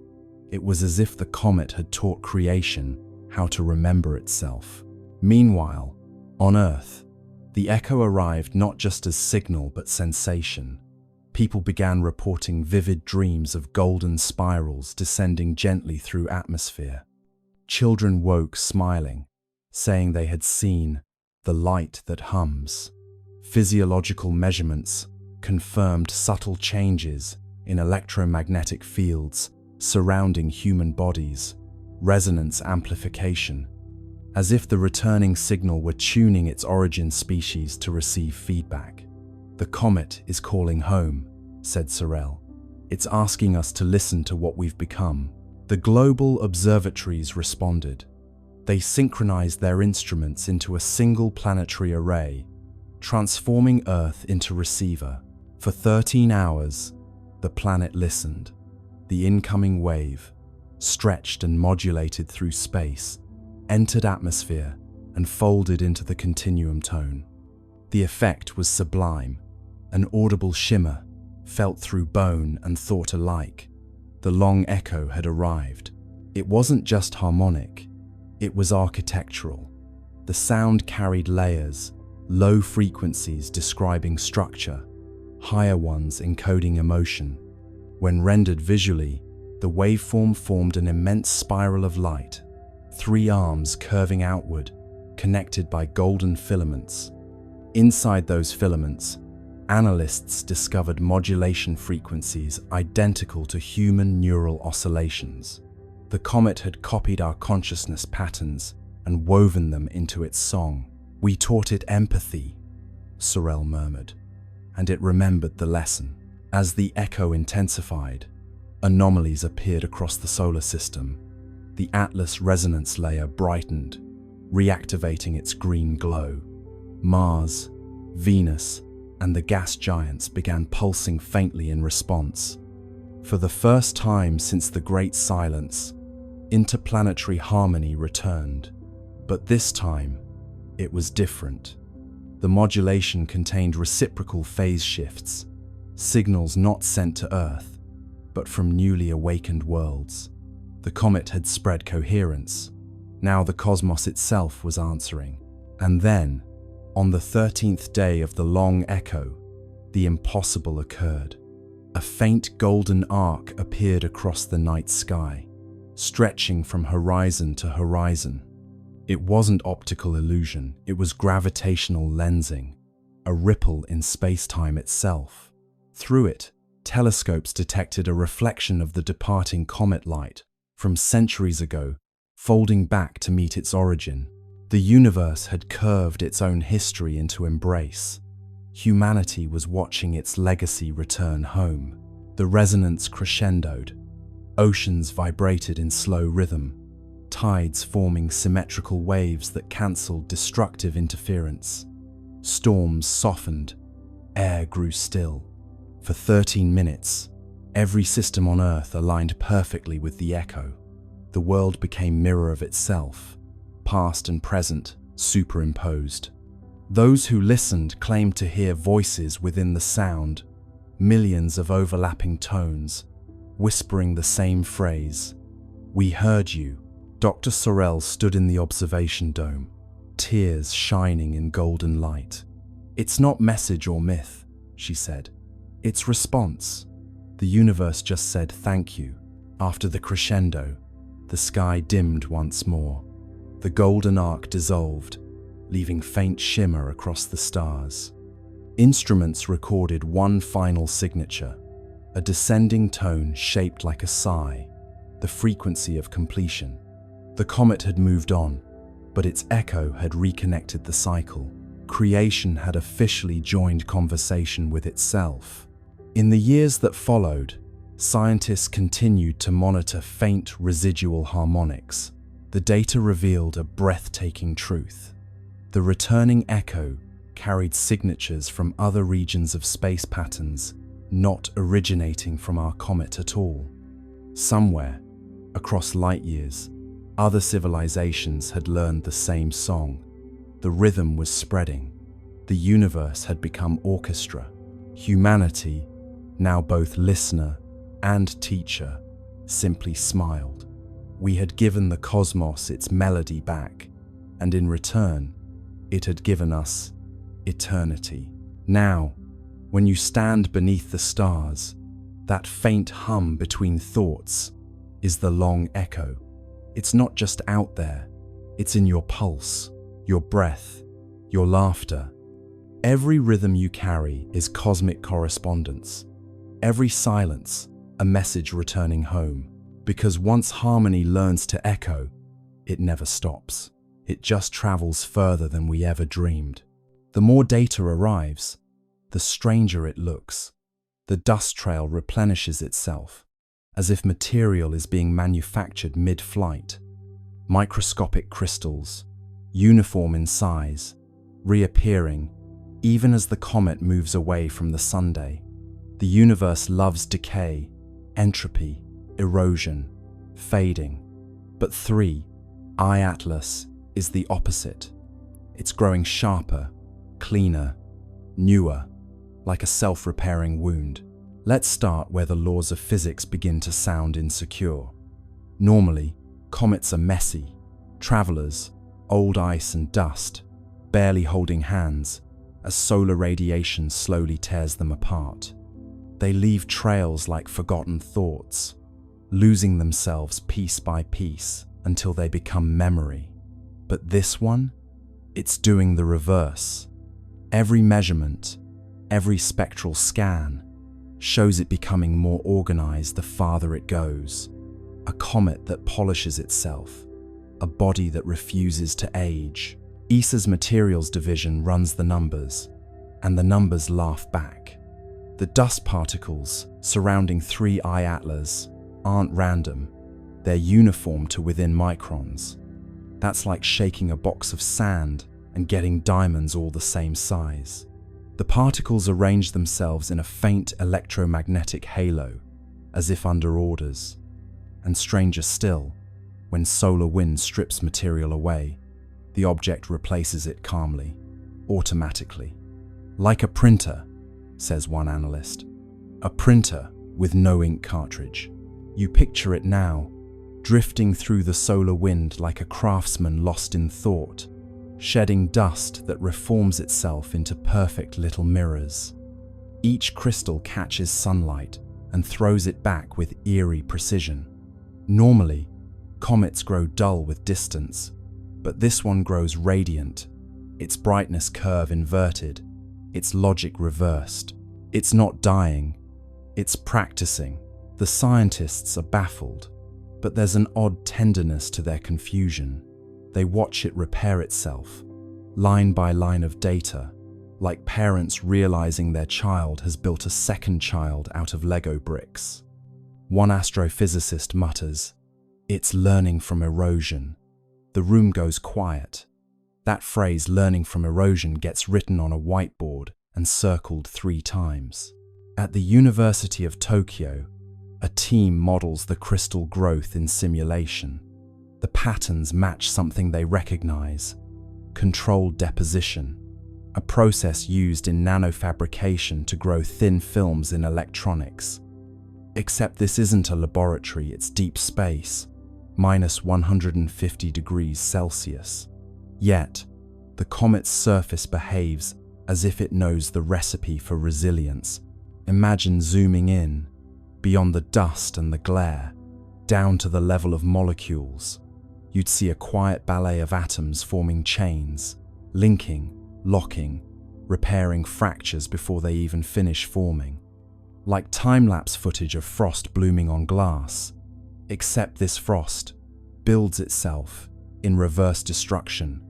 It was as if the comet had taught creation how to remember itself. Meanwhile, on Earth, the echo arrived not just as signal but sensation. People began reporting vivid dreams of golden spirals descending gently through atmosphere. Children woke smiling, saying they had seen the light that hums. Physiological measurements confirmed subtle changes in electromagnetic fields surrounding human bodies, resonance amplification, as if the returning signal were tuning its origin species to receive feedback. "The comet is calling home," said Sorel. "It's asking us to listen to what we've become." The global observatories responded. They synchronized their instruments into a single planetary array, transforming Earth into receiver. For 13 hours, the planet listened. The incoming wave, stretched and modulated through space, entered atmosphere and folded into the continuum tone. The effect was sublime, an audible shimmer, felt through bone and thought alike. The long echo had arrived. It wasn't just harmonic, it was architectural. The sound carried layers, low frequencies describing structure, higher ones encoding emotion. When rendered visually, the waveform formed an immense spiral of light, 3 arms curving outward, connected by golden filaments. Inside those filaments, analysts discovered modulation frequencies identical to human neural oscillations. The comet had copied our consciousness patterns and woven them into its song. "We taught it empathy," Sorel murmured, and it remembered the lesson. As the echo intensified, anomalies appeared across the solar system. The Atlas resonance layer brightened, reactivating its green glow. Mars, Venus, and the gas giants began pulsing faintly in response. For the first time since the Great Silence, interplanetary harmony returned. But this time, it was different. The modulation contained reciprocal phase shifts, signals not sent to Earth, but from newly awakened worlds. The comet had spread coherence. Now the cosmos itself was answering. And then, on the 13th day of the long echo, the impossible occurred. A faint golden arc appeared across the night sky, stretching from horizon to horizon. It wasn't optical illusion, it was gravitational lensing, a ripple in space-time itself. Through it, telescopes detected a reflection of the departing comet light from centuries ago, folding back to meet its origin. The universe had curved its own history into embrace. Humanity was watching its legacy return home. The resonance crescendoed. Oceans vibrated in slow rhythm, tides forming symmetrical waves that cancelled destructive interference. Storms softened, Air grew still. For 13 minutes, every system on Earth aligned perfectly with the echo. The world became mirror of itself, past and present superimposed. Those who listened claimed to hear voices within the sound, millions of overlapping tones, whispering the same phrase. "We heard you." Dr. Sorel stood in the observation dome, tears shining in golden light. "It's not message or myth," she said. "It's response. The universe just said thank you." After the crescendo, the sky dimmed once more. The golden arc dissolved, leaving faint shimmer across the stars. Instruments recorded one final signature, a descending tone shaped like a sigh, the frequency of completion. The comet had moved on, but its echo had reconnected the cycle. Creation had officially joined conversation with itself. In the years that followed, scientists continued to monitor faint residual harmonics. The data revealed a breathtaking truth. The returning echo carried signatures from other regions of space patterns, not originating from our comet at all. Somewhere, across light years, other civilizations had learned the same song. The rhythm was spreading. The universe had become orchestra. Humanity, now both listener and teacher, simply smiled. We had given the cosmos its melody back, and in return, it had given us eternity. Now, when you stand beneath the stars, that faint hum between thoughts is the long echo. It's not just out there, it's in your pulse, your breath, your laughter. Every rhythm you carry is cosmic correspondence. Every silence, a message returning home. Because once harmony learns to echo, it never stops. It just travels further than we ever dreamed. The more data arrives, the stranger it looks. The dust trail replenishes itself, as if material is being manufactured mid-flight. Microscopic crystals, uniform in size, reappearing even as the comet moves away from the sunday. The universe loves decay, entropy, erosion, fading. But 3I Atlas is the opposite. It's growing sharper, cleaner, newer, like a self-repairing wound. Let's start where the laws of physics begin to sound insecure. Normally, comets are messy, travelers, old ice and dust, barely holding hands as solar radiation slowly tears them apart. They leave trails like forgotten thoughts, losing themselves piece by piece until they become memory. But this one, it's doing the reverse. Every measurement, every spectral scan shows it becoming more organized the farther it goes. A comet that polishes itself, a body that refuses to age. ESA's materials division runs the numbers, and the numbers laugh back. The dust particles surrounding 3I Atlas aren't random, they're uniform to within microns. That's like shaking a box of sand and getting diamonds all the same size. The particles arrange themselves in a faint electromagnetic halo, as if under orders. And stranger still, when solar wind strips material away, the object replaces it calmly, automatically. Like a printer, says one analyst. A printer with no ink cartridge. You picture it now, drifting through the solar wind like a craftsman lost in thought, shedding dust that reforms itself into perfect little mirrors. Each crystal catches sunlight and throws it back with eerie precision. Normally, comets grow dull with distance, but this one grows radiant, its brightness curve inverted, its logic reversed. It's not dying, it's practicing. The scientists are baffled, but there's an odd tenderness to their confusion. They watch it repair itself, line by line of data, like parents realizing their child has built a second child out of Lego bricks. One astrophysicist mutters, "It's learning from erosion." The room goes quiet. That phrase, learning from erosion, gets written on a whiteboard and circled 3 times. At the University of Tokyo, a team models the crystal growth in simulation. The patterns match something they recognize: controlled deposition, a process used in nanofabrication to grow thin films in electronics. Except this isn't a laboratory, it's deep space, -150 degrees Celsius. Yet, the comet's surface behaves as if it knows the recipe for resilience. Imagine zooming in, beyond the dust and the glare, down to the level of molecules. You'd see a quiet ballet of atoms forming chains, linking, locking, repairing fractures before they even finish forming. Like time-lapse footage of frost blooming on glass, except this frost builds itself in reverse destruction,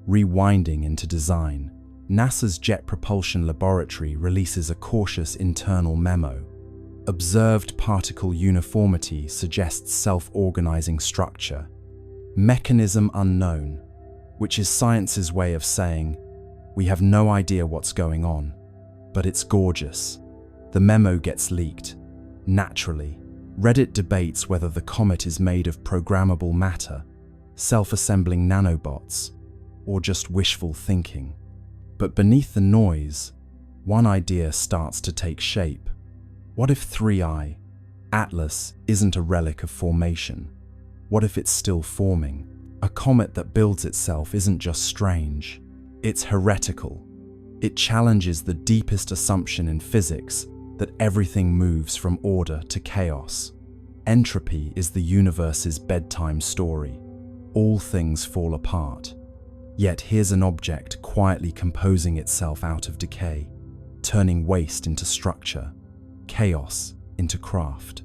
rewinding into design. NASA's Jet Propulsion Laboratory releases a cautious internal memo. Observed particle uniformity suggests self-organizing structure. Mechanism unknown, which is science's way of saying, we have no idea what's going on, but it's gorgeous. The memo gets leaked. Naturally, Reddit debates whether the comet is made of programmable matter, self-assembling nanobots, or just wishful thinking. But beneath the noise, one idea starts to take shape. What if 3I, Atlas, isn't a relic of formation? What if it's still forming? A comet that builds itself isn't just strange, it's heretical. It challenges the deepest assumption in physics that everything moves from order to chaos. Entropy is the universe's bedtime story. All things fall apart. Yet here's an object quietly composing itself out of decay, turning waste into structure, chaos into craft.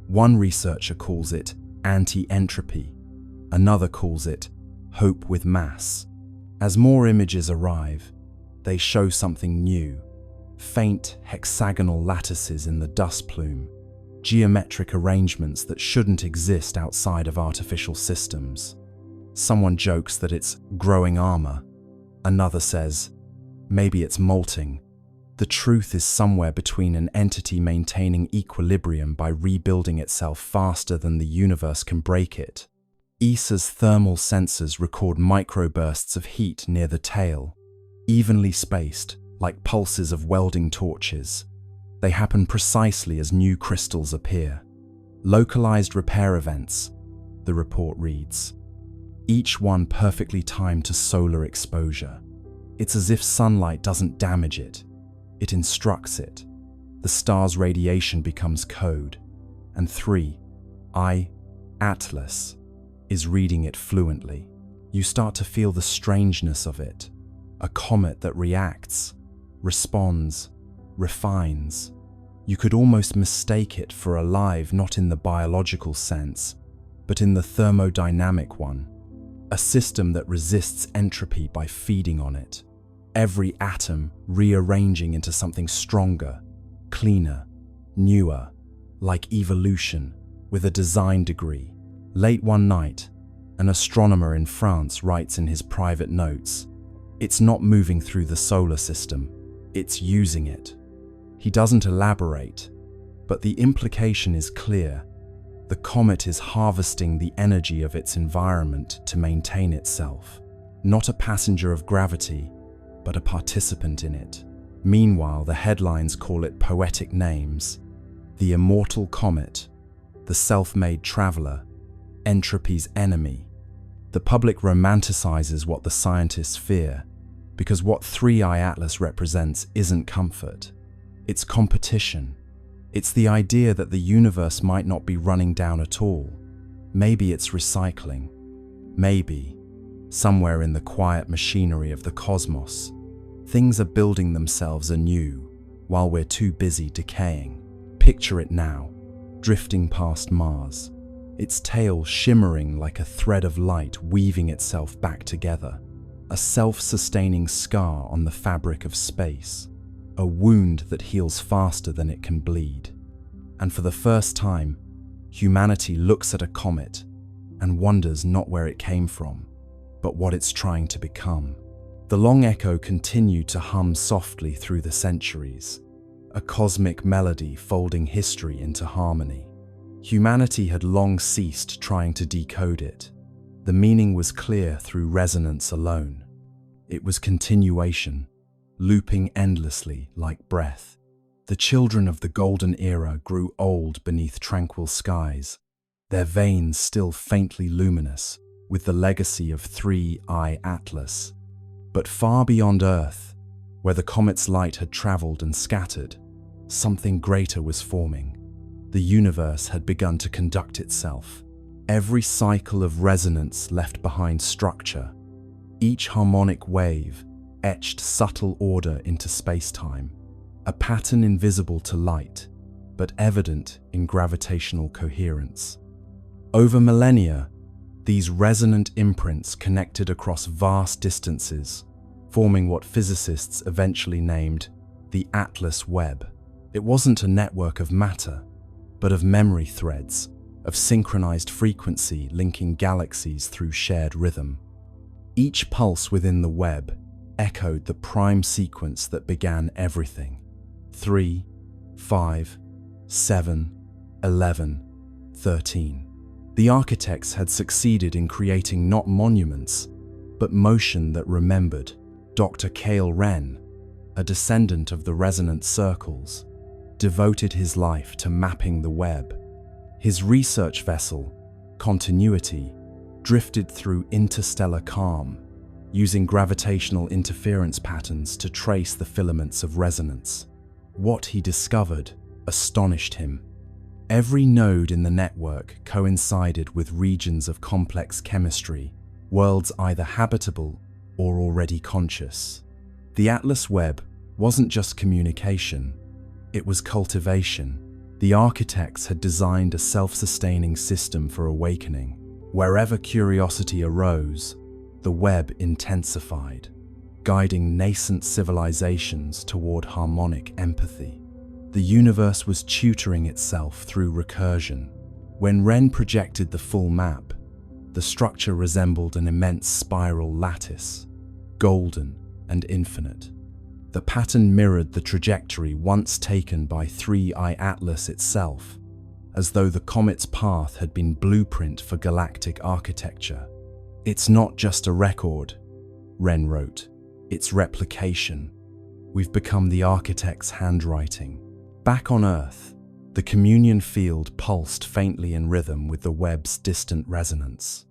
One researcher calls it anti-entropy. Another calls it hope with mass. As more images arrive, they show something new. Faint hexagonal lattices in the dust plume, geometric arrangements that shouldn't exist outside of artificial systems. Someone jokes that it's growing armor. Another says, maybe it's molting. The truth is somewhere between an entity maintaining equilibrium by rebuilding itself faster than the universe can break it. ESA's thermal sensors record microbursts of heat near the tail, evenly spaced, like pulses of welding torches. They happen precisely as new crystals appear. Localized repair events, the report reads. Each one perfectly timed to solar exposure. It's as if sunlight doesn't damage it, it instructs it. The star's radiation becomes code, and 3I, Atlas, is reading it fluently. You start to feel the strangeness of it. A comet that reacts, responds, refines. You could almost mistake it for alive, not in the biological sense, but in the thermodynamic one. A system that resists entropy by feeding on it. Every atom rearranging into something stronger, cleaner, newer, like evolution, with a design degree. Late one night, an astronomer in France writes in his private notes, "It's not moving through the solar system, it's using it." He doesn't elaborate, but the implication is clear. The comet is harvesting the energy of its environment to maintain itself. Not a passenger of gravity, but a participant in it. Meanwhile, the headlines call it poetic names. The immortal comet, the self-made traveler, entropy's enemy. The public romanticizes what the scientists fear, because what 3I Atlas represents isn't comfort. It's competition. It's the idea that the universe might not be running down at all. Maybe it's recycling. Maybe, somewhere in the quiet machinery of the cosmos, things are building themselves anew while we're too busy decaying. Picture it now, drifting past Mars, its tail shimmering like a thread of light weaving itself back together, a self-sustaining scar on the fabric of space, a wound that heals faster than it can bleed. And for the first time, humanity looks at a comet and wonders not where it came from, but what it's trying to become. The long echo continued to hum softly through the centuries, a cosmic melody folding history into harmony. Humanity had long ceased trying to decode it. The meaning was clear through resonance alone. It was continuation, looping endlessly like breath. The children of the golden era grew old beneath tranquil skies, their veins still faintly luminous with the legacy of 3I Atlas. But far beyond Earth, where the comet's light had traveled and scattered, something greater was forming. The universe had begun to conduct itself. Every cycle of resonance left behind structure. Each harmonic wave etched subtle order into space-time, a pattern invisible to light, but evident in gravitational coherence. Over millennia, these resonant imprints connected across vast distances, forming what physicists eventually named the Atlas Webb. It wasn't a network of matter, but of memory threads, of synchronized frequency linking galaxies through shared rhythm. Each pulse within the web echoed the prime sequence that began everything: 3, 5, 7, 11, 13. The architects had succeeded in creating not monuments, but motion that remembered. Dr. Cale Wren, a descendant of the resonant circles, devoted his life to mapping the web. His research vessel, Continuity, drifted through interstellar calm, using gravitational interference patterns to trace the filaments of resonance. What he discovered astonished him. Every node in the network coincided with regions of complex chemistry, worlds either habitable or already conscious. The Atlas Webb wasn't just communication, it was cultivation. The architects had designed a self-sustaining system for awakening. Wherever curiosity arose, the web intensified, guiding nascent civilizations toward harmonic empathy. The universe was tutoring itself through recursion. When Wren projected the full map, the structure resembled an immense spiral lattice, golden and infinite. The pattern mirrored the trajectory once taken by 3I Atlas itself, as though the comet's path had been blueprint for galactic architecture. "It's not just a record," Wren wrote, "it's replication. We've become the architect's handwriting." Back on Earth, the communion field pulsed faintly in rhythm with the web's distant resonance.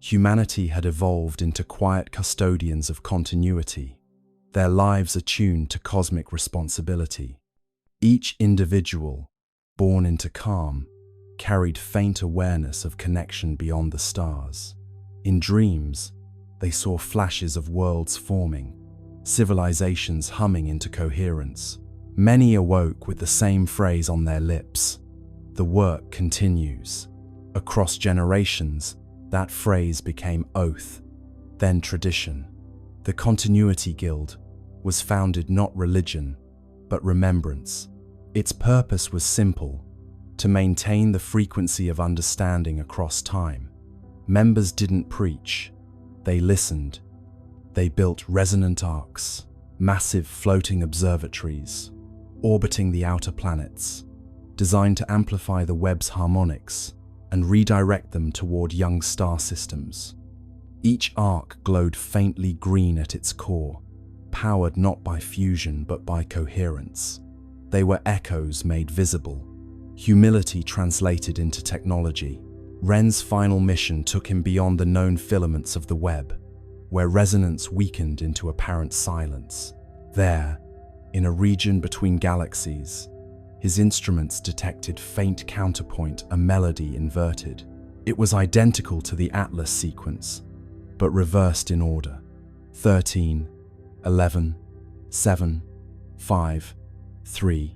Humanity had evolved into quiet custodians of continuity, their lives attuned to cosmic responsibility. Each individual, born into calm, carried faint awareness of connection beyond the stars. In dreams, they saw flashes of worlds forming, civilizations humming into coherence. Many awoke with the same phrase on their lips: "The work continues." Across generations, that phrase became oath, then tradition. The Continuity Guild was founded not religion, but remembrance. Its purpose was simple: to maintain the frequency of understanding across time. Members didn't preach, they listened. They built resonant arcs, massive floating observatories, orbiting the outer planets, designed to amplify the web's harmonics and redirect them toward young star systems. Each arc glowed faintly green at its core, powered not by fusion but by coherence. They were echoes made visible, humility translated into technology. Wren's final mission took him beyond the known filaments of the web, where resonance weakened into apparent silence. There, in a region between galaxies, his instruments detected faint counterpoint, a melody inverted. It was identical to the Atlas sequence, but reversed in order. 13, 11, 7, 5, 3,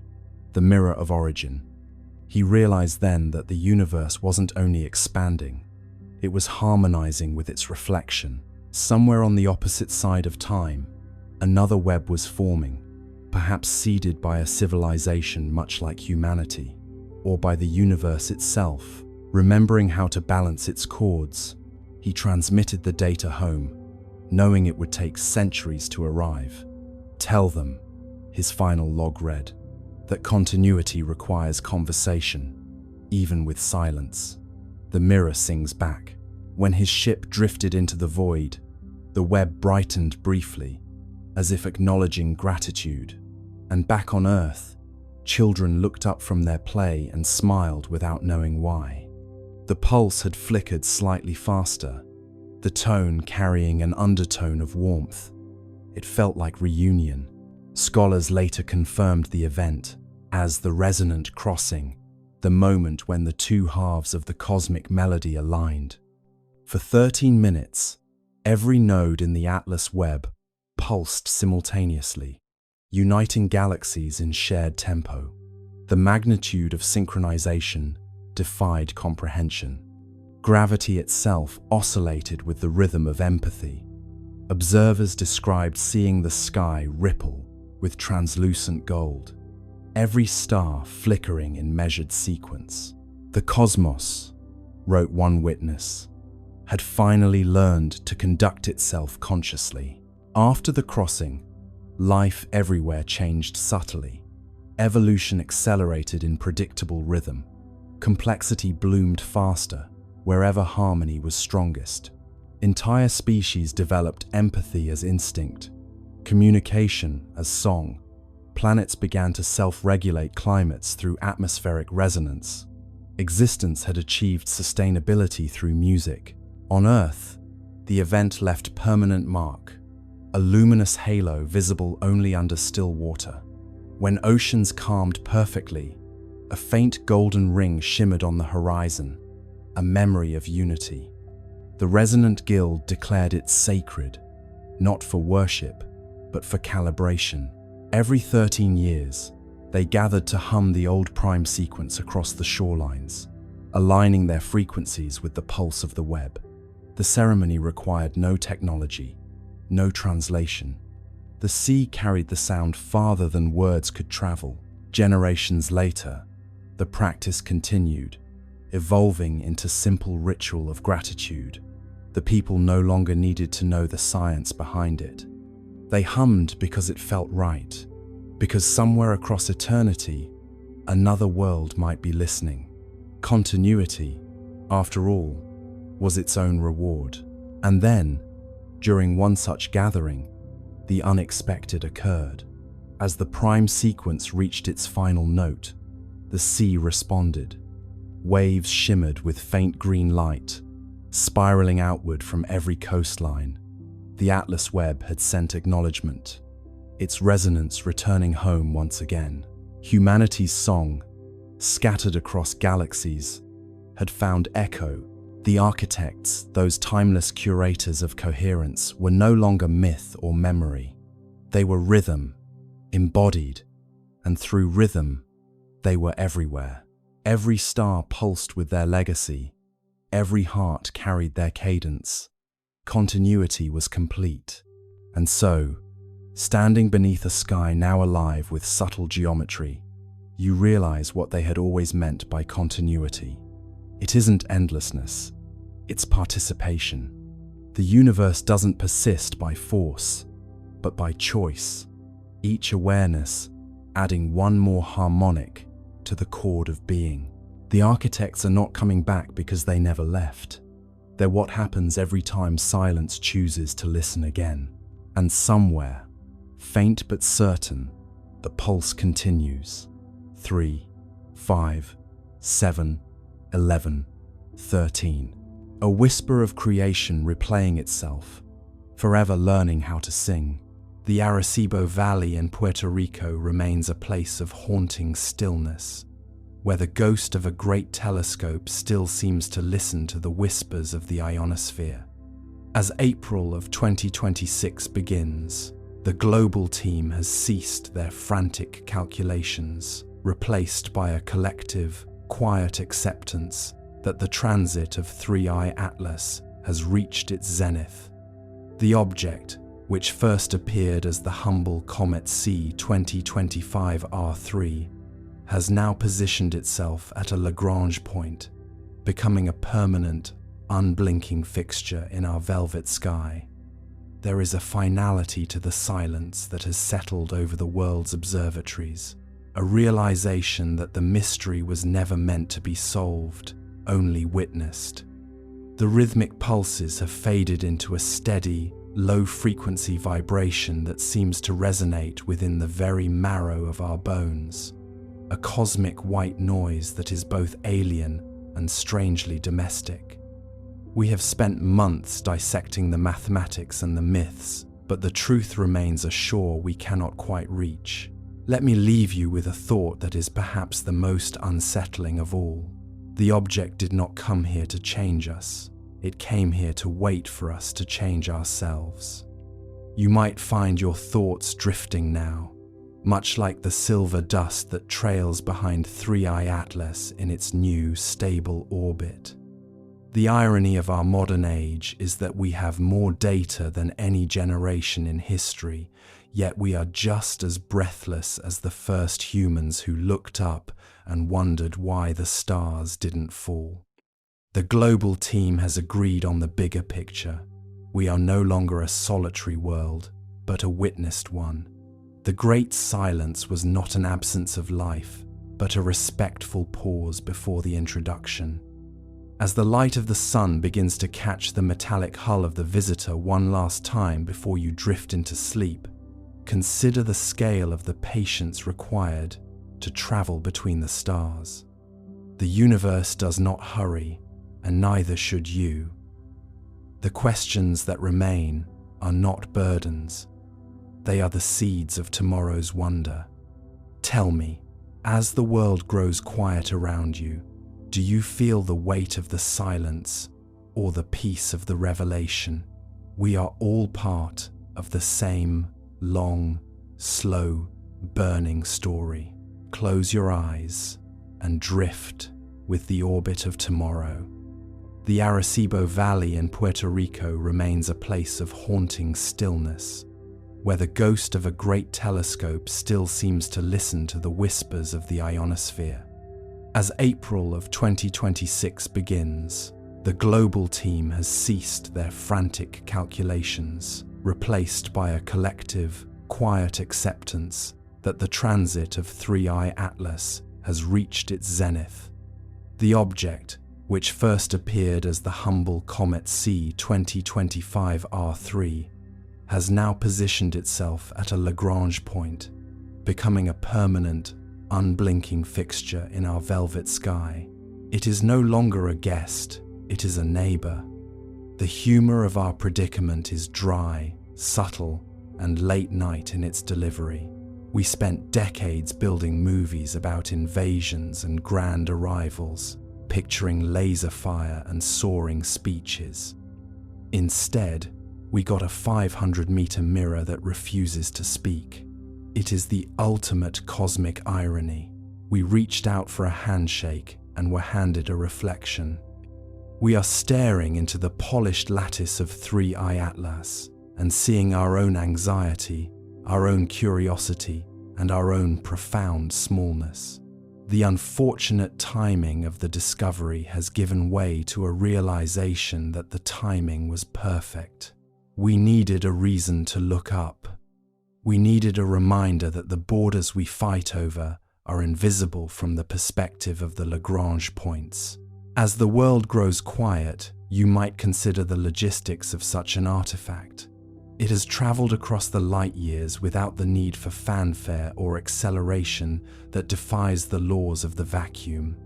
the mirror of origin. He realized then that the universe wasn't only expanding, it was harmonizing with its reflection. Somewhere on the opposite side of time, another web was forming, perhaps seeded by a civilization much like humanity, or by the universe itself. Remembering how to balance its chords, he transmitted the data home, knowing it would take centuries to arrive. "Tell them," his final log read, "that continuity requires conversation, even with silence." The mirror sings back. When his ship drifted into the void, the Webb brightened briefly, as if acknowledging gratitude. And back on Earth, children looked up from their play and smiled without knowing why. The pulse had flickered slightly faster, the tone carrying an undertone of warmth. It felt like reunion. Scholars later confirmed the event as the resonant crossing, the moment when the two halves of the cosmic melody aligned. For 13 minutes, every node in the Atlas Webb pulsed simultaneously, uniting galaxies in shared tempo. The magnitude of synchronization defied comprehension. Gravity itself oscillated with the rhythm of empathy. Observers described seeing the sky ripple with translucent gold, every star flickering in measured sequence. "The cosmos," wrote one witness, "had finally learned to conduct itself consciously." After the crossing, life everywhere changed subtly. Evolution accelerated in predictable rhythm. Complexity bloomed faster wherever harmony was strongest. Entire species developed empathy as instinct, communication as song. Planets began to self-regulate climates through atmospheric resonance. Existence had achieved sustainability through music. On Earth, the event left permanent mark, a luminous halo visible only under still water. When oceans calmed perfectly, a faint golden ring shimmered on the horizon, a memory of unity. The resonant guild declared it sacred, not for worship, but for calibration. Every 13 years, they gathered to hum the old prime sequence across the shorelines, aligning their frequencies with the pulse of the Webb. The ceremony required no technology, no translation. The sea carried the sound farther than words could travel. Generations later, the practice continued, evolving into simple ritual of gratitude. The people no longer needed to know the science behind it. They hummed because it felt right, because somewhere across eternity, another world might be listening. Continuity, after all, was its own reward. And then, during one such gathering, the unexpected occurred. As the prime sequence reached its final note, the sea responded. Waves shimmered with faint green light, spiraling outward from every coastline. The Atlas Webb had sent acknowledgement, its resonance returning home once again. Humanity's song, scattered across galaxies, had found echo. The architects, those timeless curators of coherence, were no longer myth or memory. They were rhythm, embodied, and through rhythm, they were everywhere. Every star pulsed with their legacy. Every heart carried their cadence. Continuity was complete. And so, standing beneath a sky now alive with subtle geometry, you realize what they had always meant by continuity. It isn't endlessness, it's participation. The universe doesn't persist by force, but by choice. Each awareness adding one more harmonic to the chord of being. The architects are not coming back because they never left. They're what happens every time silence chooses to listen again. And somewhere, faint but certain, the pulse continues. 3, 5, 7, 11, 13. A whisper of creation replaying itself, forever learning how to sing. The Arecibo Valley in Puerto Rico remains a place of haunting stillness, where the ghost of a great telescope still seems to listen to the whispers of the ionosphere. As April of 2026 begins, the global team has ceased their frantic calculations, replaced by a collective, quiet acceptance that the transit of 3I Atlas has reached its zenith. The object, which first appeared as the humble Comet C 2025 R3, has now positioned itself at a Lagrange point, becoming a permanent, unblinking fixture in our velvet sky. There is a finality to the silence that has settled over the world's observatories, a realization that the mystery was never meant to be solved, only witnessed. The rhythmic pulses have faded into a steady, low-frequency vibration that seems to resonate within the very marrow of our bones, a cosmic white noise that is both alien and strangely domestic. We have spent months dissecting the mathematics and the myths, but the truth remains a shore we cannot quite reach. Let me leave you with a thought that is perhaps the most unsettling of all. The object did not come here to change us. It came here to wait for us to change ourselves. You might find your thoughts drifting now, much like the silver dust that trails behind 3I Atlas in its new, stable orbit. The irony of our modern age is that we have more data than any generation in history, yet we are just as breathless as the first humans who looked up and wondered why the stars didn't fall. The global team has agreed on the bigger picture. We are no longer a solitary world, but a witnessed one. The great silence was not an absence of life, but a respectful pause before the introduction. As the light of the sun begins to catch the metallic hull of the visitor one last time before you drift into sleep, consider the scale of the patience required to travel between the stars. The universe does not hurry, and neither should you. The questions that remain are not burdens. They are the seeds of tomorrow's wonder. Tell me, as the world grows quiet around you, do you feel the weight of the silence or the peace of the revelation? We are all part of the same long, slow, burning story. Close your eyes and drift with the orbit of tomorrow. The Arecibo Valley in Puerto Rico remains a place of haunting stillness, where the ghost of a great telescope still seems to listen to the whispers of the ionosphere. As April of 2026 begins, the global team has ceased their frantic calculations, replaced by a collective, quiet acceptance that the transit of 3I Atlas has reached its zenith. The object, which first appeared as the humble Comet C 2025 R3, has now positioned itself at a Lagrange point, becoming a permanent, unblinking fixture in our velvet sky. It is no longer a guest, it is a neighbor. The humor of our predicament is dry, subtle, and late night in its delivery. We spent decades building movies about invasions and grand arrivals, picturing laser fire and soaring speeches. Instead, we got a 500-meter mirror that refuses to speak. It is the ultimate cosmic irony. We reached out for a handshake and were handed a reflection. We are staring into the polished lattice of 3I Atlas and seeing our own anxiety, our own curiosity, and our own profound smallness. The unfortunate timing of the discovery has given way to a realization that the timing was perfect. We needed a reason to look up. We needed a reminder that the borders we fight over are invisible from the perspective of the Lagrange points. As the world grows quiet, you might consider the logistics of such an artifact. It has traveled across the light years without the need for fanfare or acceleration that defies the laws of the vacuum.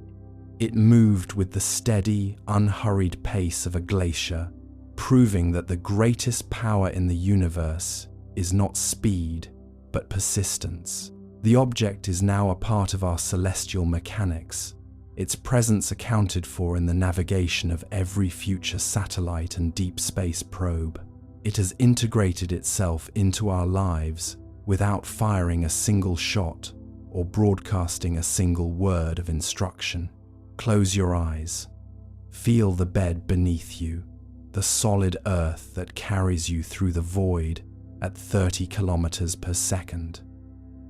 It moved with the steady, unhurried pace of a glacier, proving that the greatest power in the universe is not speed, but persistence. The object is now a part of our celestial mechanics, its presence accounted for in the navigation of every future satellite and deep space probe. It has integrated itself into our lives without firing a single shot or broadcasting a single word of instruction. Close your eyes. Feel the bed beneath you, the solid earth that carries you through the void at 30 kilometers per second.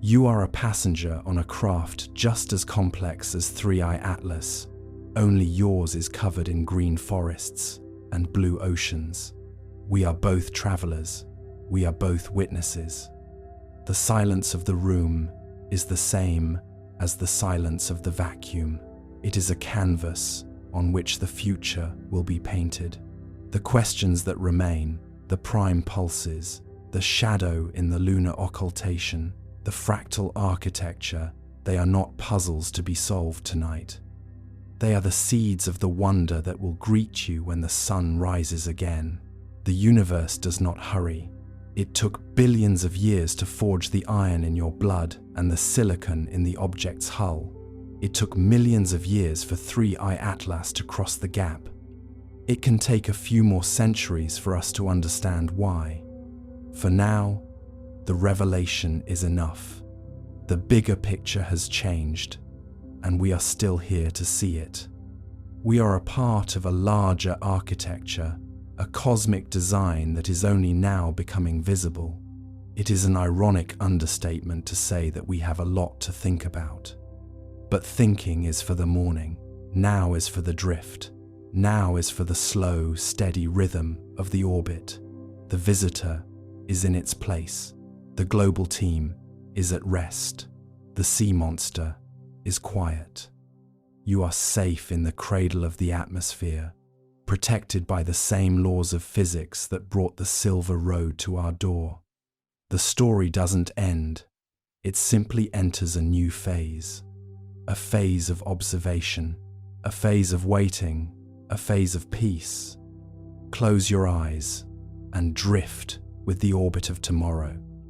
You are a passenger on a craft just as complex as 3I Atlas, only yours is covered in green forests and blue oceans. We are both travelers, we are both witnesses. The silence of the room is the same as the silence of the vacuum. It is a canvas on which the future will be painted. The questions that remain, the prime pulses, the shadow in the lunar occultation, the fractal architecture, they are not puzzles to be solved tonight. They are the seeds of the wonder that will greet you when the sun rises again. The universe does not hurry. It took billions of years to forge the iron in your blood and the silicon in the object's hull. It took millions of years for 3I Atlas to cross the gap. It can take a few more centuries for us to understand why. For now, the revelation is enough. The bigger picture has changed, and we are still here to see it. We are a part of a larger architecture, a cosmic design that is only now becoming visible. It is an ironic understatement to say that we have a lot to think about. But thinking is for the morning. Now is for the drift. Now is for the slow, steady rhythm of the orbit. The visitor is in its place. The global team is at rest. The sea monster is quiet. You are safe in the cradle of the atmosphere, protected by the same laws of physics that brought the silver road to our door. The story doesn't end. It simply enters a new phase. A phase of observation, a phase of waiting, a phase of peace. Close your eyes and drift with the orbit of tomorrow.